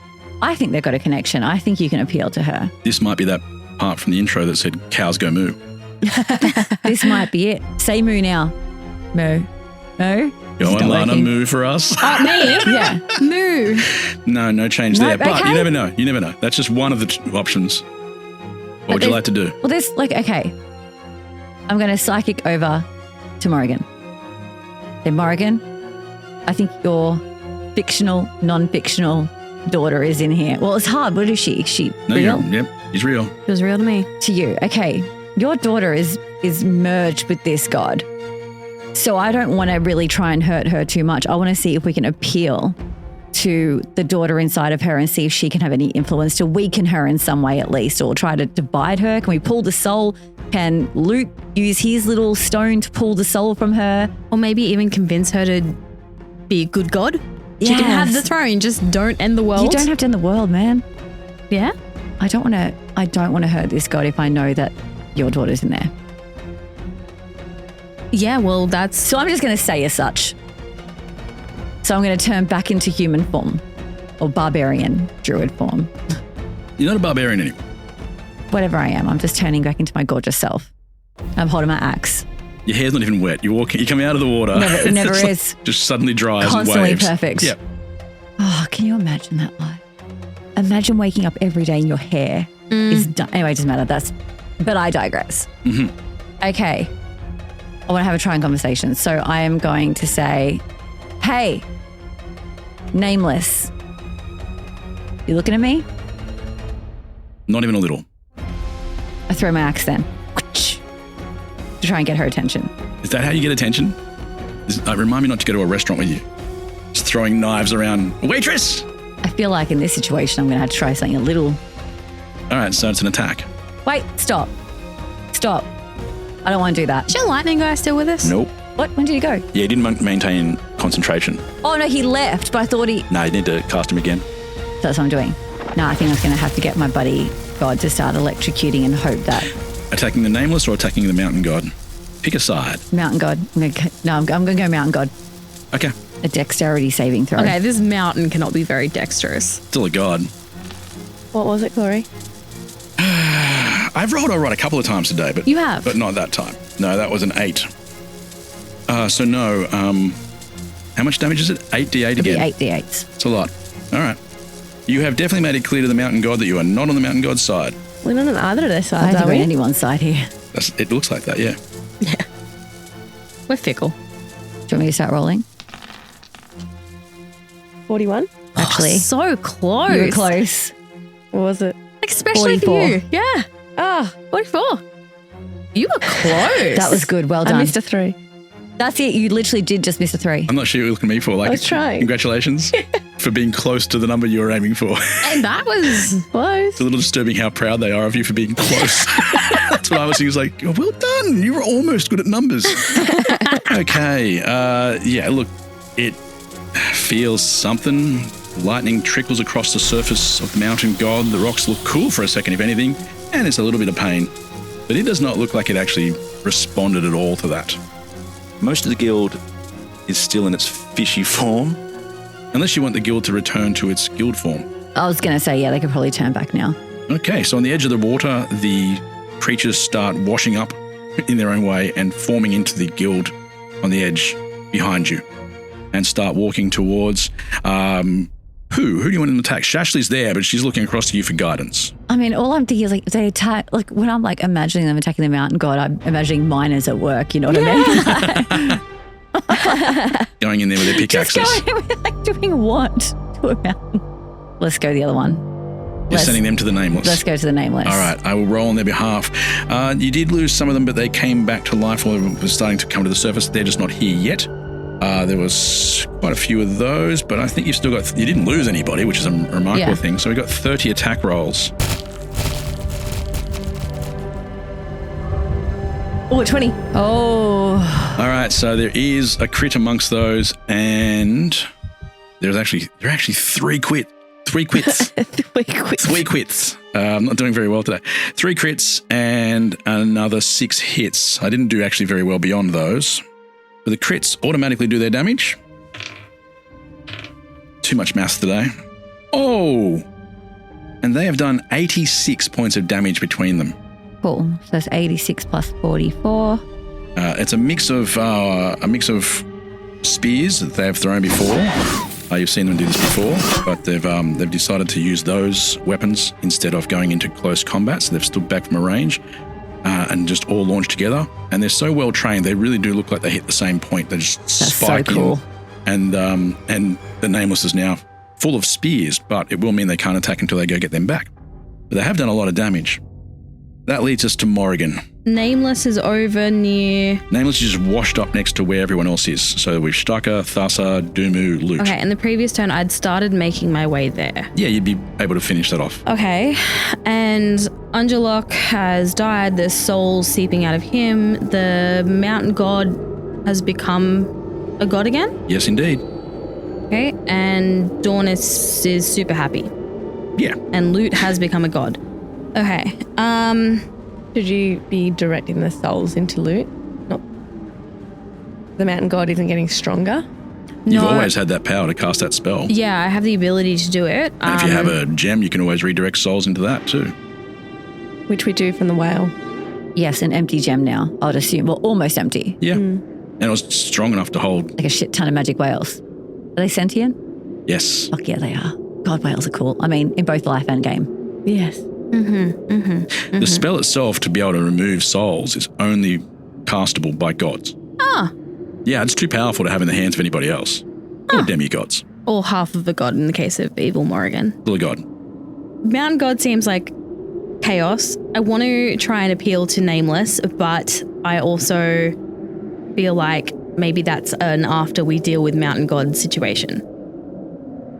I think they've got a connection. I think you can appeal to her. This might be that part from the intro that said cows go moo. This might be it. Say moo now. Moo. Moo? Go on, Lana, moo for us. Oh, me? Yeah. Moo. No change Nope, there. But okay. you never know. You never know. That's just one of the options. What would you like to do? Well, there's okay. I'm going to psychic over to Morrigan. Say, Morrigan, I think your fictional, non-fictional daughter is in here. Well, it's hard. What is she? Is she real? Yep, he's real. She was real to me. To you. Okay. Your daughter is merged with this god. So I don't want to really try and hurt her too much. I want to see if we can appeal to the daughter inside of her and see if she can have any influence to weaken her in some way at least, or try to divide her. Can we pull the soul? Can Luke use his little stone to pull the soul from her? Or maybe even convince her to be a good god? She can have the throne, just don't end the world. You don't have to end the world, man. Yeah? I don't want to hurt this god if I know that your daughter's in there. Yeah, well, that's... So I'm just going to say as such. So I'm going to turn back into human form, or barbarian druid form. You're not a barbarian anymore. Whatever I am, I'm just turning back into my gorgeous self. I'm holding my axe. Your hair's not even wet. You come out of the water. It never It's is. Just suddenly dries Constantly and waves. perfect. Yep. Oh, can you imagine that life? Imagine waking up every day and your hair is done. Anyway, it doesn't matter. But I digress. Mm-hmm. Okay. I want to have a trying conversation. So I am going to say, hey, Nameless, you looking at me? Not even a little. I throw my axe then to try and get her attention. Is that how you get attention? Remind me not to go to a restaurant with you. Just throwing knives around. Waitress! I feel like in this situation, I'm going to have to try something a little All right, so it's an attack. Wait, stop. I don't want to do that. Is your lightning guy still with us? Nope. What? When did he go? Yeah, he didn't maintain concentration. Oh, no, he left, but I thought he... No, you need to cast him again. That's what I'm doing. No, I think I was going to have to get my buddy God to start electrocuting and hope that... Attacking the Nameless or attacking the Mountain God? Pick a side. Mountain God. I'm going to go Mountain God. Okay. A dexterity saving throw. Okay, this mountain cannot be very dexterous. Still a god. What was it, Cory? I've rolled all right a couple of times today, but You have? but not that time. No, that was an 8. So no. How much damage is it? 8d8 again. 8d8s. It's a lot. All right. You have definitely made it clear to the Mountain God that you are not on the Mountain God's side. We're not on either of their I sides, think are we're on we? anyone's side here. It looks like that, yeah. We're fickle. Do you want me to start rolling? 41? Actually. So close. You were close. What was it? Especially 44. for you. Yeah. Ah, 44. You were close. That was good. Well done. I missed a 3. That's it. You literally did just miss a 3. I'm not sure you're looking at me for. Like, I was trying. Congratulations for being close to the number you were aiming for. And that was close. It's a little disturbing how proud they are of you for being close. That's what I was thinking. It was like, oh, well done. You were almost good at numbers. Okay. Yeah, look, it feels something. Lightning trickles across the surface of the Mountain God. The rocks look cool for a second, if anything, and it's a little bit of pain. But it does not look like it actually responded at all to that. Most of the guild is still in its fishy form. Unless you want the guild to return to its guild form. I was going to say, yeah, they could probably turn back now. Okay, so on the edge of the water, the creatures start washing up in their own way and forming into the guild on the edge behind you and start walking towards... Who do you want to attack? Shashley's there, but she's looking across to you for guidance. I mean, all I'm thinking is like they attack, like when I'm like imagining them attacking the Mountain God, I'm imagining miners at work, you know what I mean? Going in there with their pickaxes. Just going with like doing what to a mountain? Let's go the other one. You're sending them to the Nameless. Let's go to the Nameless. All right, I will roll on their behalf. You did lose some of them, but they came back to life or were starting to come to the surface. They're just not here yet. There was quite a few of those, but I think you've still got... You didn't lose anybody, which is a remarkable thing. So we got 30 attack rolls. Oh, 20. Oh. All right, so there is a crit amongst those, and there are actually 3 quits. 3 quits. 3 quits. I'm not doing very well today. 3 crits and another 6 hits. I didn't do actually very well beyond those. But the crits automatically do their damage. Too much maths today. Oh! And they have done 86 points of damage between them. Cool. So that's 86 plus 44. It's a mix of spears that they have thrown before. You've seen them do this before, but they've decided to use those weapons instead of going into close combat. So they've stood back from a range and just all launched together. And they're so well trained, they really do look like they hit the same point. They just spike so cool. in. And the Nameless is now full of spears, but it will mean they can't attack until they go get them back. But they have done a lot of damage. That leads us to Morrigan. Nameless is over near... Nameless is just washed up next to where everyone else is. So we've Staka, Thassa, Dumu, Loot. Okay, in the previous turn, I'd started making my way there. Yeah, you'd be able to finish that off. Okay, and Angelok has died. There's souls seeping out of him. The Mountain God has become a god again? Yes, indeed. Okay, and Dornis is super happy. Yeah. And Loot has become a god. Okay, Should you be directing the souls into Loot? Not. The Mountain God isn't getting stronger? You've always had that power to cast that spell. Yeah, I have the ability to do it. And if you have a gem, you can always redirect souls into that too. Which we do from the whale. Yes, an empty gem now, I would assume. Well, almost empty. Yeah. And it was strong enough to hold. Like a shit ton of magic whales. Are they sentient? Yes. Fuck yeah, they are. God, whales are cool. I mean, in both life and game. Yes. The spell itself to be able to remove souls is only castable by gods. Ah. Yeah, it's too powerful to have in the hands of anybody else. Or demigods. Or half of a god in the case of Evil Morrigan. Still a god. Mountain God seems like chaos. I want to try and appeal to Nameless, but I also feel like maybe that's an after we deal with Mountain God situation.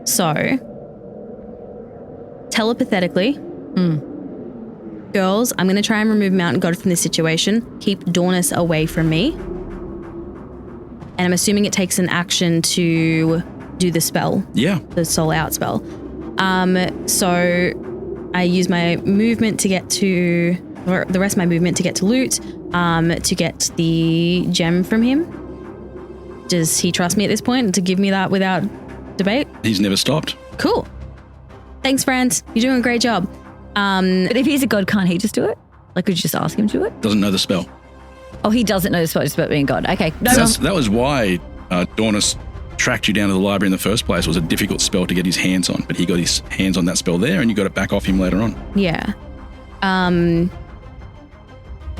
So, telepathetically, girls, I'm going to try and remove Mountain God from this situation. Keep Dornis away from me. And I'm assuming it takes an action to do the spell. Yeah. The soul out spell. So I use my movement to get to, or the rest of my movement to get to Loot, to get the gem from him. Does he trust me at this point to give me that without debate? He's never stopped. Cool. Thanks, friends. You're doing a great job. But if he's a god, can't he just do it? Like, could you just ask him to do it? Doesn't know the spell. Oh, he doesn't know the spell, just about being god. Okay. No, That was why Dornis tracked you down to the library in the first place. It was a difficult spell to get his hands on, but he got his hands on that spell there and you got it back off him later on. Yeah.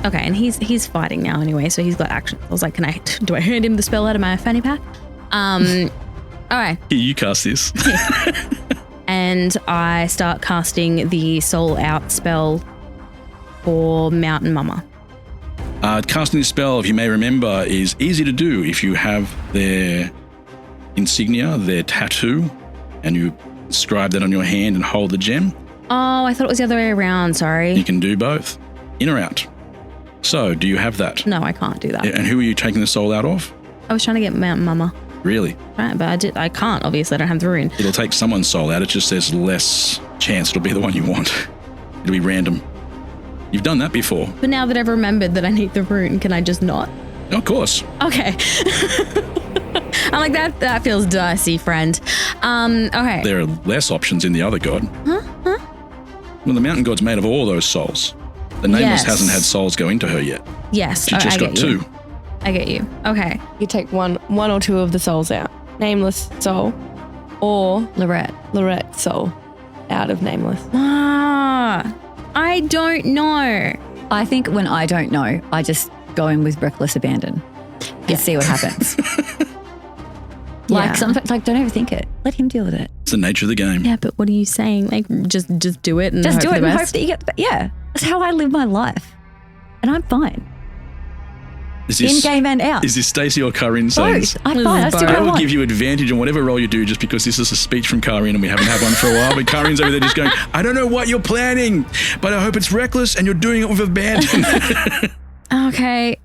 Okay, and he's fighting now anyway, so he's got action. I was like, do I hand him the spell out of my fanny pack? All right. Here, you cast this. And I start casting the soul out spell for Mountain Mama. Casting this spell, if you may remember, is easy to do if you have their insignia, their tattoo, and you inscribe that on your hand and hold the gem. Oh, I thought it was the other way around, sorry. You can do both, in or out. So, do you have that? No, I can't do that. And who are you taking the soul out of? I was trying to get Mountain Mama. Really? Right, but I can't, obviously. I don't have the rune. It'll take someone's soul out. It just there's less chance it'll be the one you want. It'll be random. You've done that before. But now that I've remembered that I need the rune, can I just not? Of course. Okay. I'm like, that feels dicey, friend. Okay. There are less options in the other god. Huh? Well, the Mountain God's made of all those souls. The Nameless hasn't had souls go into her yet. Yes. She's just got two. I get you. Okay. You take one or two of the souls out. Nameless soul or Lorette's soul out of Nameless. I don't know. I think when I don't know, I just go in with reckless abandon and see what happens. Like, don't overthink it. Let him deal with it. It's the nature of the game. Yeah, but what are you saying? Like, just do it and just hope do for it the and best? hope that you get. Yeah, that's how I live my life, and I'm fine. In game and out. Is this Stacey or Kaa'Riin saying? Both. I'm fine. That's what I will want. give you advantage on whatever role you do just because this is a speech from Kaa'Riin and we haven't had one for a while. But Kaa'Riin's over there just going, I don't know what you're planning, but I hope it's reckless and you're doing it with abandon. Okay.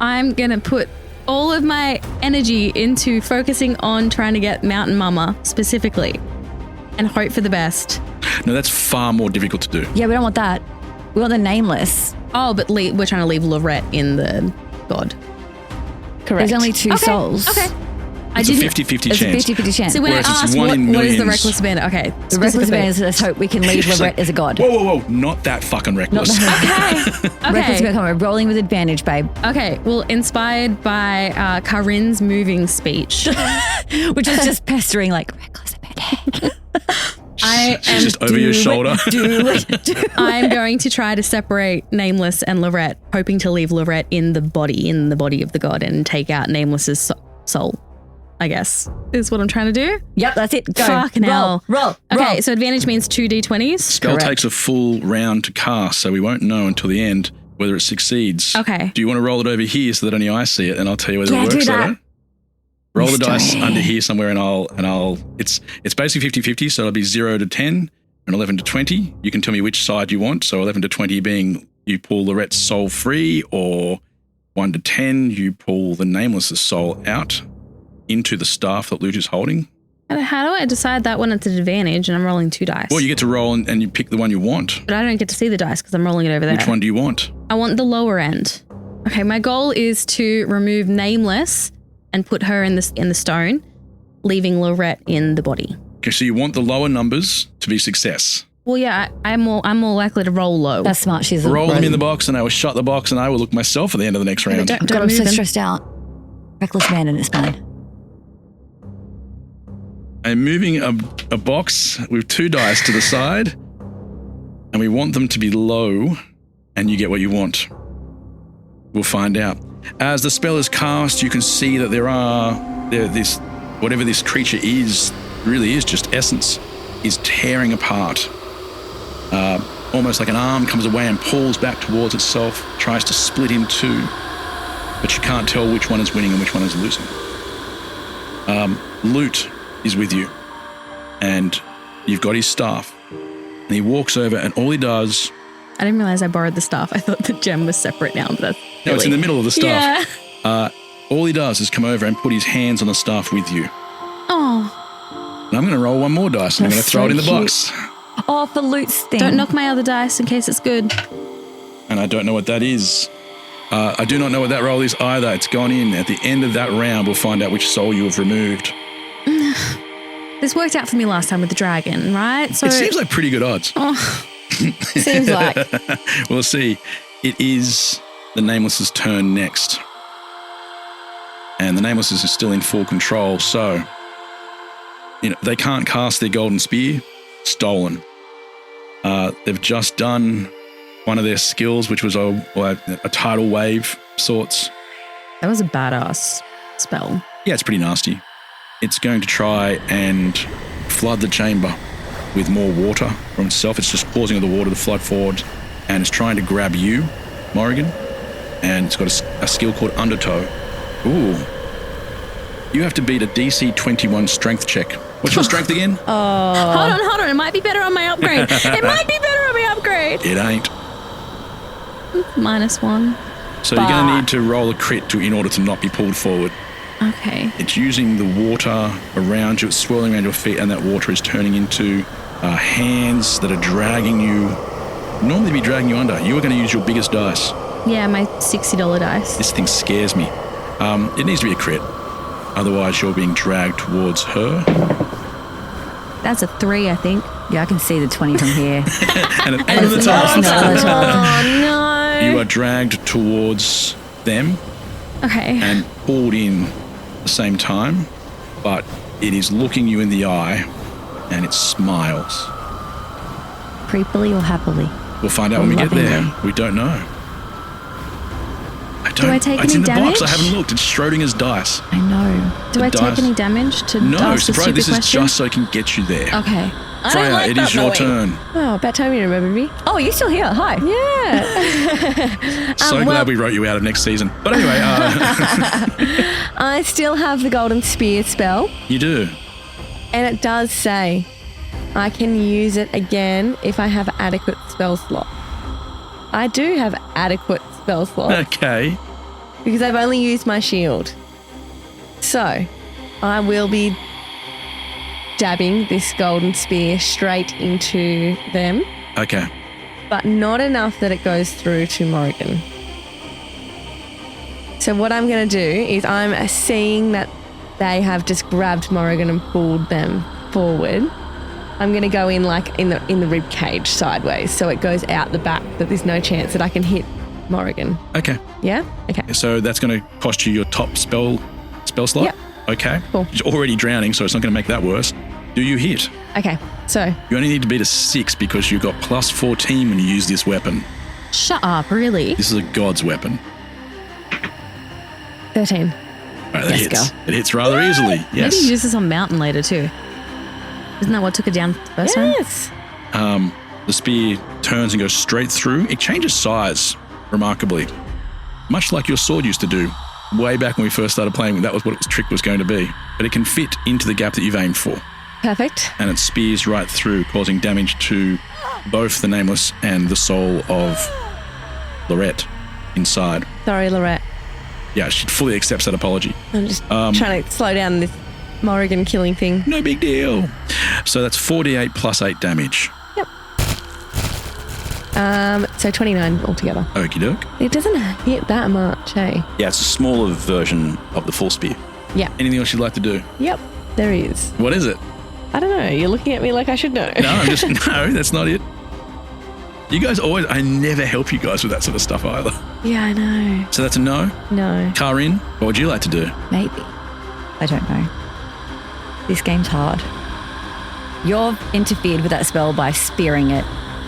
I'm going to put all of my energy into focusing on trying to get Mountain Mama specifically and hope for the best. No, that's far more difficult to do. Yeah, we don't want that. We want the Nameless. Oh, but we're trying to leave Lorette in the god. Correct. There's only two souls. Okay. It's a 50-50 chance. It's a 50-50 chance. So when Whereas I it's asked one in what is the millions. reckless abandon? Okay. The reckless abandon is let's hope we can leave Lorette as a god. Whoa. Not that fucking reckless. Okay. Reckless abandon. We're rolling with advantage, babe. Okay. Well, inspired by Kaa'Riin's moving speech, which is just pestering like reckless abandon. She's just over your shoulder. I'm going to try to separate Nameless and Lorette, hoping to leave Lorette in the body of the god and take out Nameless's soul, I guess, is what I'm trying to do. Yep, that's it. Go. Fucking hell. Roll. Okay, so advantage means 2d20s. Spell takes a full round to cast, so we won't know until the end whether it succeeds. Okay. Do you want to roll it over here so that only I see it and I'll tell you whether it works? Do that. Right? Roll the dice under here somewhere and I'll it's basically 50-50, so it'll be 0 to 10 and 11 to 20. You can tell me which side you want. So 11 to 20 being you pull Lorette's soul free, or 1 to 10, you pull the Nameless's soul out into the staff that Lute is holding. And how do I decide that when it's an advantage and I'm rolling 2 dice? Well, you get to roll and you pick the one you want. But I don't get to see the dice because I'm rolling it over there. Which one do you want? I want the lower end. Okay, my goal is to remove Nameless and put her in the stone, leaving Lorette in the body. Okay, so you want the lower numbers to be success. Well, yeah, I'm more likely to roll low. That's smart. She's roll them in the box, and I will shut the box, and I will look myself at the end of the next round. God, I'm so stressed out. Reckless abandon is fine. I'm moving a box with 2 dice to the side, and we want them to be low, and you get what you want. We'll find out. As the spell is cast, you can see that this whatever this creature is, really is just essence, is tearing apart. Almost like an arm comes away and pulls back towards itself, tries to split in two, but you can't tell which one is winning and which one is losing. Lute is with you, and you've got his staff. And he walks over and all he does... I didn't realize I borrowed the staff. I thought the gem was separate now, but that's No, it's in the middle of the staff. Yeah. All he does is come over and put his hands on the staff with you. Oh. And I'm going to roll one more dice and I'm going to throw it in the box. Oh, for Lute's thing. Don't knock my other dice in case it's good. And I don't know what that is. I do not know what that roll is either. It's gone in. At the end of that round, we'll find out which soul you have removed. This worked out for me last time with the dragon, right? So It seems like pretty good odds. Oh. Seems like. We'll see. It is the Nameless's turn next. And the Nameless is still in full control, so they can't cast their golden spear. Stolen. They've just done one of their skills, which was a tidal wave sorts. That was a badass spell. Yeah, it's pretty nasty. It's going to try and flood the chamber with more water from itself. It's just causing the water to flood forward, and it's trying to grab you, Morrigan. And it's got a skill called Undertow. Ooh. You have to beat a DC 21 strength check. What's your strength again? Oh. Hold on. It might be better on my upgrade. It might be better on my upgrade. It ain't. -1. So you're going to need to roll a crit in order to not be pulled forward. Okay. It's using the water around you. It's swirling around your feet, and that water is turning into hands that are dragging you. Normally be dragging you under. You are going to use your biggest dice. Yeah, my $60 dice. This thing scares me. It needs to be a crit. Otherwise, you're being dragged towards her. That's a 3, I think. Yeah, I can see the 20 from here. And over the top. Oh, no. You are dragged towards them. Okay. And pulled in at the same time, but it is looking you in the eye and it smiles. Creepily or happily? We'll find out when we get there. We don't know. Do I take it's any in the damage? box. I haven't looked. It's Schrodinger's dice. I know. Do I take any damage to No, ask the surprise. stupid This question? is just so I can get you there. Okay. Freya, it is your turn. Oh, about time you remembered me. Oh, you're still here. Hi. Yeah. So glad we wrote you out of next season. But anyway. I still have the golden spear spell. You do. And it does say I can use it again if I have adequate spell slot. I do have adequate spell slot. Okay. Because I've only used my shield. So, I will be dabbing this golden spear straight into them. Okay. But not enough that it goes through to Morrigan. So what I'm going to do is I'm seeing that they have just grabbed Morrigan and pulled them forward. I'm going to go in like in the rib cage sideways, so it goes out the back, that there's no chance that I can hit Morrigan. Okay. Yeah? Okay. So that's going to cost you your top spell slot? Yep. Okay. Cool. She's already drowning, so it's not going to make that worse. Do you hit? Okay. So You only need to beat a 6 because you've got plus 14 when you use this weapon. Shut up, really? This is a god's weapon. 13. All right, that hits. It hits rather easily. Yes. Maybe use this on Mountain later too. Isn't that what took it down the first time? Yes. The spear turns and goes straight through. It changes size remarkably, much like your sword used to do way back when we first started playing. That was what its trick was going to be. But it can fit into the gap that you've aimed for. Perfect. And it spears right through, causing damage to both the Nameless and the soul of Lorette inside. Sorry, Lorette. Yeah, she fully accepts that apology. I'm just trying to slow down this Morrigan killing thing. No big deal. So that's 4d8 plus 8 damage. Yep. So 29 altogether. Okie doke. It doesn't hit that much, hey? Yeah, it's a smaller version of the full spear. Yeah. Anything else you'd like to do? Yep, there is. What is it? I don't know. You're looking at me like I should know. No, no, that's not it. You guys I never help you guys with that sort of stuff either. Yeah, I know. So that's a no? No. Kaa'Riin, what would you like to do? Maybe. I don't know. This game's hard. You've interfered with that spell by spearing it,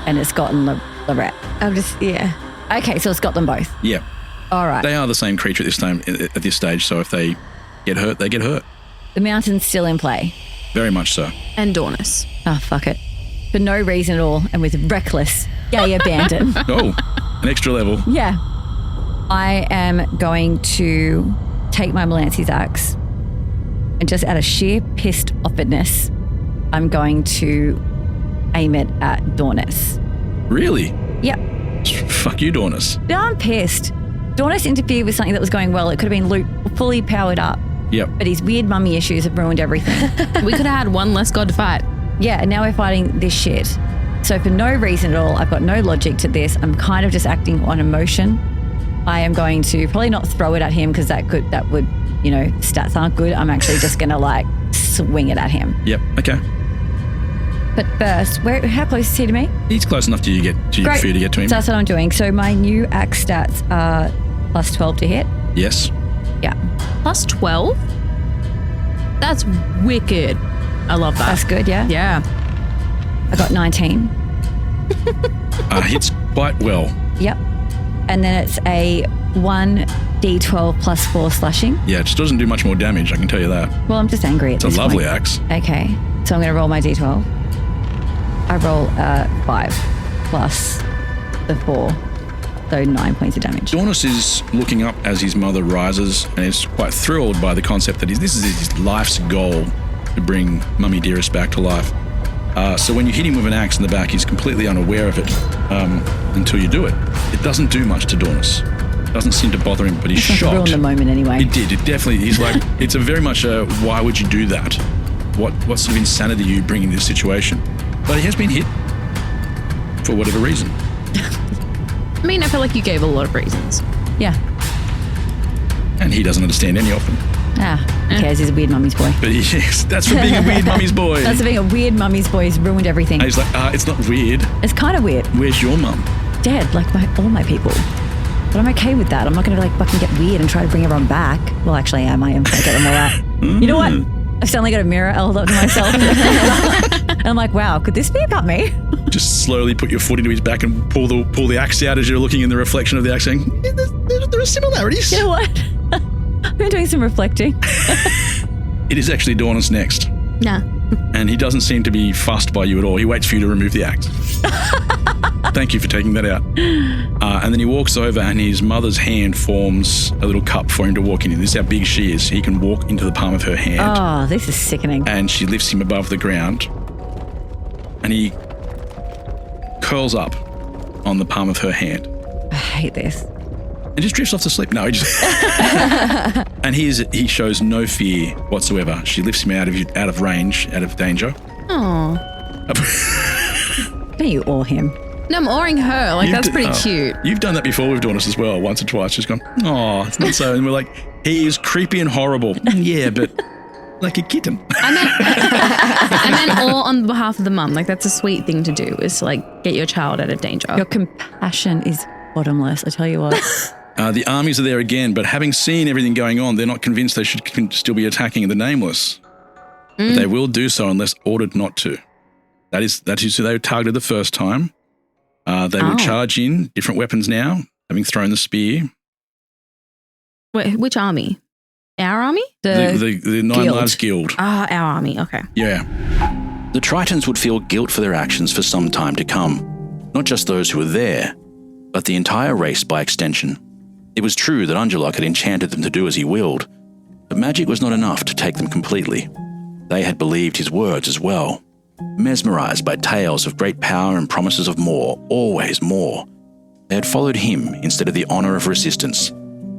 and it's gotten Lorette. I'm just, yeah. Okay, so it's got them both. Yeah. All right. They are the same creature at this stage, so if they get hurt, they get hurt. The mountain's still in play. Very much so. And Dornus. Oh, fuck it. For no reason at all, and with reckless gay abandon. Oh, an extra level. Yeah. I am going to take my Melance's axe, and just out of sheer pissed offedness, I'm going to aim it at Dornis. Really? Yep. Fuck you, Dornis. Yeah, I'm pissed. Dornis interfered with something that was going well. It could have been fully powered up. Yep. But his weird mummy issues have ruined everything. We could have had one less god to fight. Yeah, and now we're fighting this shit. So for no reason at all, I've got no logic to this. I'm kind of just acting on emotion. I am going to probably not throw it at him because that would, stats aren't good. I'm actually just going to swing it at him. Yep. Okay. But first, how close is he to me? He's close enough for you to get to him. So that's what I'm doing. So my new axe stats are plus 12 to hit. Yes. Yeah. Plus 12? That's wicked. I love that. That's good, yeah? Yeah. I got 19. Hits quite well. Yep. And then it's a 1d12 plus 4 slashing. Yeah, it just doesn't do much more damage, I can tell you that. Well, I'm just angry at this It's a lovely point. axe. Okay. So I'm going to roll my d12. I roll 5 plus the 4. So 9 points of damage. Dornis is looking up as his mother rises and is quite thrilled by the concept that this is his life's goal to bring Mummy Dearest back to life. So when you hit him with an axe in the back, he's completely unaware of it until you do it. It doesn't do much to Dornis. It doesn't seem to bother him, but he's shocked. Ruined the moment anyway. It did. It definitely. He's like, it's a very much a, why would you do that? What sort of insanity are you bringing to this situation? But he has been hit for whatever reason. I mean, I feel like you gave a lot of reasons. Yeah. And he doesn't understand any of them. Who cares? He's a weird mummy's boy. But yes, that's for being a weird mummy's boy. That's for being a weird mummy's boy. He's ruined everything. And he's like, it's not weird. It's kind of weird. Where's your mum? Dead, like all my people. But I'm okay with that. I'm not going to fucking get weird and try to bring everyone back. Well, actually, I am. I am trying to get them all out. You know what? I've suddenly got a mirror held up to myself. And I'm like, wow, could this be about me? Just slowly put your foot into his back and pull the axe out as you're looking in the reflection of the axe saying, there are similarities. You know what? I've been doing some reflecting. It is actually Dornis next. Nah. And he doesn't seem to be fussed by you at all. He waits for you to remove the axe. Thank you for taking that out. And then he walks over and his mother's hand forms a little cup for him to walk in. This is how big she is. He can walk into the palm of her hand. Oh, this is sickening. And she lifts him above the ground. And he curls up on the palm of her hand. I hate this. And just drifts off to sleep. No, he just... And he shows no fear whatsoever. She lifts him out of range, out of danger. Oh. Don't you awe him? No, I'm awing her. That's pretty cute. You've done that before with Dornis as well, once or twice. She's gone, oh, it's not so. And we're like, he is creepy and horrible. Yeah, but like a kitten. I meant all on behalf of the mum. That's a sweet thing to do, is to get your child out of danger. Your compassion is bottomless, I tell you what. The armies are there again, but having seen everything going on, they're not convinced they should still be attacking the Nameless. But they will do so unless ordered not to. That is who they were targeted the first time. They will charge in different weapons now, having thrown the spear. Wait, which army? Our army? The Nine Lives Guild. Our army, okay. Yeah. The Tritons would feel guilt for their actions for some time to come. Not just those who were there, but the entire race by extension. It was true that Angelok had enchanted them to do as he willed, but magic was not enough to take them completely. They had believed his words as well, mesmerized by tales of great power and promises of more, always more. They had followed him instead of the honor of resistance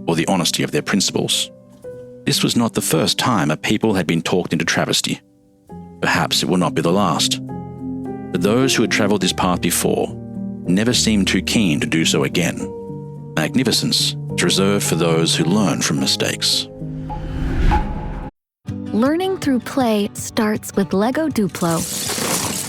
or the honesty of their principles. This was not the first time a people had been talked into travesty. Perhaps it will not be the last. But those who had traveled this path before never seemed too keen to do so again. Magnificence is reserved for those who learn from mistakes. Learning through play starts with Lego Duplo.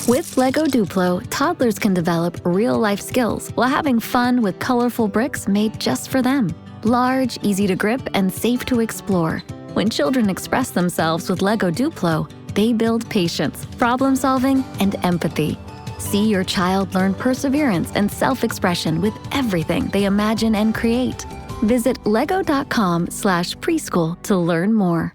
With Lego Duplo, toddlers can develop real-life skills while having fun with colorful bricks made just for them. Large, easy to grip, and safe to explore. When children express themselves with Lego Duplo, they build patience, problem-solving, and empathy. See your child learn perseverance and self-expression with everything they imagine and create. Visit lego.com/preschool to learn more.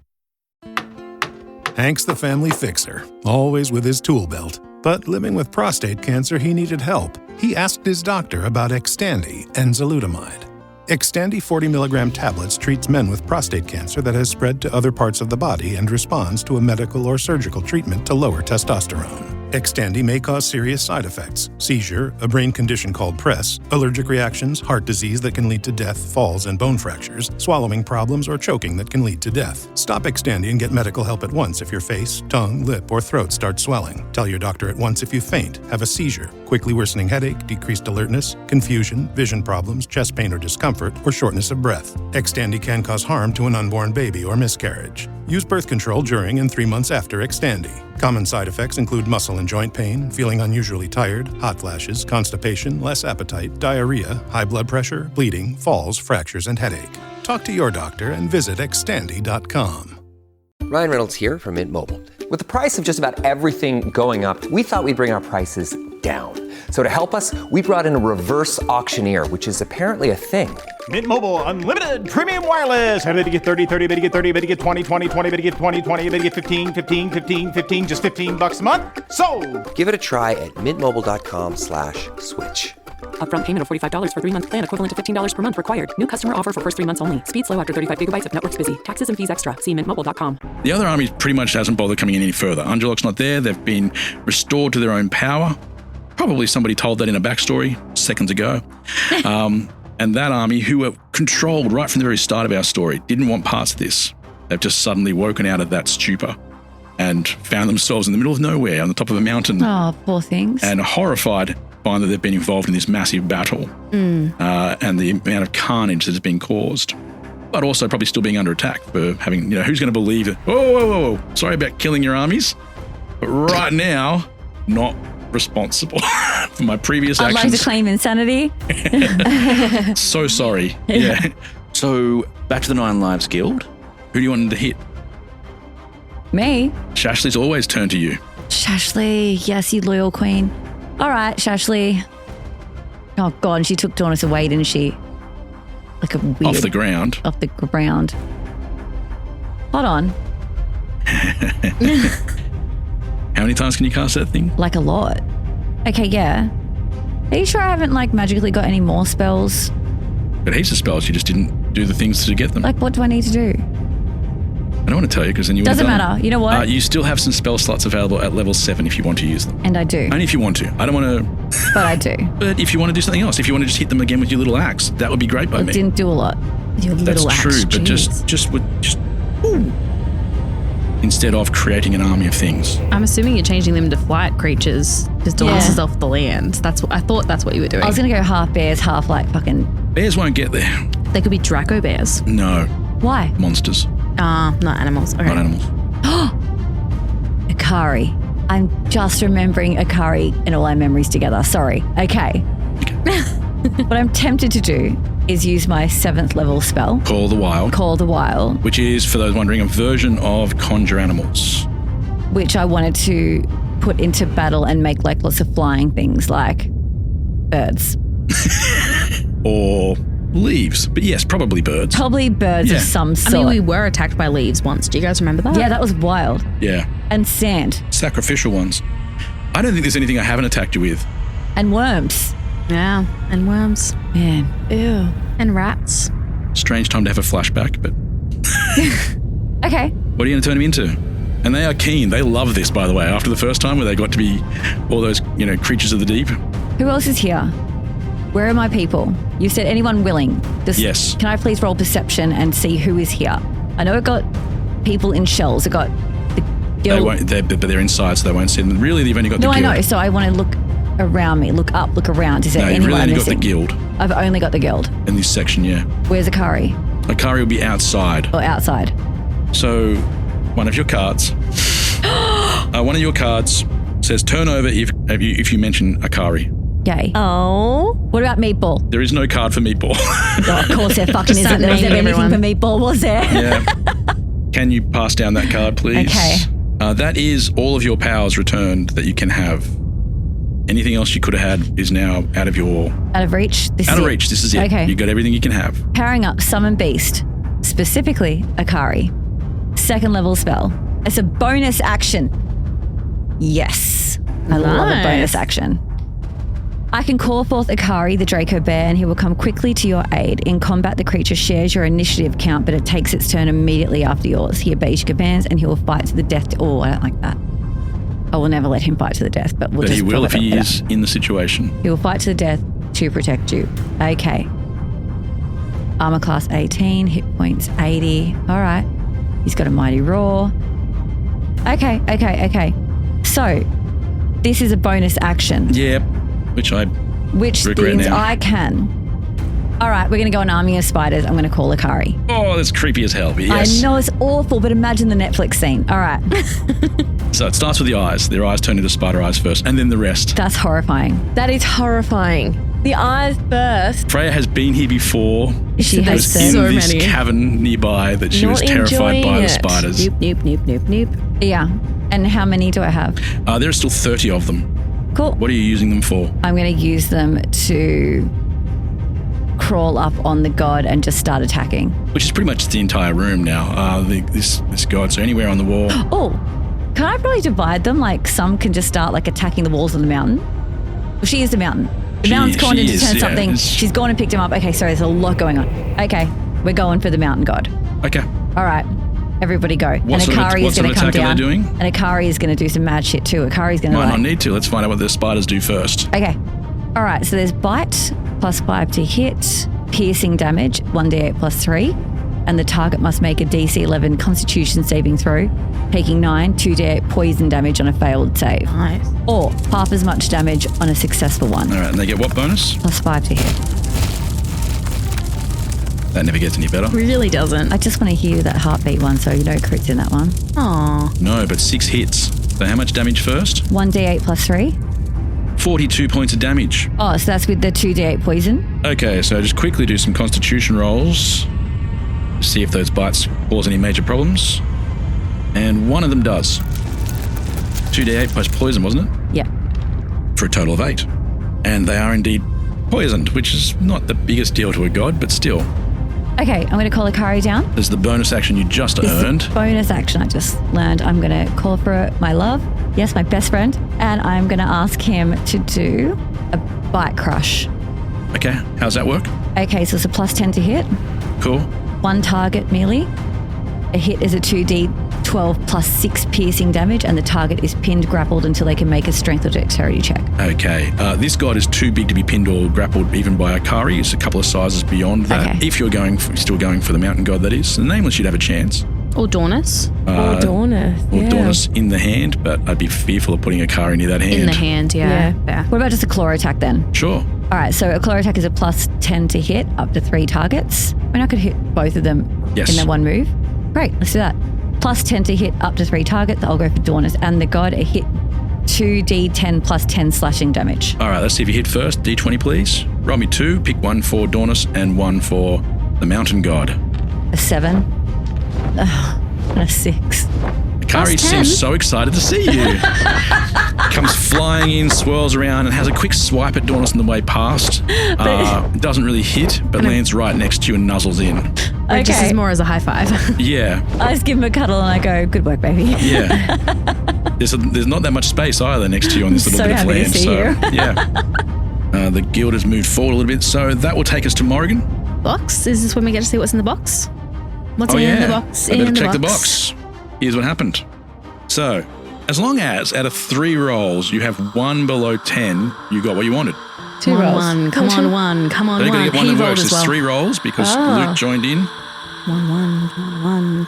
Hank's the family fixer, always with his tool belt. But living with prostate cancer, he needed help. He asked his doctor about Xtandi and enzalutamide. Xtandi 40 milligram tablets treats men with prostate cancer that has spread to other parts of the body and responds to a medical or surgical treatment to lower testosterone. Xtandi may cause serious side effects: seizure, a brain condition called PRESS, allergic reactions, heart disease that can lead to death, falls and bone fractures, swallowing problems, or choking that can lead to death. Stop Xtandi and get medical help at once if your face, tongue, lip, or throat start swelling. Tell your doctor at once if you faint, have a seizure, quickly worsening headache, decreased alertness, confusion, vision problems, chest pain or discomfort, or shortness of breath. Xtandi can cause harm to an unborn baby or miscarriage. Use birth control during and 3 months after Xtandi. Common side effects include muscle and joint pain, feeling unusually tired, hot flashes, constipation, less appetite, diarrhea, high blood pressure, bleeding, falls, fractures, and headache. Talk to your doctor and visit Xtandi.com. Ryan Reynolds here from Mint Mobile. With the price of just about everything going up, we thought we'd bring our prices down. So to help us, we brought in a reverse auctioneer, which is apparently a thing. Mint Mobile Unlimited Premium Wireless. How to get 30, 30, bit to get 30, bit to get 20, 20, 20, bit to get 20, 20, bit to get 15, 15, 15, 15, just $15 a month? Sold! Give it a try at mintmobile.com/switch. Upfront payment of $45 for 3-month plan, equivalent to $15 per month required. New customer offer for first 3 months only. Speed slow after 35 gigabytes if network's busy. Taxes and fees extra. See mintmobile.com. The other army pretty much hasn't bothered coming in any further. Angelok's not there. They've been restored to their own power. Probably somebody told that in a backstory seconds ago. And that army, who were controlled right from the very start of our story, didn't want parts of this. They've just suddenly woken out of that stupor and found themselves in the middle of nowhere on the top of a mountain. Oh, poor things. And horrified, find that they've been involved in this massive battle and the amount of carnage that has been caused. But also probably still being under attack for having, who's going to believe it? Whoa. Sorry about killing your armies. But right now, not responsible for my previous actions. I'd like to claim insanity. So sorry. Yeah. So back to the Nine Lives Guild. Who do you want to hit? Me? Shashley's always turned to you. Shashley, yes, you loyal queen. All right, Shashley. Oh, God, and she took Dornis away, didn't she? Like a weird... Off the ground. Off the ground. Hold on. How many times can you cast that thing? Like a lot. Okay, yeah. Are you sure I haven't, magically got any more spells? Got heaps of spells, you just didn't do the things to get them. What do I need to do? I don't want to tell you because then you Doesn't matter. You know what? You still have some spell slots available at level 7 if you want to use them. And I do. Only if you want to. I don't want to... But I do. But if you want to do something else, if you want to just hit them again with your little axe, that would be great by me. Didn't do a lot. Your little That's axe. true, but just ooh, instead of creating an army of things. I'm assuming you're changing them to flight creatures because Dornis is off the land. I thought that's what you were doing. I was going to go half bears, half fucking... Bears won't get there. They could be Draco bears. No. Why? Monsters. Not animals. Okay. Not animals. Kaa'Riin. I'm just remembering Kaa'Riin and all our memories together. Sorry. Okay. What I'm tempted to do is use my 7th level spell. Call the Wild. Which is, for those wondering, a version of Conjure Animals. Which I wanted to put into battle and make lots of flying things like birds. Or leaves. But yes, probably birds. Probably birds of some sort. I mean, we were attacked by leaves once. Do you guys remember that? Yeah, that was wild. Yeah. And sand. Sacrificial ones. I don't think there's anything I haven't attacked you with. And worms. Yeah, and worms. Man. Ew. And rats. Strange time to have a flashback, but... Okay. What are you going to turn them into? And they are keen. They love this, by the way, after the first time where they got to be all those, creatures of the deep. Who else is here? Where are my people? You said anyone willing. Yes. Can I please roll perception and see who is here? I know it got people in shells. It got the guild. But they're inside, so they won't see them. Really, you've only got the guild. No, I know. So I want to look around me, look up, look around. Is there anyone you've really only got missing? the guild. I've only got the guild. In this section, yeah. Where's Kaa'Riin? Kaa'Riin will be outside. Or outside. So, one of your cards. One of your cards says turn over if you mention Kaa'Riin. Yay. Oh. What about Meatball? There is no card for Meatball. Oh, of course there fucking isn't. There was never anything for Meatball, was there? Yeah. Can you pass down that card, please? Okay. That is all of your powers returned that you can have. Anything else you could have had is now out of your... Out of reach? This is it. Okay. You got everything you can have. Powering up Summon Beast, specifically Kaa'Riin. 2nd level spell. It's a bonus action. Yes. I love a bonus action. I can call forth Kaa'Riin, the Draco Bear, and he will come quickly to your aid. In combat, the creature shares your initiative count, but it takes its turn immediately after yours. He obeys your commands, and he will fight to the death. Oh, I don't like that. I will never let him fight to the death, but we'll But just he will if he yeah. is in the situation. He will fight to the death to protect you. Okay. Armor class 18, hit points 80. All right. He's got a mighty roar. Okay. So, this is a bonus action. Yep. Which I regret means now. I can. All right, we're going to go an army of spiders. I'm going to call a Kaa'Riin. Oh, that's creepy as hell, but yes. I know it's awful, but imagine the Netflix scene. All right. So it starts with the eyes. Their eyes turn into spider eyes first, and then the rest. That's horrifying. That is horrifying. The eyes first. Freya has been here before. She has in so this many. cavern nearby that she Not was terrified by the enjoying it. spiders. Nope. Yeah. And how many do I have? There are still 30 of them. Cool. What are you using them for? I'm going to use them to crawl up on the god and just start attacking. Which is pretty much the entire room now. This god, so anywhere on the wall. Oh, can I probably divide them? Like some can just start like attacking the walls of the mountain. Well, she is the mountain. The mountain's gone in to turn something. yeah. She's gone and picked him up. Okay, sorry, there's a lot going on. Okay, we're going for the mountain god. Okay. All right, everybody go. What sort of is going to come attack are down. they doing? And Kaa'Riin is going to do some mad shit too. Kaa'Riin's going to Might not need to. Let's find out what the spiders do first. Okay. All right, so there's bite plus 5 to hit, piercing damage 1d8 plus 3, and the target must make a DC 11 Constitution saving throw, taking 9 2d8 poison damage on a failed save. Nice. Or half as much damage on a successful one. All right, and they get what bonus? Plus 5 to hit. That never gets any better. Really doesn't. I just want to hear that heartbeat one, so you know crits in that one. Aw. No, but 6 hits. So how much damage first? 1d8 plus 3. 42 points of damage. Oh, so that's with the 2d8 poison. Okay, so just quickly do some constitution rolls. See if those bites cause any major problems. And one of them does. 2d8 plus poison, wasn't it? Yeah. For a total of 8. And they are indeed poisoned, which is not the biggest deal to a god, but still. Okay, I'm going to call a Kaa'Riin down. This is the bonus action you just This is the earned. bonus action I just learned. I'm going to call for my love, yes, my best friend, and I'm going to ask him to do a bite crush. Okay, how's that work? Okay, so it's a plus 10 to hit, Cool. 1 target melee. A hit is a 2d12 plus 6 piercing damage, and the target is pinned, grappled until they can make a strength or dexterity check. Okay, this god is too big to be pinned or grappled even by a Kaa'Riin. It's a couple of sizes beyond that. Okay. If you're still going for the mountain god, that is. The nameless, you'd have a chance. Or Dornus. Or Dornus. Or Yeah. Dornus in the hand, but I'd be fearful of putting a Kaa'Riin near that hand. In the hand, yeah. What about just a claw attack then? Sure. All right, so a claw attack is a plus 10 to hit up to 3 targets. I mean, I could hit both of them Yes. in the one move. Great, let's do that. Plus 10 to hit up to 3 targets. I'll go for Dornus and the god. A hit 2d10 plus 10 slashing damage. All right, let's see if you hit first. D20, please. Roll me 2. Pick 1 for Dornus and 1 for the mountain god. A 7. And a 6. Kaa'Riin seems so excited to see you. Comes flying in, swirls around, and has a quick swipe at Dornus on the way past. Doesn't really hit, but lands right next to you and nuzzles in. Okay. Just as more as a high five. Yeah. I just give him a cuddle and I go, good work, baby. Yeah. There's not that much space either next to you on this little So bit of happy to land. see So, you. yeah. The guild has moved forward a little bit, so that will take us to Morrigan. Box? Is this when we get to see what's in the box? What's in the box? I better In the check the box. box. Here's what happened. So, as long as out of 3 rolls you have 1 below 10, you got what you wanted. 2 rolls. Come on, 1. Come on, They're 1. going to get one He that rolled works. as There's well. 3 rolls because Luke joined in. 1.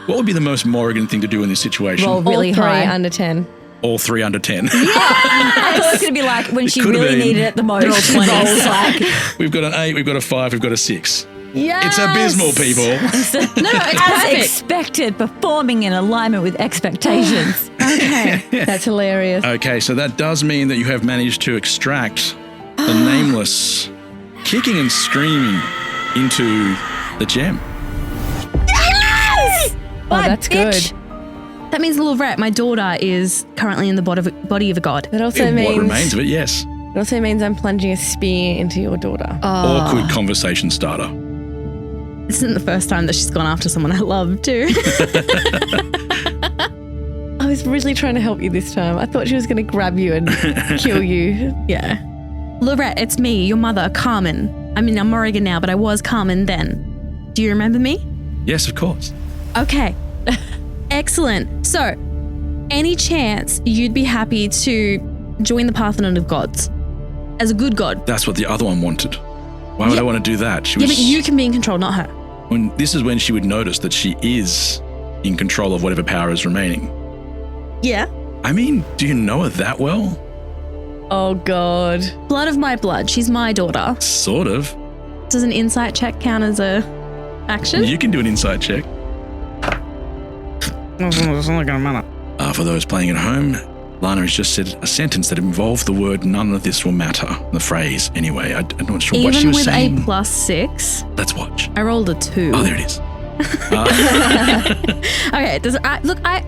What would be the most Morrigan thing to do in this situation? Roll really All 3 high. under 10. All 3 under 10. I thought it was going to be like when she could have really been. needed it the most. She rolls like, We've got an 8, we've got a 5, we've got a 6. Yes. It's abysmal, people. No, it's as perfect. expected, performing in alignment with expectations. Okay. That's hilarious. Okay, so that does mean that you have managed to extract the nameless kicking and screaming into the gem. Yes! Oh, that's good. That means little Rat, my daughter, is currently in the body of a god. That also What means remains of it, yes. it also means I'm plunging a spear into your daughter. Awkward conversation starter. This isn't the first time that she's gone after someone I love, too. I was really trying to help you this time. I thought she was going to grab you and kill you. Yeah. Lorette, it's me, your mother, Carmen. I mean, I'm Morrigan now, but I was Carmen then. Do you remember me? Yes, of course. Okay. Excellent. So, any chance you'd be happy to join the Parthenon of gods as a good god? That's what the other one wanted. Why would I want to do that? Yeah, but you can be in control, not her. This is when she would notice that she is in control of whatever power is remaining. Yeah. I mean, do you know her that well? Oh, God. Blood of my blood. She's my daughter. Sort of. Does an insight check count as a action? You can do an insight check. It's not gonna matter. For those playing at home, Lana has just said a sentence that involved the word "none of this will matter." The phrase, anyway. I'm not sure what she was saying. Even with a +6? Let's watch. I rolled a 2. Oh, there it is. Okay,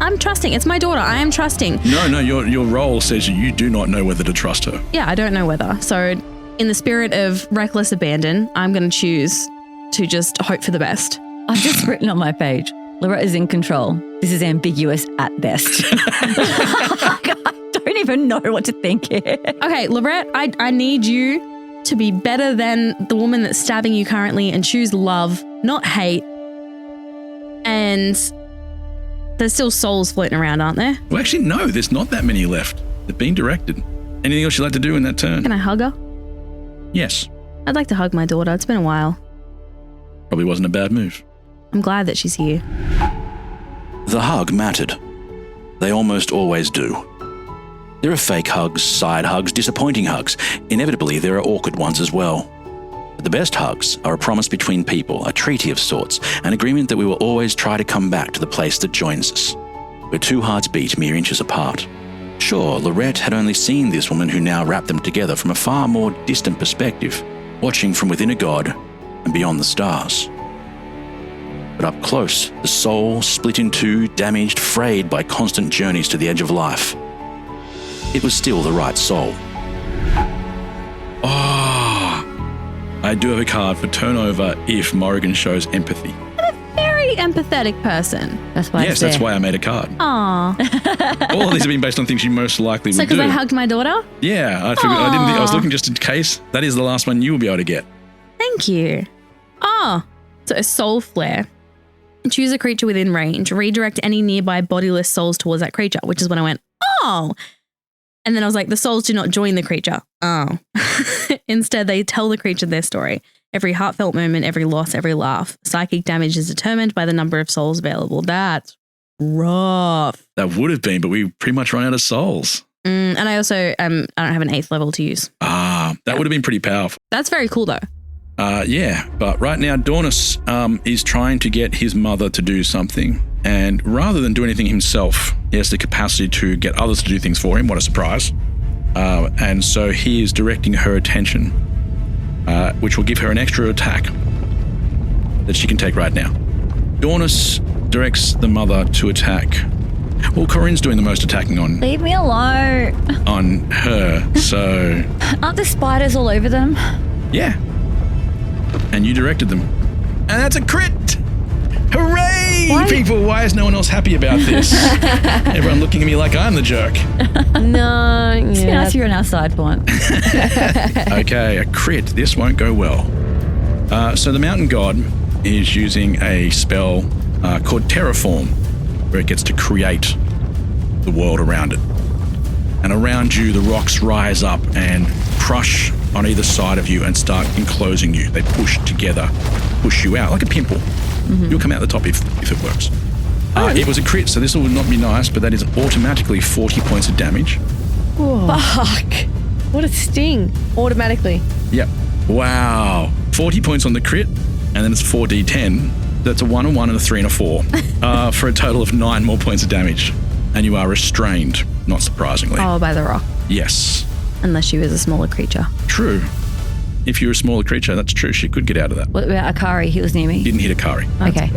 I'm trusting. It's my daughter. I am trusting. No, your role says you do not know whether to trust her. Yeah, I don't know whether. So, in the spirit of reckless abandon, I'm going to choose to just hope for the best. I've just written on my page, Loretta's in control. This is ambiguous at best. I don't even know what to think here. Okay, Lorette, I need you to be better than the woman that's stabbing you currently and choose love, not hate. And there's still souls floating around, aren't there? Well, actually, no, there's not that many left. They've been directed. Anything else you'd like to do in that turn? Can I hug her? Yes. I'd like to hug my daughter. It's been a while. Probably wasn't a bad move. I'm glad that she's here. The hug mattered. They almost always do. There are fake hugs, side hugs, disappointing hugs. Inevitably, there are awkward ones as well. But the best hugs are a promise between people, a treaty of sorts, an agreement that we will always try to come back to the place that joins us, where two hearts beat mere inches apart. Sure, Lorette had only seen this woman who now wrapped them together from a far more distant perspective, watching from within a god and beyond the stars. But up close, the soul split in two, damaged, frayed by constant journeys to the edge of life. It was still the right soul. I do have a card for turnover if Morrigan shows empathy. I'm a very empathetic person. That's why. Yes, that's why I made a card. Aww. All of these have been based on things you most likely So would do. because I hugged my daughter? Yeah, I figured. I didn't think I was looking just in case. That is the last one you will be able to get. Thank you. So a soul flare. Choose a creature within range. Redirect any nearby bodiless souls towards that creature, which is when I went, oh. And then I was like, the souls do not join the creature. Oh. Instead, they tell the creature their story. Every heartfelt moment, every loss, every laugh. Psychic damage is determined by the number of souls available. That's rough. That would have been, but we pretty much run out of souls. And I also, I don't have an 8th level to use. That would have been pretty powerful. That's very cool though. Yeah, but right now Dornus is trying to get his mother to do something, and rather than do anything himself, he has the capacity to get others to do things for him. What a surprise. And so he is directing her attention, which will give her an extra attack that she can take right now. Dornus directs the mother to attack. Well, Corinne's doing the most attacking on Leave me alone. On her, so... Aren't there spiders all over them? Yeah. And you directed them. And that's a crit! Hooray! People, why is no one else happy about this? Everyone looking at me like I'm the jerk. No, It's nice if you're on our side for once. Okay, a crit. This won't go well. So the mountain god is using a spell called Terraform, where it gets to create the world around it. And around you, the rocks rise up and crush on either side of you and start enclosing you. They push together, push you out like a pimple. Mm-hmm. You'll come out the top if it works. It was a crit, so this will not be nice, but that is automatically 40 points of damage. Whoa. Fuck. What a sting. Automatically. Yep. Wow. 40 points on the crit, and then it's 4d10. That's a 1, a 1, and a 3, and a 4. For a total of 9 more points of damage. And you are restrained, not surprisingly. Oh, by the rock. Yes. Unless she was a smaller creature. True. If you're a smaller creature, that's true. She could get out of that. What about Akari? He was near me. Didn't hit Kaa'Riin. Okay.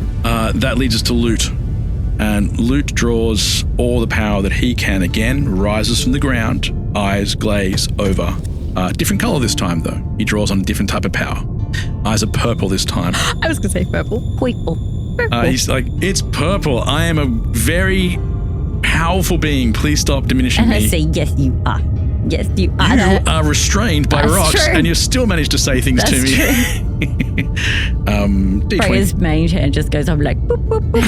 That leads us to Loot. And Loot draws all the power that he can again, rises from the ground, eyes glaze over. Different color this time, though. He draws on a different type of power. Eyes are purple this time. I was going to say purple. Purple. He's like, it's purple. I am a very powerful being. Please stop diminishing And I me. say, yes, you are. Yes, you are. You are restrained by That's rocks, true. and you still manage to say things to me. D20. Freya's mage hand just goes up like, boop, boop, boop.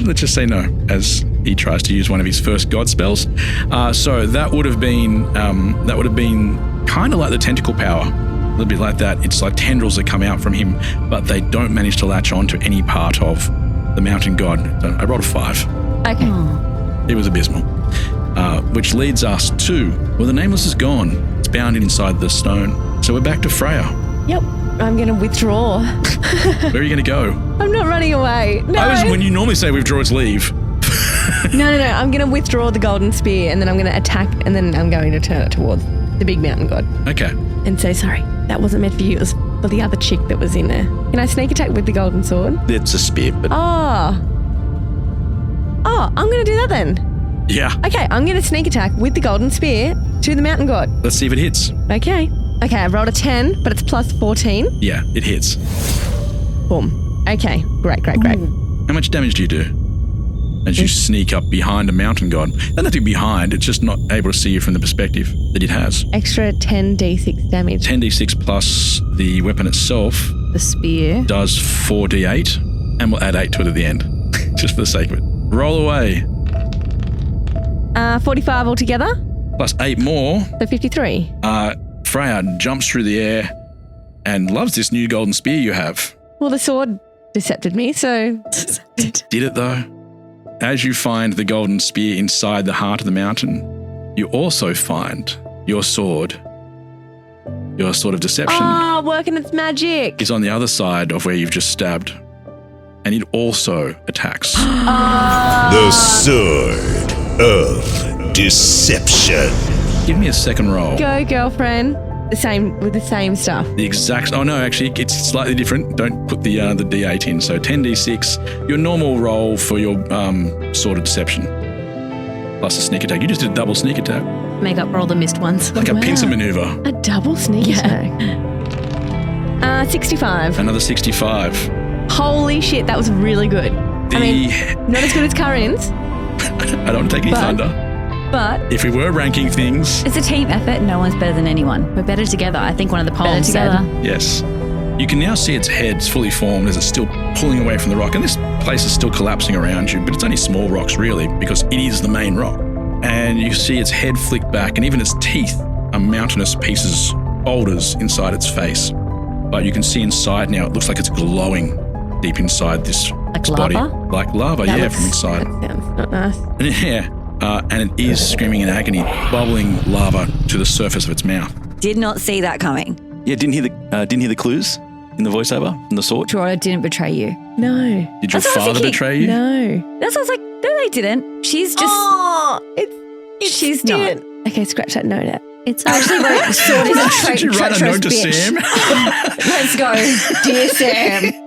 let's just say no, as he tries to use one of his first god spells. So that would have been kind of like the tentacle power, a little bit like that. It's like tendrils that come out from him, but they don't manage to latch on to any part of the mountain god. So I rolled a 5. Okay. It was abysmal. Which leads us to, well, the Nameless is gone. It's bounded inside the stone. So we're back to Freya. Yep. I'm going to withdraw. Where are you going to go? I'm not running away. No. When you normally say withdraw, it's leave. No. I'm going to withdraw the golden spear and then I'm going to attack and then I'm going to turn it towards the big mountain god. Okay. And say, sorry, that wasn't meant for you. It was for the other chick that was in there. Can I sneak attack with the golden sword? It's a spear, but... Oh, I'm going to do that then. Yeah. Okay, I'm going to sneak attack with the golden spear to the mountain god. Let's see if it hits. Okay, I rolled a 10, but it's plus 14. Yeah, it hits. Boom. Okay, great. How much damage do you do as you sneak up behind a mountain god? Not nothing behind, it's just not able to see you from the perspective that it has. Extra 10d6 damage. 10d6 plus the weapon itself. The spear. Does 4d8, and we'll add 8 to it at the end, just for the sake of it. Roll away. 45 altogether. Plus 8 more. So 53. Freya jumps through the air and loves this new golden spear you have. Well, the sword decepted me, so... Did it though? As you find the golden spear inside the heart of the mountain, you also find your sword. Your sword of deception working its magic. is on the other side of where you've just stabbed. And it also attacks. The sword of deception. Give me a second roll. Go, girlfriend. With the same stuff. The exact... Oh, no, actually, it's slightly different. Don't put the D8 in. So 10d6, your normal roll for your sword of deception. Plus a sneak attack. You just did a double sneak attack. Make up for all the missed ones. Like a pincer maneuver. A double sneak attack. 65. Another 65. Holy shit, that was really good. I mean, not as good as Kaa'Riin's. I don't want to take any thunder. But if we were ranking things... It's a team effort. No one's better than anyone. We're better together. I think one of the poems said. Yes. You can now see its head's fully formed as it's still pulling away from the rock. And this place is still collapsing around you, but it's only small rocks really because it is the main rock. And you see its head flick back and even its teeth are mountainous pieces, boulders inside its face. But you can see inside now, it looks like it's glowing deep inside this body. Like lava, from inside. That sounds not nice. Yeah. And it is screaming in agony, bubbling lava to the surface of its mouth. Did not see that coming. Yeah, didn't hear the clues in the voiceover in the sword. Jorah didn't betray you. No. Did your father betray you? No. That's what I was like. No, they didn't. She's just. She's not. Okay, scratch that note out. It's actually wrote sword is a Did you write a note to Sam? Let's go, dear Sam.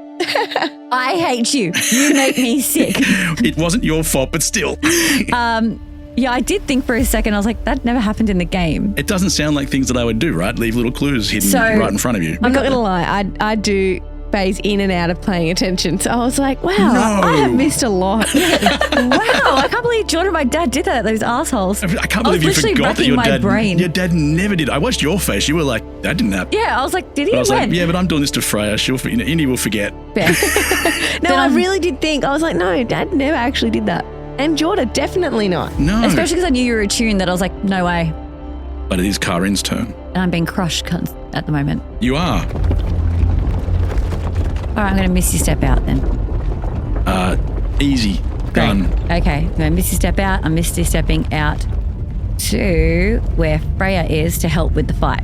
I hate you. You make me sick. It wasn't your fault, but still. Yeah, I did think for a second. I was like, that never happened in the game. It doesn't sound like things that I would do, right? Leave little clues hidden right in front of you. I'm not going to lie. I do phase in and out of paying attention. So I was like, wow, I have missed a lot. Wow, I can't believe Jordan and my dad did that, those assholes. I can't believe you forgot that your dad never did. I watched your face. You were like, that didn't happen. Yeah, I was like, did he? I was like, yeah, but I'm doing this to Freya. Indy will forget. No, I really did think. I was like, no, Dad never actually did that. And Jordan, definitely not. No. Especially because I knew you were attuned that I was like, no way. But it is Kaa'Riin's turn. And I'm being crushed at the moment. You are. All right, I'm going to misty step out then. Easy. Done. Okay, I'm going to misty step out. I'm misty stepping out to where Freya is to help with the fight.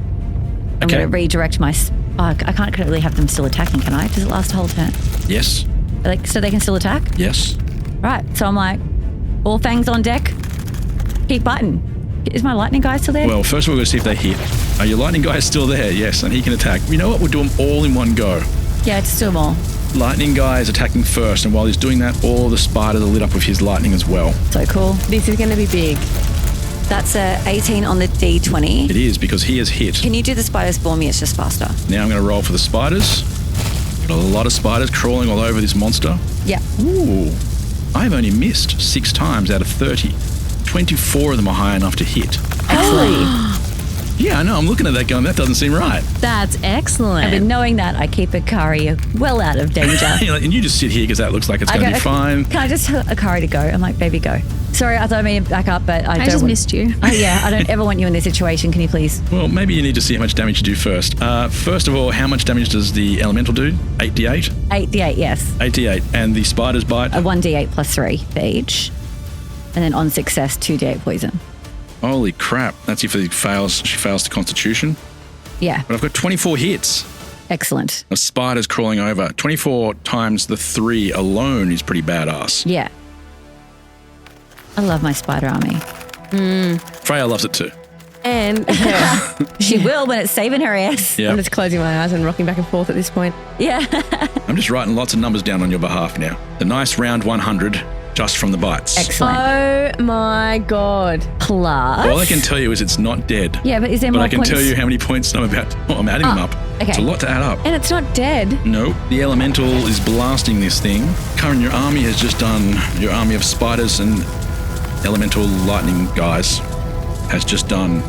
I'm going to redirect my... I can't really have them still attacking, can I? Does it last a whole turn? Yes. So they can still attack? Yes. Right, so I'm like, all fangs on deck. Keep biting. Is my lightning guy still there? Well, first of all, we're going to see if they hit. Are your lightning guy still there? Yes, and he can attack. You know what? We'll do them all in one go. Yeah, just do them all. Lightning guy is attacking first, and while he's doing that, all the spiders are lit up with his lightning as well. So cool. This is going to be big. That's a 18 on the D20. It is, because he has hit. Can you do the spiders for me? It's just faster. Now I'm going to roll for the spiders. Got a lot of spiders crawling all over this monster. Yeah. Ooh. I've only missed 6 times out of 30. 24 of them are high enough to hit. Holy. Yeah, I know. I'm looking at that going, that doesn't seem right. That's excellent. And knowing that, I keep Akari well out of danger. And you just sit here because that looks like it's going to be fine. Can I just tell Akari to go? I'm like, baby, go. Sorry, I thought I meant to back up, but I just missed you. Yeah, I don't ever want you in this situation. Can you please? Well, maybe you need to see how much damage you do first. First of all, how much damage does the elemental do? 8d8? 8d8, yes. 8d8. And the spider's bite? 1d8 plus 3 for each. And then on success, 2d8 poison. Holy crap. That's if she fails the constitution. Yeah. But I've got 24 hits. Excellent. A spider's crawling over. 24 times the 3 alone is pretty badass. Yeah. I love my spider army. Freya loves it too. And she will when it's saving her ass. Yeah. I'm just closing my eyes and rocking back and forth at this point. Yeah. I'm just writing lots of numbers down on your behalf now. The nice round 100 just from the bites. Excellent. Oh my God. Plus. All I can tell you is it's not dead. Yeah, but is there more But I can points? tell you how many points I'm adding them up. Okay. It's a lot to add up. And it's not dead. No, the elemental is blasting this thing. Kaa'Riin, your army has just done, your army of spiders and elemental lightning guys has just done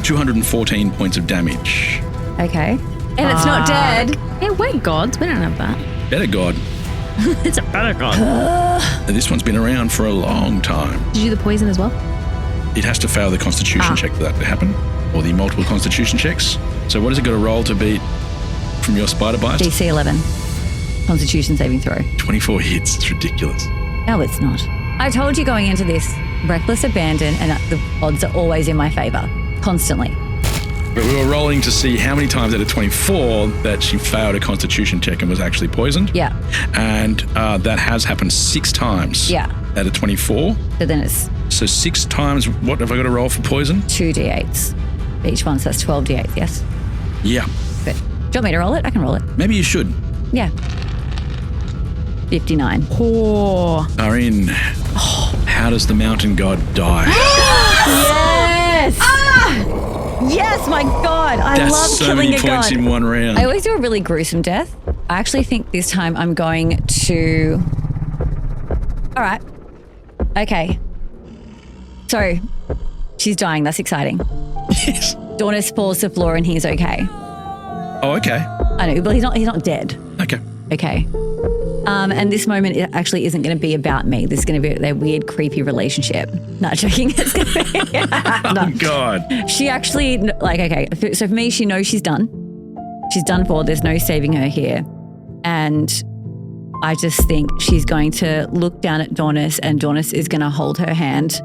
214 points of damage. Okay. And it's not dead. Yeah, we're gods. We don't have that. Better god. It's a better god. And this one's been around for a long time. Did you do the poison as well? It has to fail the constitution check for that to happen, or the multiple constitution checks. So what has it got to roll to beat from your spider bite? DC 11. Constitution saving throw. 24 hits. It's ridiculous. No, it's not. I told you going into this, reckless abandon, and the odds are always in my favor. Constantly. But we were rolling to see how many times out of 24 that she failed a constitution check and was actually poisoned. Yeah. And that has happened 6 times. Yeah. Out of 24. So then it's... So 6 times, what have I got to roll for poison? 2 d8s. Each one, so that's 12 d8s, yes? Yeah. Good. Do you want me to roll it? I can roll it. Maybe you should. Yeah. 59. Oh. Kaa'Riin, how does the mountain god die? Yes! Yes, my God. I That's love so killing many a god. points in one round. I always do a really gruesome death. I actually think this time I'm going to... All right. Okay. So, she's dying. That's exciting. Yes. Dornis falls to the floor and he's okay. Oh, okay. I know, but he's not dead. Okay. Okay. And this moment it actually isn't going to be about me. This is going to be their weird, creepy relationship. Not joking. It's going to be... Oh, God. She actually, okay. So for me, she knows she's done. She's done for. There's no saving her here. And I just think she's going to look down at Dornis and Dornis is going to hold her hand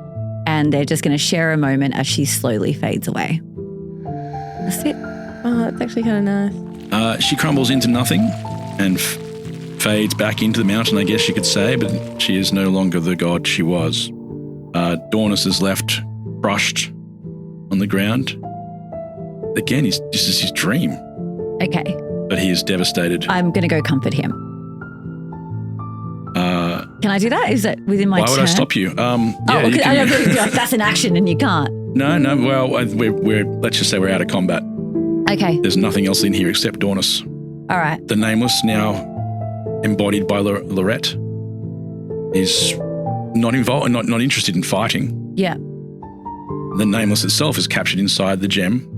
and they're just going to share a moment as she slowly fades away. That's it. Oh, that's actually kind of nice. She crumbles into nothing and fades back into the mountain, I guess you could say, but she is no longer the god she was. Dornis is left crushed on the ground. Again, this is his dream. Okay. But he is devastated. I'm going to go comfort him. Can I do that? Is that within my turn? Why would I stop you? Yeah, you I can. don't feel like that's an action and you can't. No. Well, we're let's just say we're out of combat. Okay. There's nothing else in here except Dornis. All right. The Nameless, now embodied by Lorette, is not involved, not interested in fighting. Yeah. The Nameless itself is captured inside the gem,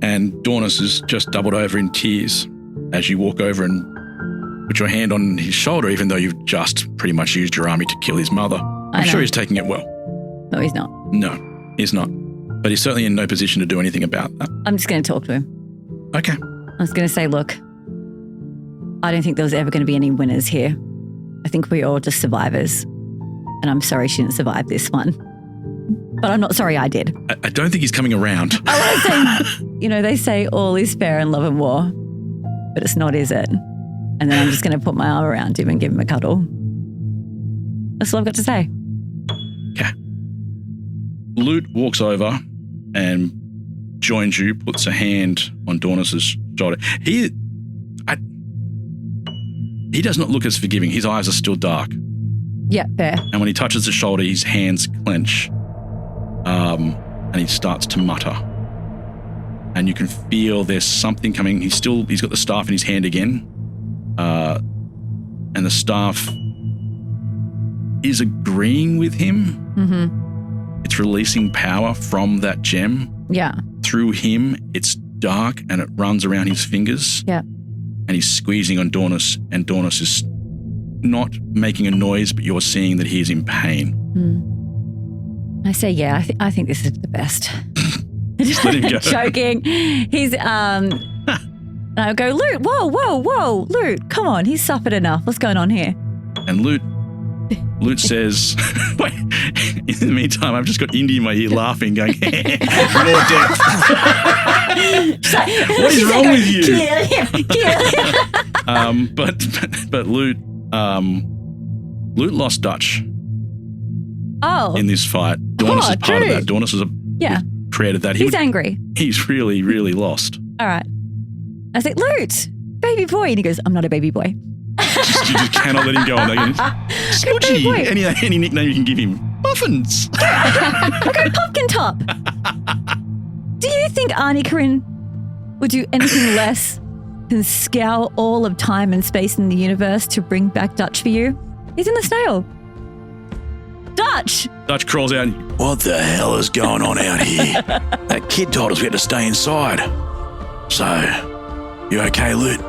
and Dornis is just doubled over in tears as you walk over and put your hand on his shoulder, even though you've just pretty much used your army to kill his mother. I'm sure he's taking it well. No, he's not. No, he's not. But he's certainly in no position to do anything about that. I'm just going to talk to him. Okay. I was going to say, look, I don't think there was ever going to be any winners here. I think we're all just survivors. And I'm sorry she didn't survive this one. But I'm not sorry I did. I don't think he's coming around. I want to say, they say all is fair in love and war. But it's not, is it? And then I'm just going to put my arm around him and give him a cuddle. That's all I've got to say. Okay. Lute walks over and joins you, puts a hand on Dornis's shoulder. He does not look as forgiving. His eyes are still dark. Yeah, fair. And when he touches the shoulder, his hands clench. And he starts to mutter. And you can feel there's something coming. He's got the staff in his hand again. And the staff is agreeing with him. Mm-hmm. It's releasing power from that gem. Yeah. Through him, it's dark and it runs around his fingers. Yeah. And he's squeezing on Dornus, and Dornus is not making a noise, but you're seeing that he's in pain. I say, yeah, I think this is the best. Just let him go. Joking. He's, I go, Lute, whoa, Lute, come on, he's suffered enough. What's going on here? And Lute says, wait, in the meantime, I've just got Indy in my ear laughing, going, more death. What is wrong with you? Kill him. But Lute lost Dutch in this fight. Dornus is part of that. Dornus created that. He's angry. He's really, really lost. All right. I say, Lute, baby boy. And he goes, I'm not a baby boy. You just cannot let him go on that. Smudgy. Any nickname you can give him. Muffins. I go, Pumpkin Top. Do you think Kaa'Riin would do anything less than scour all of time and space in the universe to bring back Dutch for you? He's in the snail. Dutch crawls out. What the hell is going on out here? That kid told us we had to stay inside. So, you okay, Lute?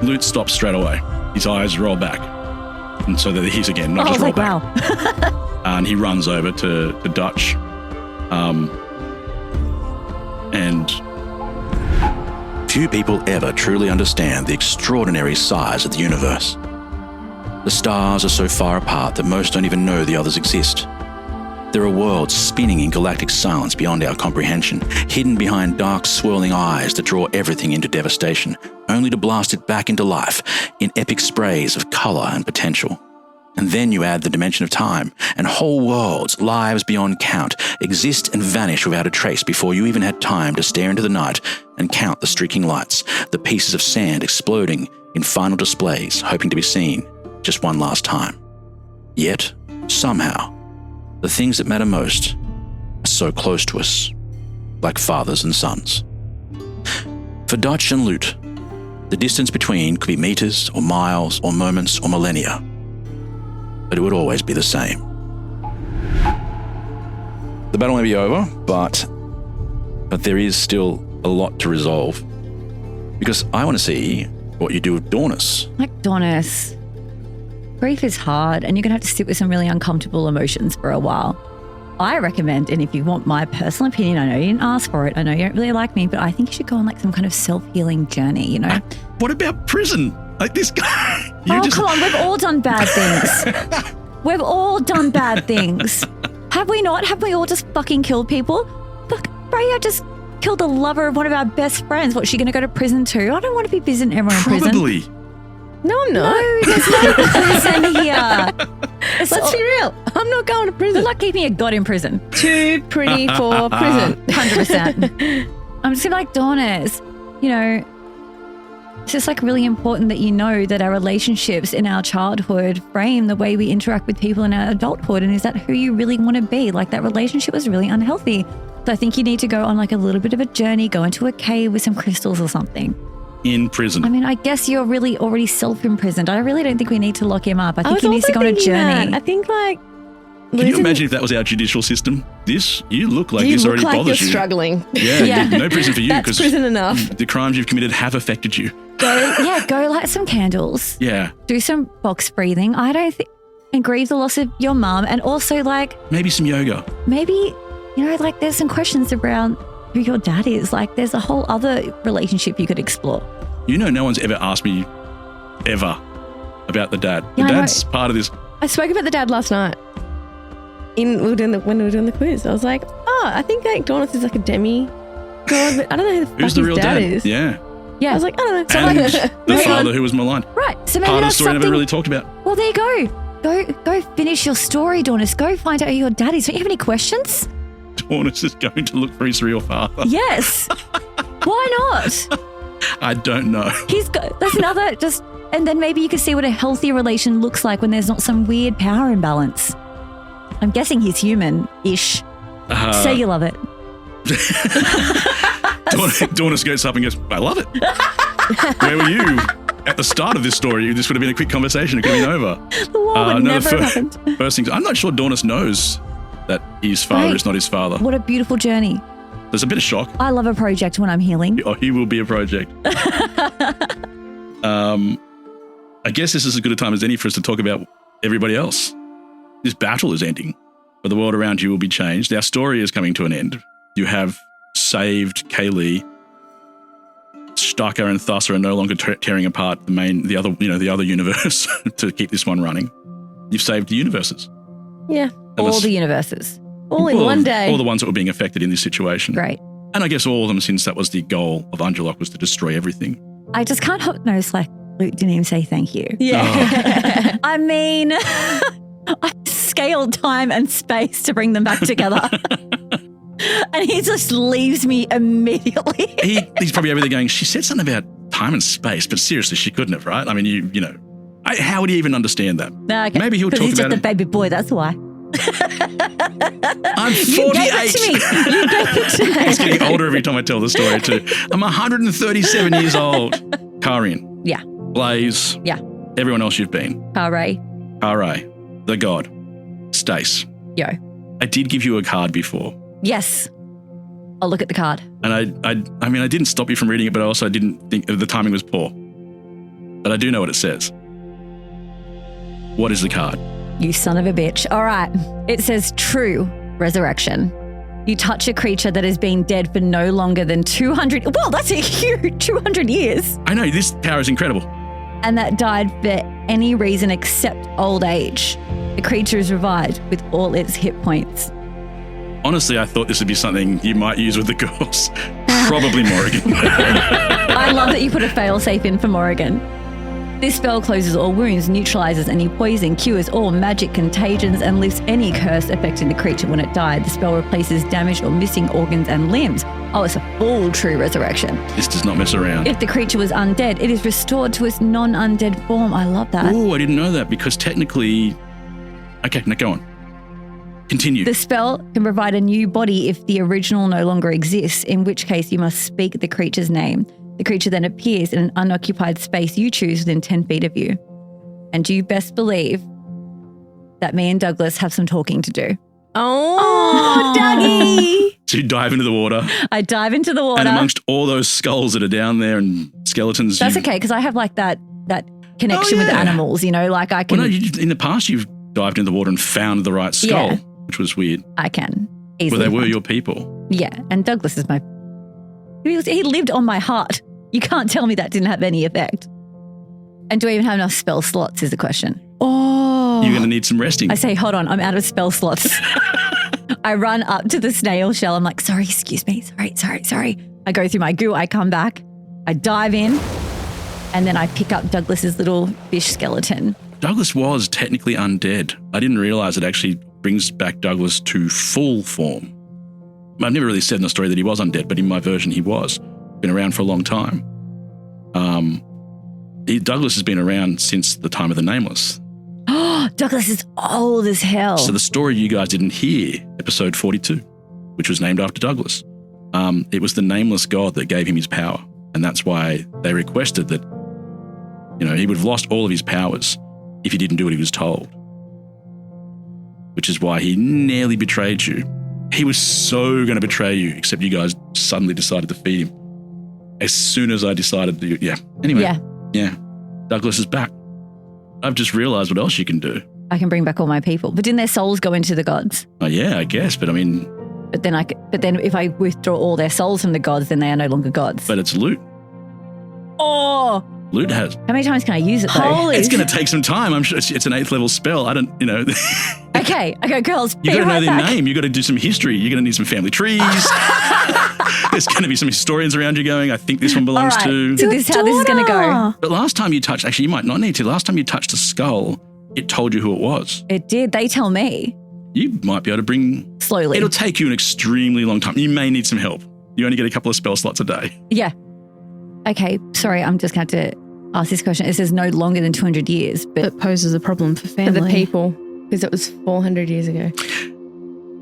Lute stops straight away. His eyes roll back. And so that he's again, not just roll back. Wow. And he runs over to Dutch. And few people ever truly understand the extraordinary size of the universe. The stars are so far apart that most don't even know the others exist. There are worlds spinning in galactic silence beyond our comprehension, hidden behind dark, swirling eyes that draw everything into devastation, only to blast it back into life in epic sprays of color and potential. And then you add the dimension of time, and whole worlds, lives beyond count, exist and vanish without a trace before you even had time to stare into the night and count the streaking lights, the pieces of sand exploding in final displays, hoping to be seen just one last time. Yet, somehow, the things that matter most are so close to us, like fathers and sons. For Dutch and Lute, the distance between could be meters or miles or moments or millennia, but it would always be the same. The battle may be over, but there is still a lot to resolve, because I want to see what you do with Dornus. Like Dornus. Grief is hard, and you're going to have to sit with some really uncomfortable emotions for a while. I recommend, and if you want my personal opinion, I know you didn't ask for it, I know you don't really like me, but I think you should go on like some kind of self-healing journey, you know? What about prison? Like this guy. Come on, we've all done bad things. We've all done bad things. Have we not? Have we all just fucking killed people? Look, Freya just killed the lover of one of our best friends. What's she going to go to prison too? I don't want to be visiting everyone in prison. Probably. No, I'm not. No, there's no prison here. Let's be real. I'm not going to prison. Good luck keeping a god in prison. Too pretty for prison. 100%. I'm just like, Dornus, you know, it's just like really important that you know that our relationships in our childhood frame the way we interact with people in our adulthood. And is that who you really want to be? Like that relationship was really unhealthy. So I think you need to go on like a little bit of a journey, go into a cave with some crystals or something. In prison. I mean, I guess you're really already self-imprisoned. I really don't think we need to lock him up. I think he needs to go on a journey. I think like... Can you imagine if that was our judicial system? You look like this already bothers you. You look like you're struggling. Yeah, no prison for you. That's prison enough. The crimes you've committed have affected you. Go light some candles. Yeah. Do some box breathing. I don't think... And grieve the loss of your mum. And also like... Maybe some yoga. Maybe, you know, like there's some questions around who your dad is. Like there's a whole other relationship you could explore. You know, no one's ever asked me, ever, about the dad. The dad's part of this. I spoke about the dad last night. When we were doing the quiz. I was like, I think like Dornus is like a demi god, but I don't know who the Who's fuck the real his dad is. is. Yeah. Yeah. I was like, I don't know. So And like, the father who was maligned. Right. So maybe part of the that's story something... never really talked about. Well, there you go. Go finish your story, Dornus. Go find out who your dad is. Don't you have any questions? Dornus is going to look for his real father. Yes. Why not? I don't know. That's another and then maybe you can see what a healthy relation looks like when there's not some weird power imbalance. I'm guessing he's human-ish. Say you love it. Dornus gets up and goes, I love it. Where were you at the start of this story? This would have been a quick conversation. It could have been over. The war would never have happened. First thing, I'm not sure Dornus knows that his father is not his father. What a beautiful journey. There's a bit of shock. I love a project when I'm healing. Oh, he will be a project. I guess this is as good a time as any for us to talk about everybody else. This battle is ending, but the world around you will be changed. Our story is coming to an end. You have saved Kaylee. Staka and Thassa are no longer tearing apart the other universe to keep this one running. You've saved the universes. Yeah. All the universes. All in one day. All the ones that were being affected in this situation. Great. And I guess all of them, since that was the goal of Angelok, was to destroy everything. I just can't help notice, like, Luke didn't even say thank you. Yeah. I mean, I scaled time and space to bring them back together. And he just leaves me immediately. He's probably over there going, she said something about time and space, but seriously, she couldn't have, right? I mean, you know, how would he even understand that? Okay. Maybe he'll talk he's about just a baby boy, that's why. I'm 48. You gave it to me. You gave it to me. He's getting older every time I tell the story too. I'm 137 years old. Kaa'Riin. Yeah. Blaze. Yeah. Everyone else you've been. Kaa'Riin. The God. Stace. Yo. I did give you a card before. Yes. I'll look at the card. And I mean, I didn't stop you from reading it, but I also didn't think the timing was poor. But I do know what it says. What is the card? You son of a bitch. All right. It says true resurrection. You touch a creature that has been dead for no longer than 200. Well, that's a huge 200 years. I know, this power is incredible. And that died for any reason except old age. The creature is revived with all its hit points. Honestly, I thought this would be something you might use with the girls. Probably Morrigan. I love that you put a fail-safe in for Morrigan. This spell closes all wounds, neutralizes any poison, cures all magic contagions, and lifts any curse affecting the creature when it died. The spell replaces damaged or missing organs and limbs. Oh, it's a full true resurrection. This does not mess around. If the creature was undead, it is restored to its non-undead form. I love that. Oh, I didn't know that because technically... Okay, now go on. Continue. The spell can provide a new body if the original no longer exists, in which case you must speak the creature's name. The creature then appears in an unoccupied space you choose within 10 feet of you. And you best believe that me and Douglas have some talking to do. Oh, Dougie! So you dive into the water. I dive into the water. And amongst all those skulls that are down there and skeletons. That's okay, because I have like that connection with animals, you know, like I can. Well, no, in the past you've dived into the water and found the right skull, which was weird. I can. Well, they were your people. Yeah, and Douglas is he lived on my heart. You can't tell me that didn't have any effect. And do I even have enough spell slots is the question. Oh. You're going to need some resting. I say, hold on, I'm out of spell slots. I run up to the snail shell. I'm like, sorry, excuse me. Sorry. I go through my goo. I come back. I dive in. And then I pick up Douglas's little fish skeleton. Douglas was technically undead. I didn't realize it actually brings back Douglas to full form. I've never really said in the story that he was undead, but in my version he was. Been around for a long time. Douglas has been around since the time of the Nameless. Douglas is old as hell. So the story you guys didn't hear, episode 42, which was named after Douglas. It was the Nameless God that gave him his power. And that's why they requested that, you know, he would have lost all of his powers if he didn't do what he was told. Which is why he nearly betrayed you. He was so going to betray you, except you guys suddenly decided to feed him. As soon as I decided to, Anyway. Yeah. Douglas is back. I've just realized what else you can do. I can bring back all my people. But didn't their souls go into the gods? Oh, yeah, I guess. But I mean... But then if I withdraw all their souls from the gods, then they are no longer gods. But it's loot. Oh! Loot has. How many times can I use it, though? Holy It's going to take some time. I'm sure it's an 8th level spell. I don't, you know... Okay, girls. You got to know their name. You got to do some history. You're going to need some family trees. There's going to be some historians around you going, I think this one belongs to... So this is how this is going to go. But last time you touched... Actually, you might not need to. Last time you touched a skull, it told you who it was. It did. They tell me. You might be able to bring... Slowly. It'll take you an extremely long time. You may need some help. You only get a couple of spell slots a day. Yeah. Okay, sorry, I'm just going to have to ask this question. It says no longer than 200 years, but... It poses a problem for family. For the people, because it was 400 years ago.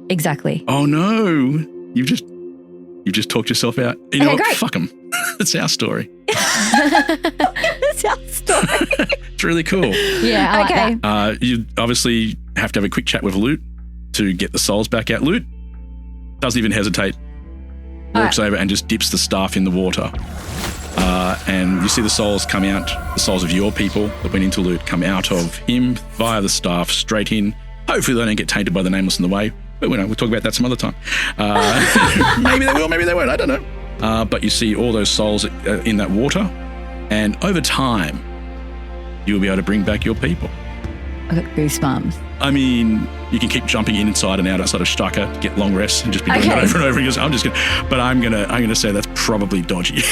Exactly. Oh, no. You've just talked yourself out. You know what? Great. Fuck them. It's our story. It's our story. It's really cool. Yeah, I like that. You obviously have to have a quick chat with Loot to get the souls back out. Loot doesn't even hesitate. walks over and just dips the staff in the water. And you see the souls come out, the souls of your people that went into Lute come out of him via the staff straight in. Hopefully they don't get tainted by the Nameless in the way, but we'll talk about that some other time. Maybe they will, maybe they won't, I don't know. But you see all those souls in that water, and over time, you'll be able to bring back your people. I got goosebumps. I mean, you can keep jumping inside and outside of Shaka to get long rests and just be doing that over and over again. I'm gonna say that's probably dodgy.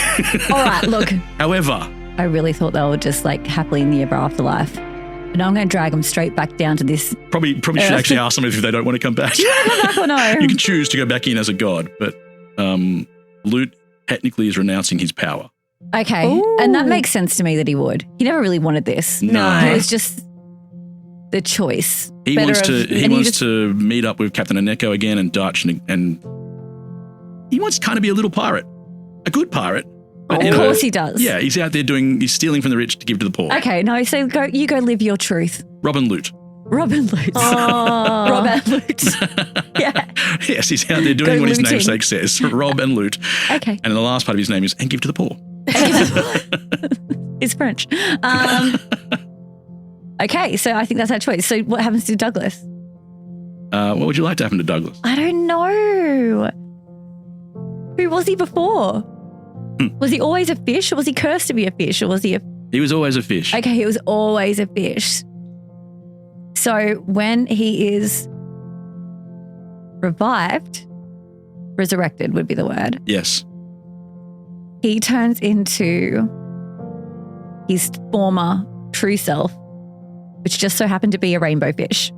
All right, look. However, I really thought they were just like happily in the ever afterlife. But now I'm going to drag them straight back down to this. Probably should actually ask them if they don't want to come back. Do you want to come back or no? You can choose to go back in as a god, but Lute technically is renouncing his power. Okay, Ooh. and that makes sense to me that he would. He never really wanted this. No. It was just the choice. He wants to meet up with Captain Aneko again and Dutch, and he wants to kind of be a little pirate, a good pirate. But, of course he does. Yeah, he's out there he's stealing from the rich to give to the poor. Okay, no, so you go live your truth. Robin Lute. Robin Lute. Rob and Lute. Yeah. Yes, he's out there doing what his namesake says. Rob and Lute. Okay. And the last part of his name is and give to the poor. It's French. Okay, so I think that's our choice. So what happens to Douglas? What would you like to happen to Douglas? I don't know. Who was he before? Was he always a fish, or was he cursed to be a fish, or was he a... He was always a fish. Okay, he was always a fish. So when he is revived, resurrected would be the word. Yes. He turns into his former true self, which just so happened to be a rainbow fish.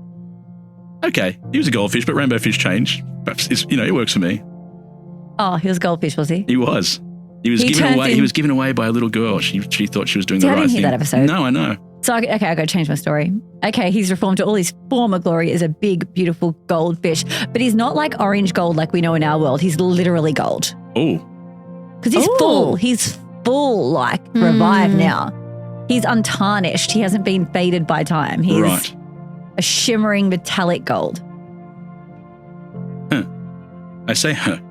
Okay, he was a goldfish, but rainbow fish change. Perhaps it works for me. Oh, he was a goldfish, was he? He was. He was given away by a little girl. She thought she was doing the right thing. I didn't hear that episode. No, I know. So, okay, I got to change my story. Okay, he's reformed to all his former glory as a big, beautiful goldfish, but he's not like orange gold like we know in our world. He's literally gold. Oh. Because he's full. He's full, like, revived now. He's untarnished. He hasn't been faded by time. He's a shimmering metallic gold. Huh. I say her.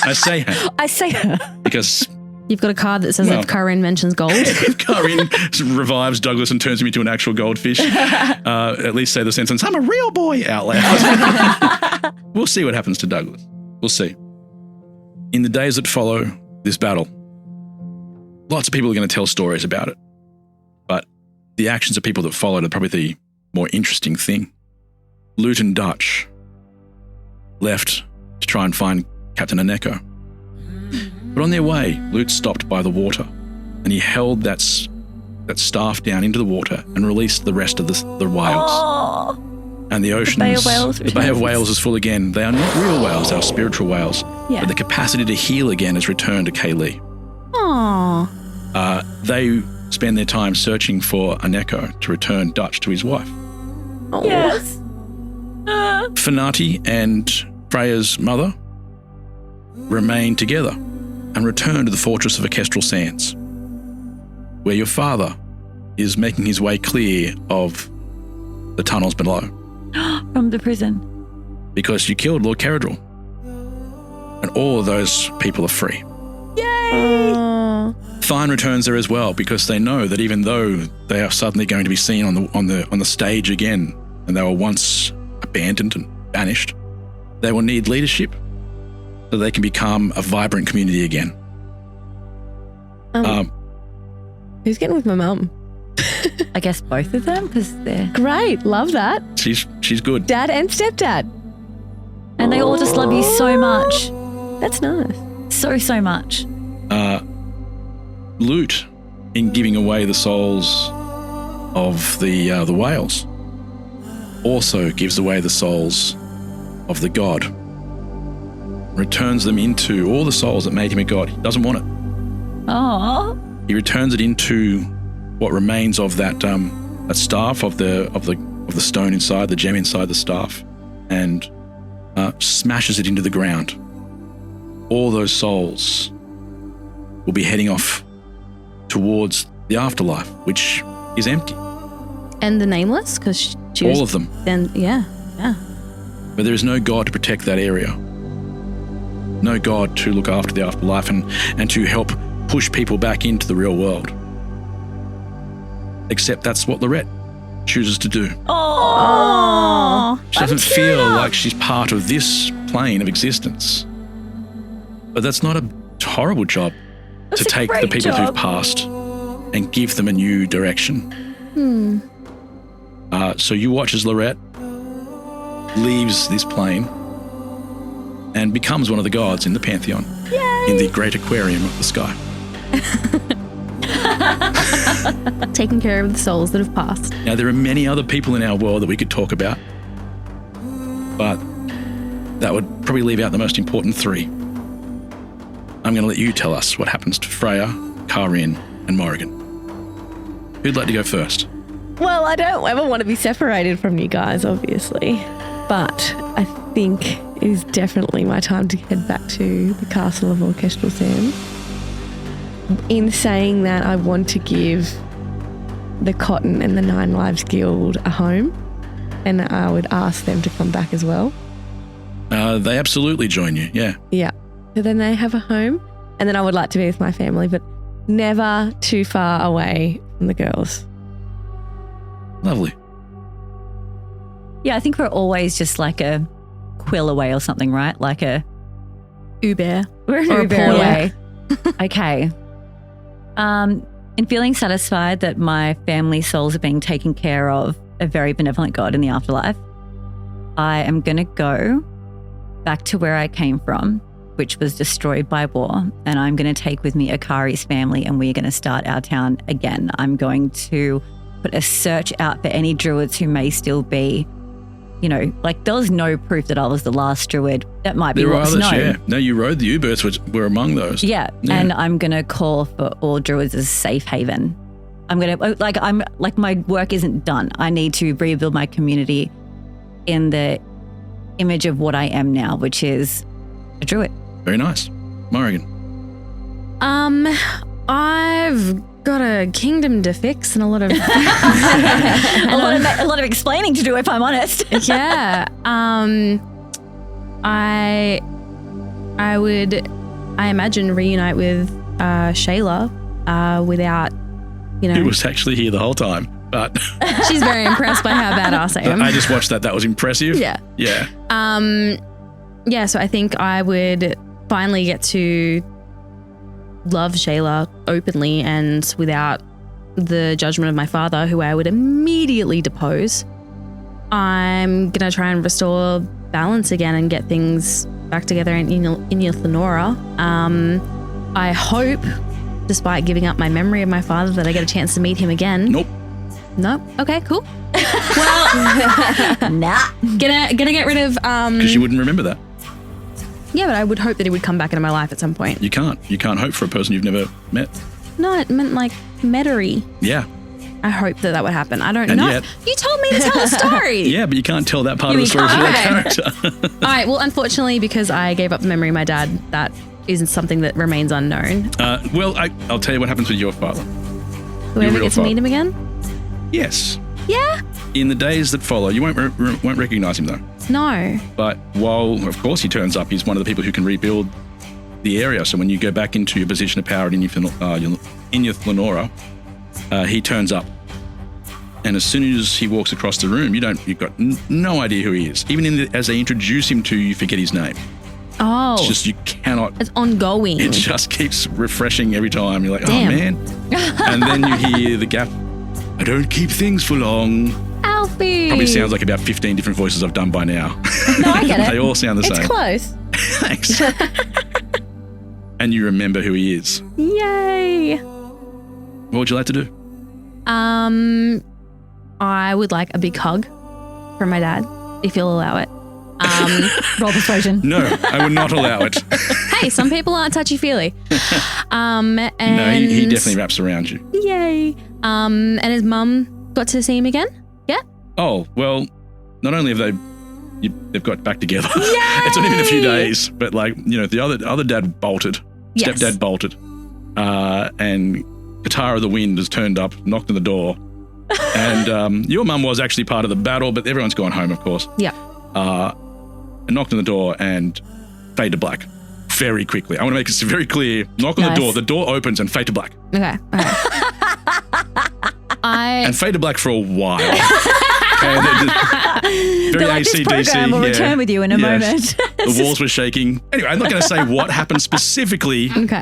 I say her. I say her. Because... You've got a card that says if Kaa'Riin mentions gold. If Kaa'Riin revives Douglas and turns him into an actual goldfish, at least say the sentence, I'm a real boy, out loud. We'll see what happens to Douglas. We'll see. In the days that follow this battle, lots of people are going to tell stories about it. But the actions of people that followed are probably the more interesting thing. Lute and Dutch left to try and find Captain Aneko. But on their way, Lute stopped by the water, and he held that staff down into the water and released the rest of the whales. Oh, and the ocean, the Bay of Whales is full again. They are not real whales; they are spiritual whales. Yeah. But the capacity to heal again has returned to Kaa'Riin. Aww. They spend their time searching for Aneko to return Dutch to his wife. Oh. Yes. Finati and Freya's mother remain together and return to the fortress of Orchestral Sands, where your father is making his way clear of the tunnels below. From the prison. Because you killed Lord Caradril. And all of those people are free. Yay! Thine returns there as well, because they know that even though they are suddenly going to be seen on the stage again, and they were once abandoned and banished, they will need leadership so they can become a vibrant community again. Who's getting with my mum? I guess both of them, because they're... Great, love that. She's good. Dad and stepdad. And they all just love you so much. That's nice. So much. Lute, in giving away the souls of the whales, also gives away the souls of the god. Returns them into all the souls that made him a god. He doesn't want it. Aww. He returns it into what remains of that staff, of the stone inside, the gem inside the staff, and smashes it into the ground. All those souls will be heading off towards the afterlife, which is empty. And the Nameless, because she was... All of them. Then, yeah. But there is no god to protect that area. no God to look after the afterlife and to help push people back into the real world. Except that's what Lorette chooses to do. Oh, she doesn't feel like she's part of this plane of existence. But that's not a horrible job to take the people who've passed and give them a new direction. So you watch as Lorette leaves this plane and becomes one of the gods in the pantheon. Yay! In the great aquarium of the sky. Taking care of the souls that have passed. Now, there are many other people in our world that we could talk about, but that would probably leave out the most important three. I'm going to let you tell us what happens to Freya, Kaa'Riin, and Morrigan. Who'd like to go first? Well, I don't ever want to be separated from you guys, obviously, but I think it is definitely my time to head back to the Castle of Orchestral Sands. In saying that, I want to give the Cotton and the Nine Lives Guild a home, and I would ask them to come back as well. They absolutely join you, yeah. Yeah. So then they have a home, and then I would like to be with my family, but never too far away from the girls. Lovely. Yeah, I think we're always just like a quill away or something, right? Like a Uber. We're an Uber away. Okay. In feeling satisfied that my family souls are being taken care of a very benevolent God in the afterlife, I am going to go back to where I came from, which was destroyed by war, and I'm going to take with me Akari's family, and we're going to start our town again. I'm going to put a search out for any druids who may still be, you know, like there was no proof that I was the last druid. That might be what's known. Yeah. No, you rode the U-Birds, which were among those. Yeah, and I'm going to call for all druids as safe haven. I'm going to, my work isn't done. I need to rebuild my community in the image of what I am now, which is a druid. Very nice. Morrigan. I've got a kingdom to fix and a lot of a lot of explaining to do, if I'm honest. Yeah. I imagine reunite with Shayla without, you know. Who was actually here the whole time, but she's very impressed by how badass I am. I just watched that. That was impressive. Yeah. Yeah. Yeah, so I think I would finally get to love Shayla openly and without the judgment of my father, who I would immediately depose. I'm going to try and restore balance again and get things back together in Endeth Lenora. I hope, despite giving up my memory of my father, that I get a chance to meet him again. Nope. Nope. Okay, cool. Well, nah. Gonna get rid of because you wouldn't remember that. Yeah, but I would hope that he would come back into my life at some point. You can't hope for a person you've never met. No, it meant like Metairie. Yeah. I hope that would happen. I don't And know. yet- You told me to tell a story. Yeah, but you can't tell that part of the story for your character. All right. Well, unfortunately, because I gave up the memory of my dad, that isn't something that remains unknown. Well, I'll tell you what happens with your father. Do I ever get to meet him again? Yes. Yeah. In the days that follow, you won't recognize him though. No. But while, of course, he turns up, he's one of the people who can rebuild the area. So when you go back into your position of power in Endeth Lenora, he turns up. And as soon as he walks across the room, you've got no idea who he is. Even as they introduce him to you, forget his name. Oh. It's just, you cannot. It's ongoing. It just keeps refreshing every time. You're like, Damn. oh man. And then you hear the gap. I don't keep things for long. Alfie. Probably sounds like about 15 different voices I've done by now. No, I get it. They all sound the same. It's close. Thanks. And you remember who he is. Yay. What would you like to do? I would like a big hug from my dad, if you'll allow it. Roll persuasion. No, I would not allow it. Hey, some people aren't touchy-feely. And No, he definitely wraps around you. Yay. And his mum got to see him again? Yeah? Oh, well, not only have they've got back together. It's only been a few days, but the other dad bolted. Yes. Stepdad bolted. And Guitar of the Wind has turned up, knocked on the door. And your mum was actually part of the battle, but everyone's gone home, of course. Yeah. And knocked on the door and fade to black. very quickly. I want to make this very clear. Knock on the door. The door opens and fade to black. Okay. And fade to black for a while. Okay, very Like, this AC/DC. program will return with you in a moment. The walls were shaking. Anyway, I'm not going to say what happened specifically. Okay.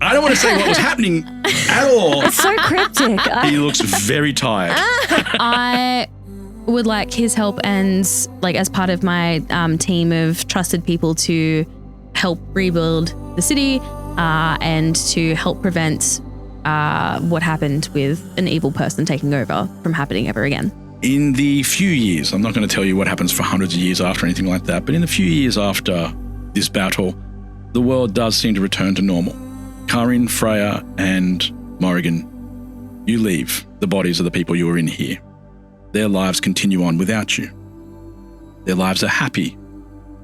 I don't want to say what was happening at all. It's so cryptic. He looks very tired. I would like his help and like as part of my team of trusted people to help rebuild the city and to help prevent what happened with an evil person taking over from happening ever again. In the few years, I'm not going to tell you what happens for hundreds of years after anything like that, but in the few years after this battle, the world does seem to return to normal. Kaa'Riin, Freya, and Morrigan, you leave the bodies of the people you were in here. Their lives continue on without you. Their lives are happy.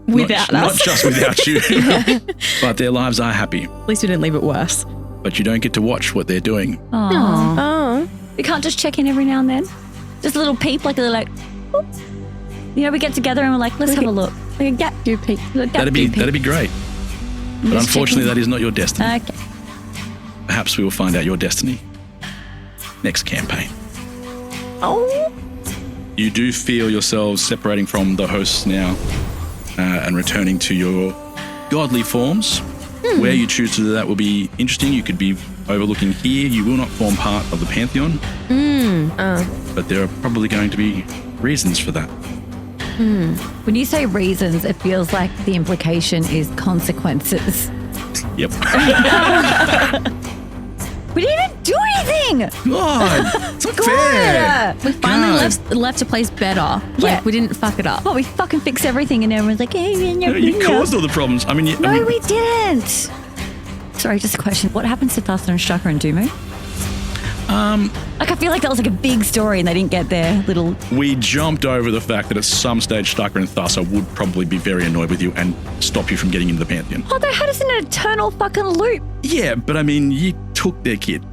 Without us. Not just without you, but their lives are happy. At least we didn't leave it worse. But you don't get to watch what they're doing. Oh. We can't just check in every now and then. Just a little peep, like a little, whoop. You know, we get together and we're like, let's have a look. Like a gap do peep. That'd be great. But unfortunately, that is not your destiny. Okay. Perhaps we will find out your destiny next campaign. Oh. You do feel yourselves separating from the hosts now and returning to your godly forms. Where you choose to do that will be interesting. You could be overlooking here. You will not form part of the Pantheon. But there are probably going to be reasons for that. When you say reasons, it feels like the implication is consequences. Yep. We didn't even do anything. God, it's not fair. We finally left a place better. Like, we didn't fuck it up. Oh, we fucking fixed everything and everyone's like, hey, You caused all the problems. I mean, No, we didn't. Sorry, just a question. What happens to Thassa and Shaka and Dumu? Like, I feel like that was like a big story and they didn't get their little... We jumped over the fact that at some stage Stacey and Thassa would probably be very annoyed with you and stop you from getting into the Pantheon. Oh, they had us in an eternal fucking loop. Yeah, but I mean, you took their kid.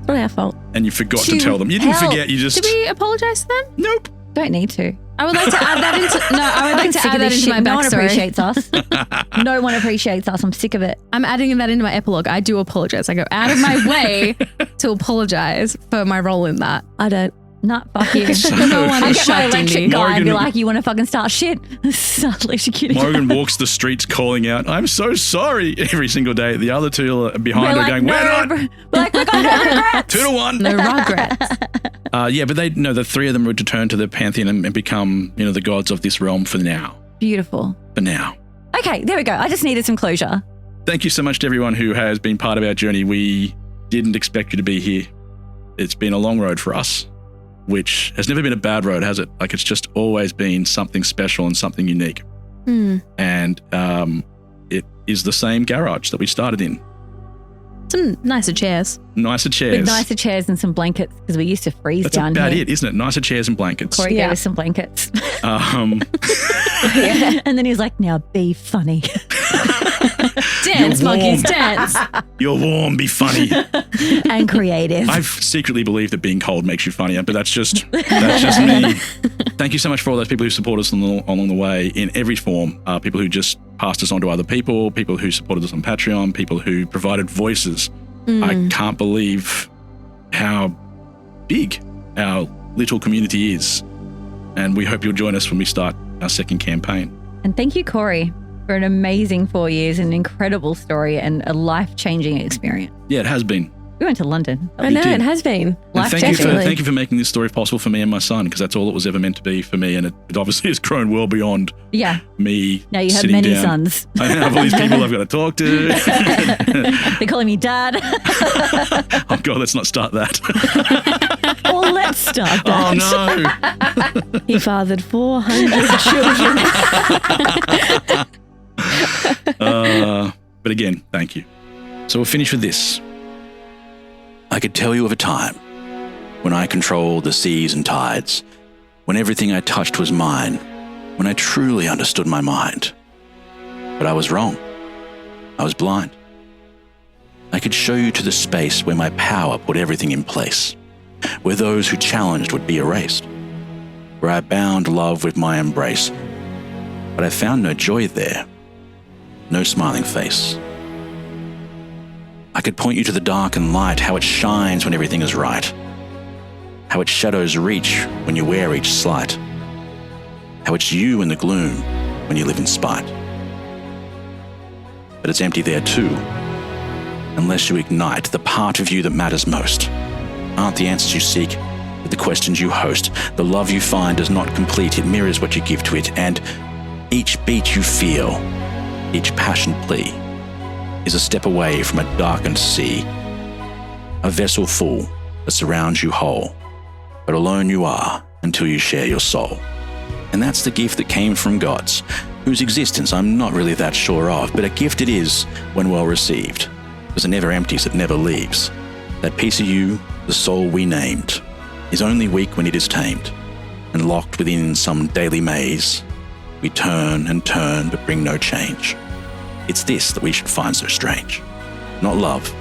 Not our fault. And you forgot to tell them. You didn't forget, you just... Did we apologise to them? Nope. Don't need to. I would like to add that into... No, I would like to add that into my No one backstory. appreciates us. No one appreciates us. I'm sick of it. I'm adding that into my epilogue. I do apologise. I go out of my way to apologise for my role in that. I don't. Not fuck you. No one I'll is get my shocked, electric Indy. guy and be Morrigan- like, you want to fucking start shit? Start electrocuting. Morrigan walks the streets calling out, I'm so sorry, every single day. The other two are behind her going, we're not. We're like, we're going to regrets. 2-1. No regrets. Yeah, but the three of them would return to the Pantheon and become, the gods of this realm for now. Beautiful. For now. Okay, there we go. I just needed some closure. Thank you so much to everyone who has been part of our journey. We didn't expect you to be here. It's been a long road for us, which has never been a bad road, has it? Like, it's just always been something special and something unique. And it is the same garage that we started in. Some nicer chairs. Nicer chairs. With nicer chairs and some blankets because we used to freeze That's down about here. it, isn't it? Nicer chairs and blankets. Cory gave us some blankets. Um, And then he was like, now be funny. Dance, You're warm. monkeys, dance. You're warm, be funny. And creative. I've secretly believed that being cold makes you funnier, but that's just me. Thank you so much for all those people who support us along the way in every form. People who just passed us on to other people who supported us on Patreon, people who provided voices. I can't believe how big our little community is. And we hope you'll join us when we start our second campaign. And thank you, Cory, for an amazing 4 years, an incredible story, and a life-changing experience. Yeah, it has been. We went to London. I know, it has been. And thank you for making this story possible for me and my son, because that's all it was ever meant to be for me, and it obviously has grown well beyond me. Now you have sitting many down. sons. I have all these people I've got to talk to. They're calling me dad. Oh God, let's not start that. Or let's start that. Oh no. He fathered 400 children. But again, thank you. So we'll finish with this. I could tell you of a time when I controlled the seas and tides, when everything I touched was mine, when I truly understood my mind. But I was wrong. I was blind. I could show you to the space where my power put everything in place, where those who challenged would be erased, where I bound love with my embrace, but I found no joy there. no smiling face. I could point you to the dark and light, how it shines when everything is right, how its shadows reach when you wear each slight, how it's you in the gloom when you live in spite. But it's empty there too, unless you ignite the part of you that matters most. Aren't the answers you seek, but the questions you host. The love you find is not complete, it mirrors what you give to it, and each beat you feel, each passion plea, is a step away from a darkened sea, a vessel full that surrounds you whole, but alone you are until you share your soul. And that's the gift that came from gods, whose existence I'm not really that sure of, but a gift it is when well received, because it never empties, it never leaves. That piece of you, the soul we named, is only weak when it is tamed, and locked within some daily maze, we turn and turn but bring no change. It's this that we should find so strange. Not love,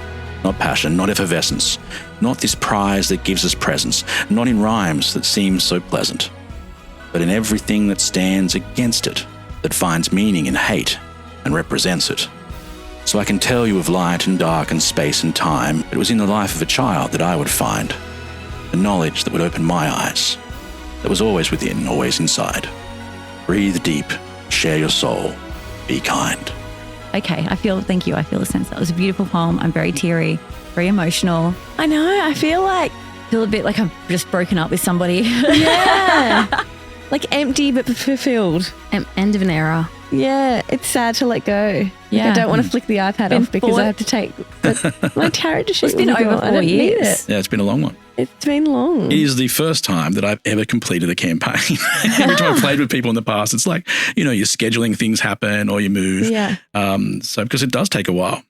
not passion, not effervescence, not this prize that gives us presence, not in rhymes that seem so pleasant, but in everything that stands against it, that finds meaning in hate and represents it. So I can tell you of light and dark and space and time. It was in the life of a child that I would find the knowledge that would open my eyes, that was always within, always inside. Breathe deep, share your soul, be kind. Okay, thank you. I feel the sense. That was a beautiful poem. I'm very teary, very emotional. I know. I feel a bit like I've just broken up with somebody. Yeah. Like empty but fulfilled. End of an era. Yeah, it's sad to let go. Yeah. I don't want to flick the iPad off because I have to take my character sheet. It's been over 4 years. Yeah, it's been a long one. It's been long. It is the first time that I've ever completed a campaign. Every time I've played with people in the past, it's like, you're scheduling things happen or you move. Yeah. So because it does take a while.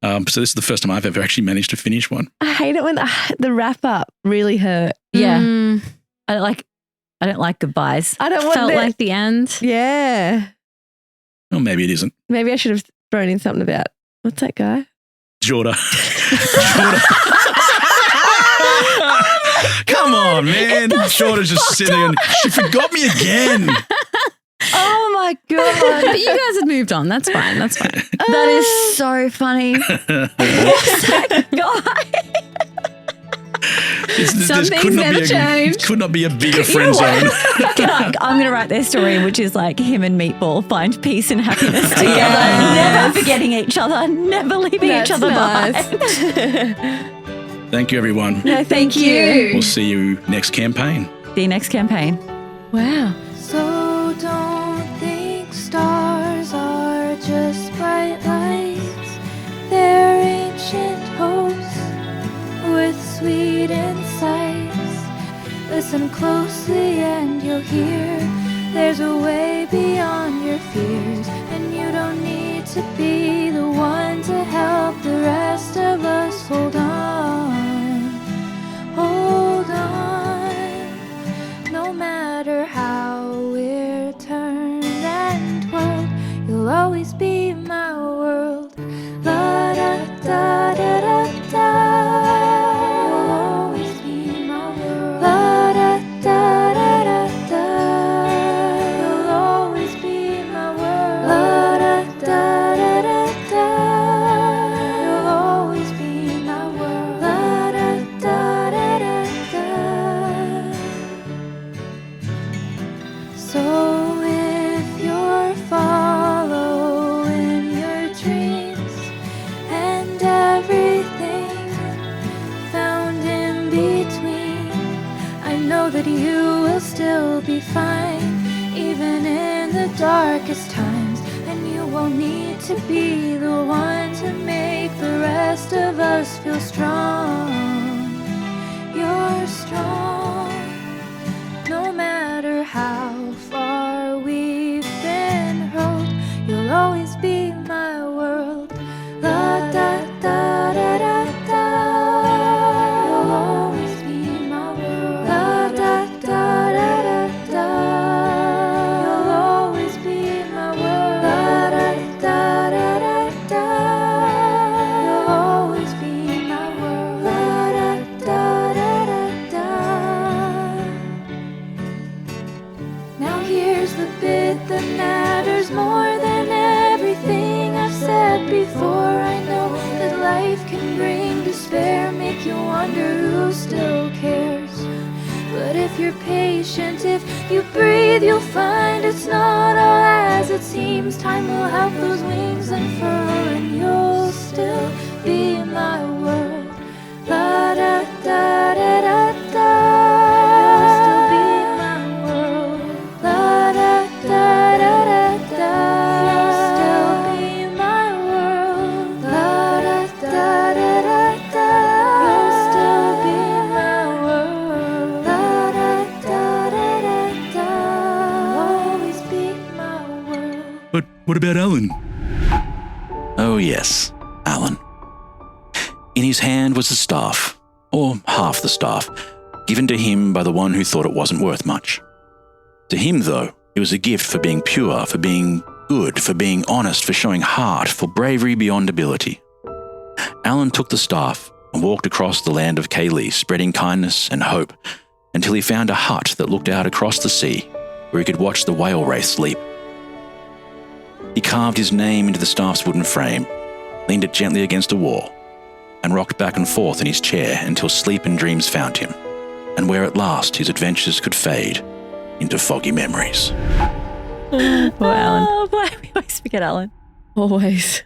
So this is the first time I've ever actually managed to finish one. I hate it when the wrap up really hurt. Yeah. I don't like goodbyes. I don't want Felt like the end. Yeah. Well, maybe it isn't. Maybe I should have thrown in something about, what's that guy? Jorda. Come on, man. Jorda's just sitting there and she forgot me again. Oh my God. But you guys have moved on. That's fine. That's fine. That is so funny. What's that guy? Some things never change. It could not be a bigger friend zone. I'm going to write their story, which is like him and Meatball find peace and happiness together, never forgetting each other, never leaving each other behind. Thank you, everyone. No, thank you. We'll see you next campaign. See you next campaign. Wow. So don't think stars are just bright lights. They're ancient hopes with sweet insights. Listen closely and you'll hear there's a way beyond your fears, and you don't need to be the one to help the rest of us hold on. Hold on. No matter how we're turned and twirled, you'll always be my world. La da da da da da. That you will still be fine, even in the darkest times, and you won't need to be the one to make the rest of us feel strong. You're strong, no matter how far we've been hurled, you'll always be my world. La da da da da da. You'll always be my world. La da da da da da. You'll always be my world. La da da da da da. You'll always be my world. La da da da da da. Now here's the bit that matters more than everything I've despair make you wonder who still cares. But if you're patient, if you breathe, you'll find it's not all as it seems. Time will have those wings unfurl and you'll still be in my world. La da da da da da. You'll still be in my world. La da da da da da. You'll still be in my world. La da da da da da. You'll still be in my world. La da da da da da. Always be my world. But what about Alan? Oh, yes, Alan. In his hand was the staff, or half the staff, given to him by the one who thought it wasn't worth much. To him, though, it was a gift for being pure, for being good, for being honest, for showing heart, for bravery beyond ability. Alan took the staff and walked across the land of Kaa'Riin, spreading kindness and hope, until he found a hut that looked out across the sea, where he could watch the whale wraiths leap. He carved his name into the staff's wooden frame, leaned it gently against a wall, and rocked back and forth in his chair until sleep and dreams found him, and where at last his adventures could fade into foggy memories. Poor Alan. Oh, boy, we always forget Alan. Always.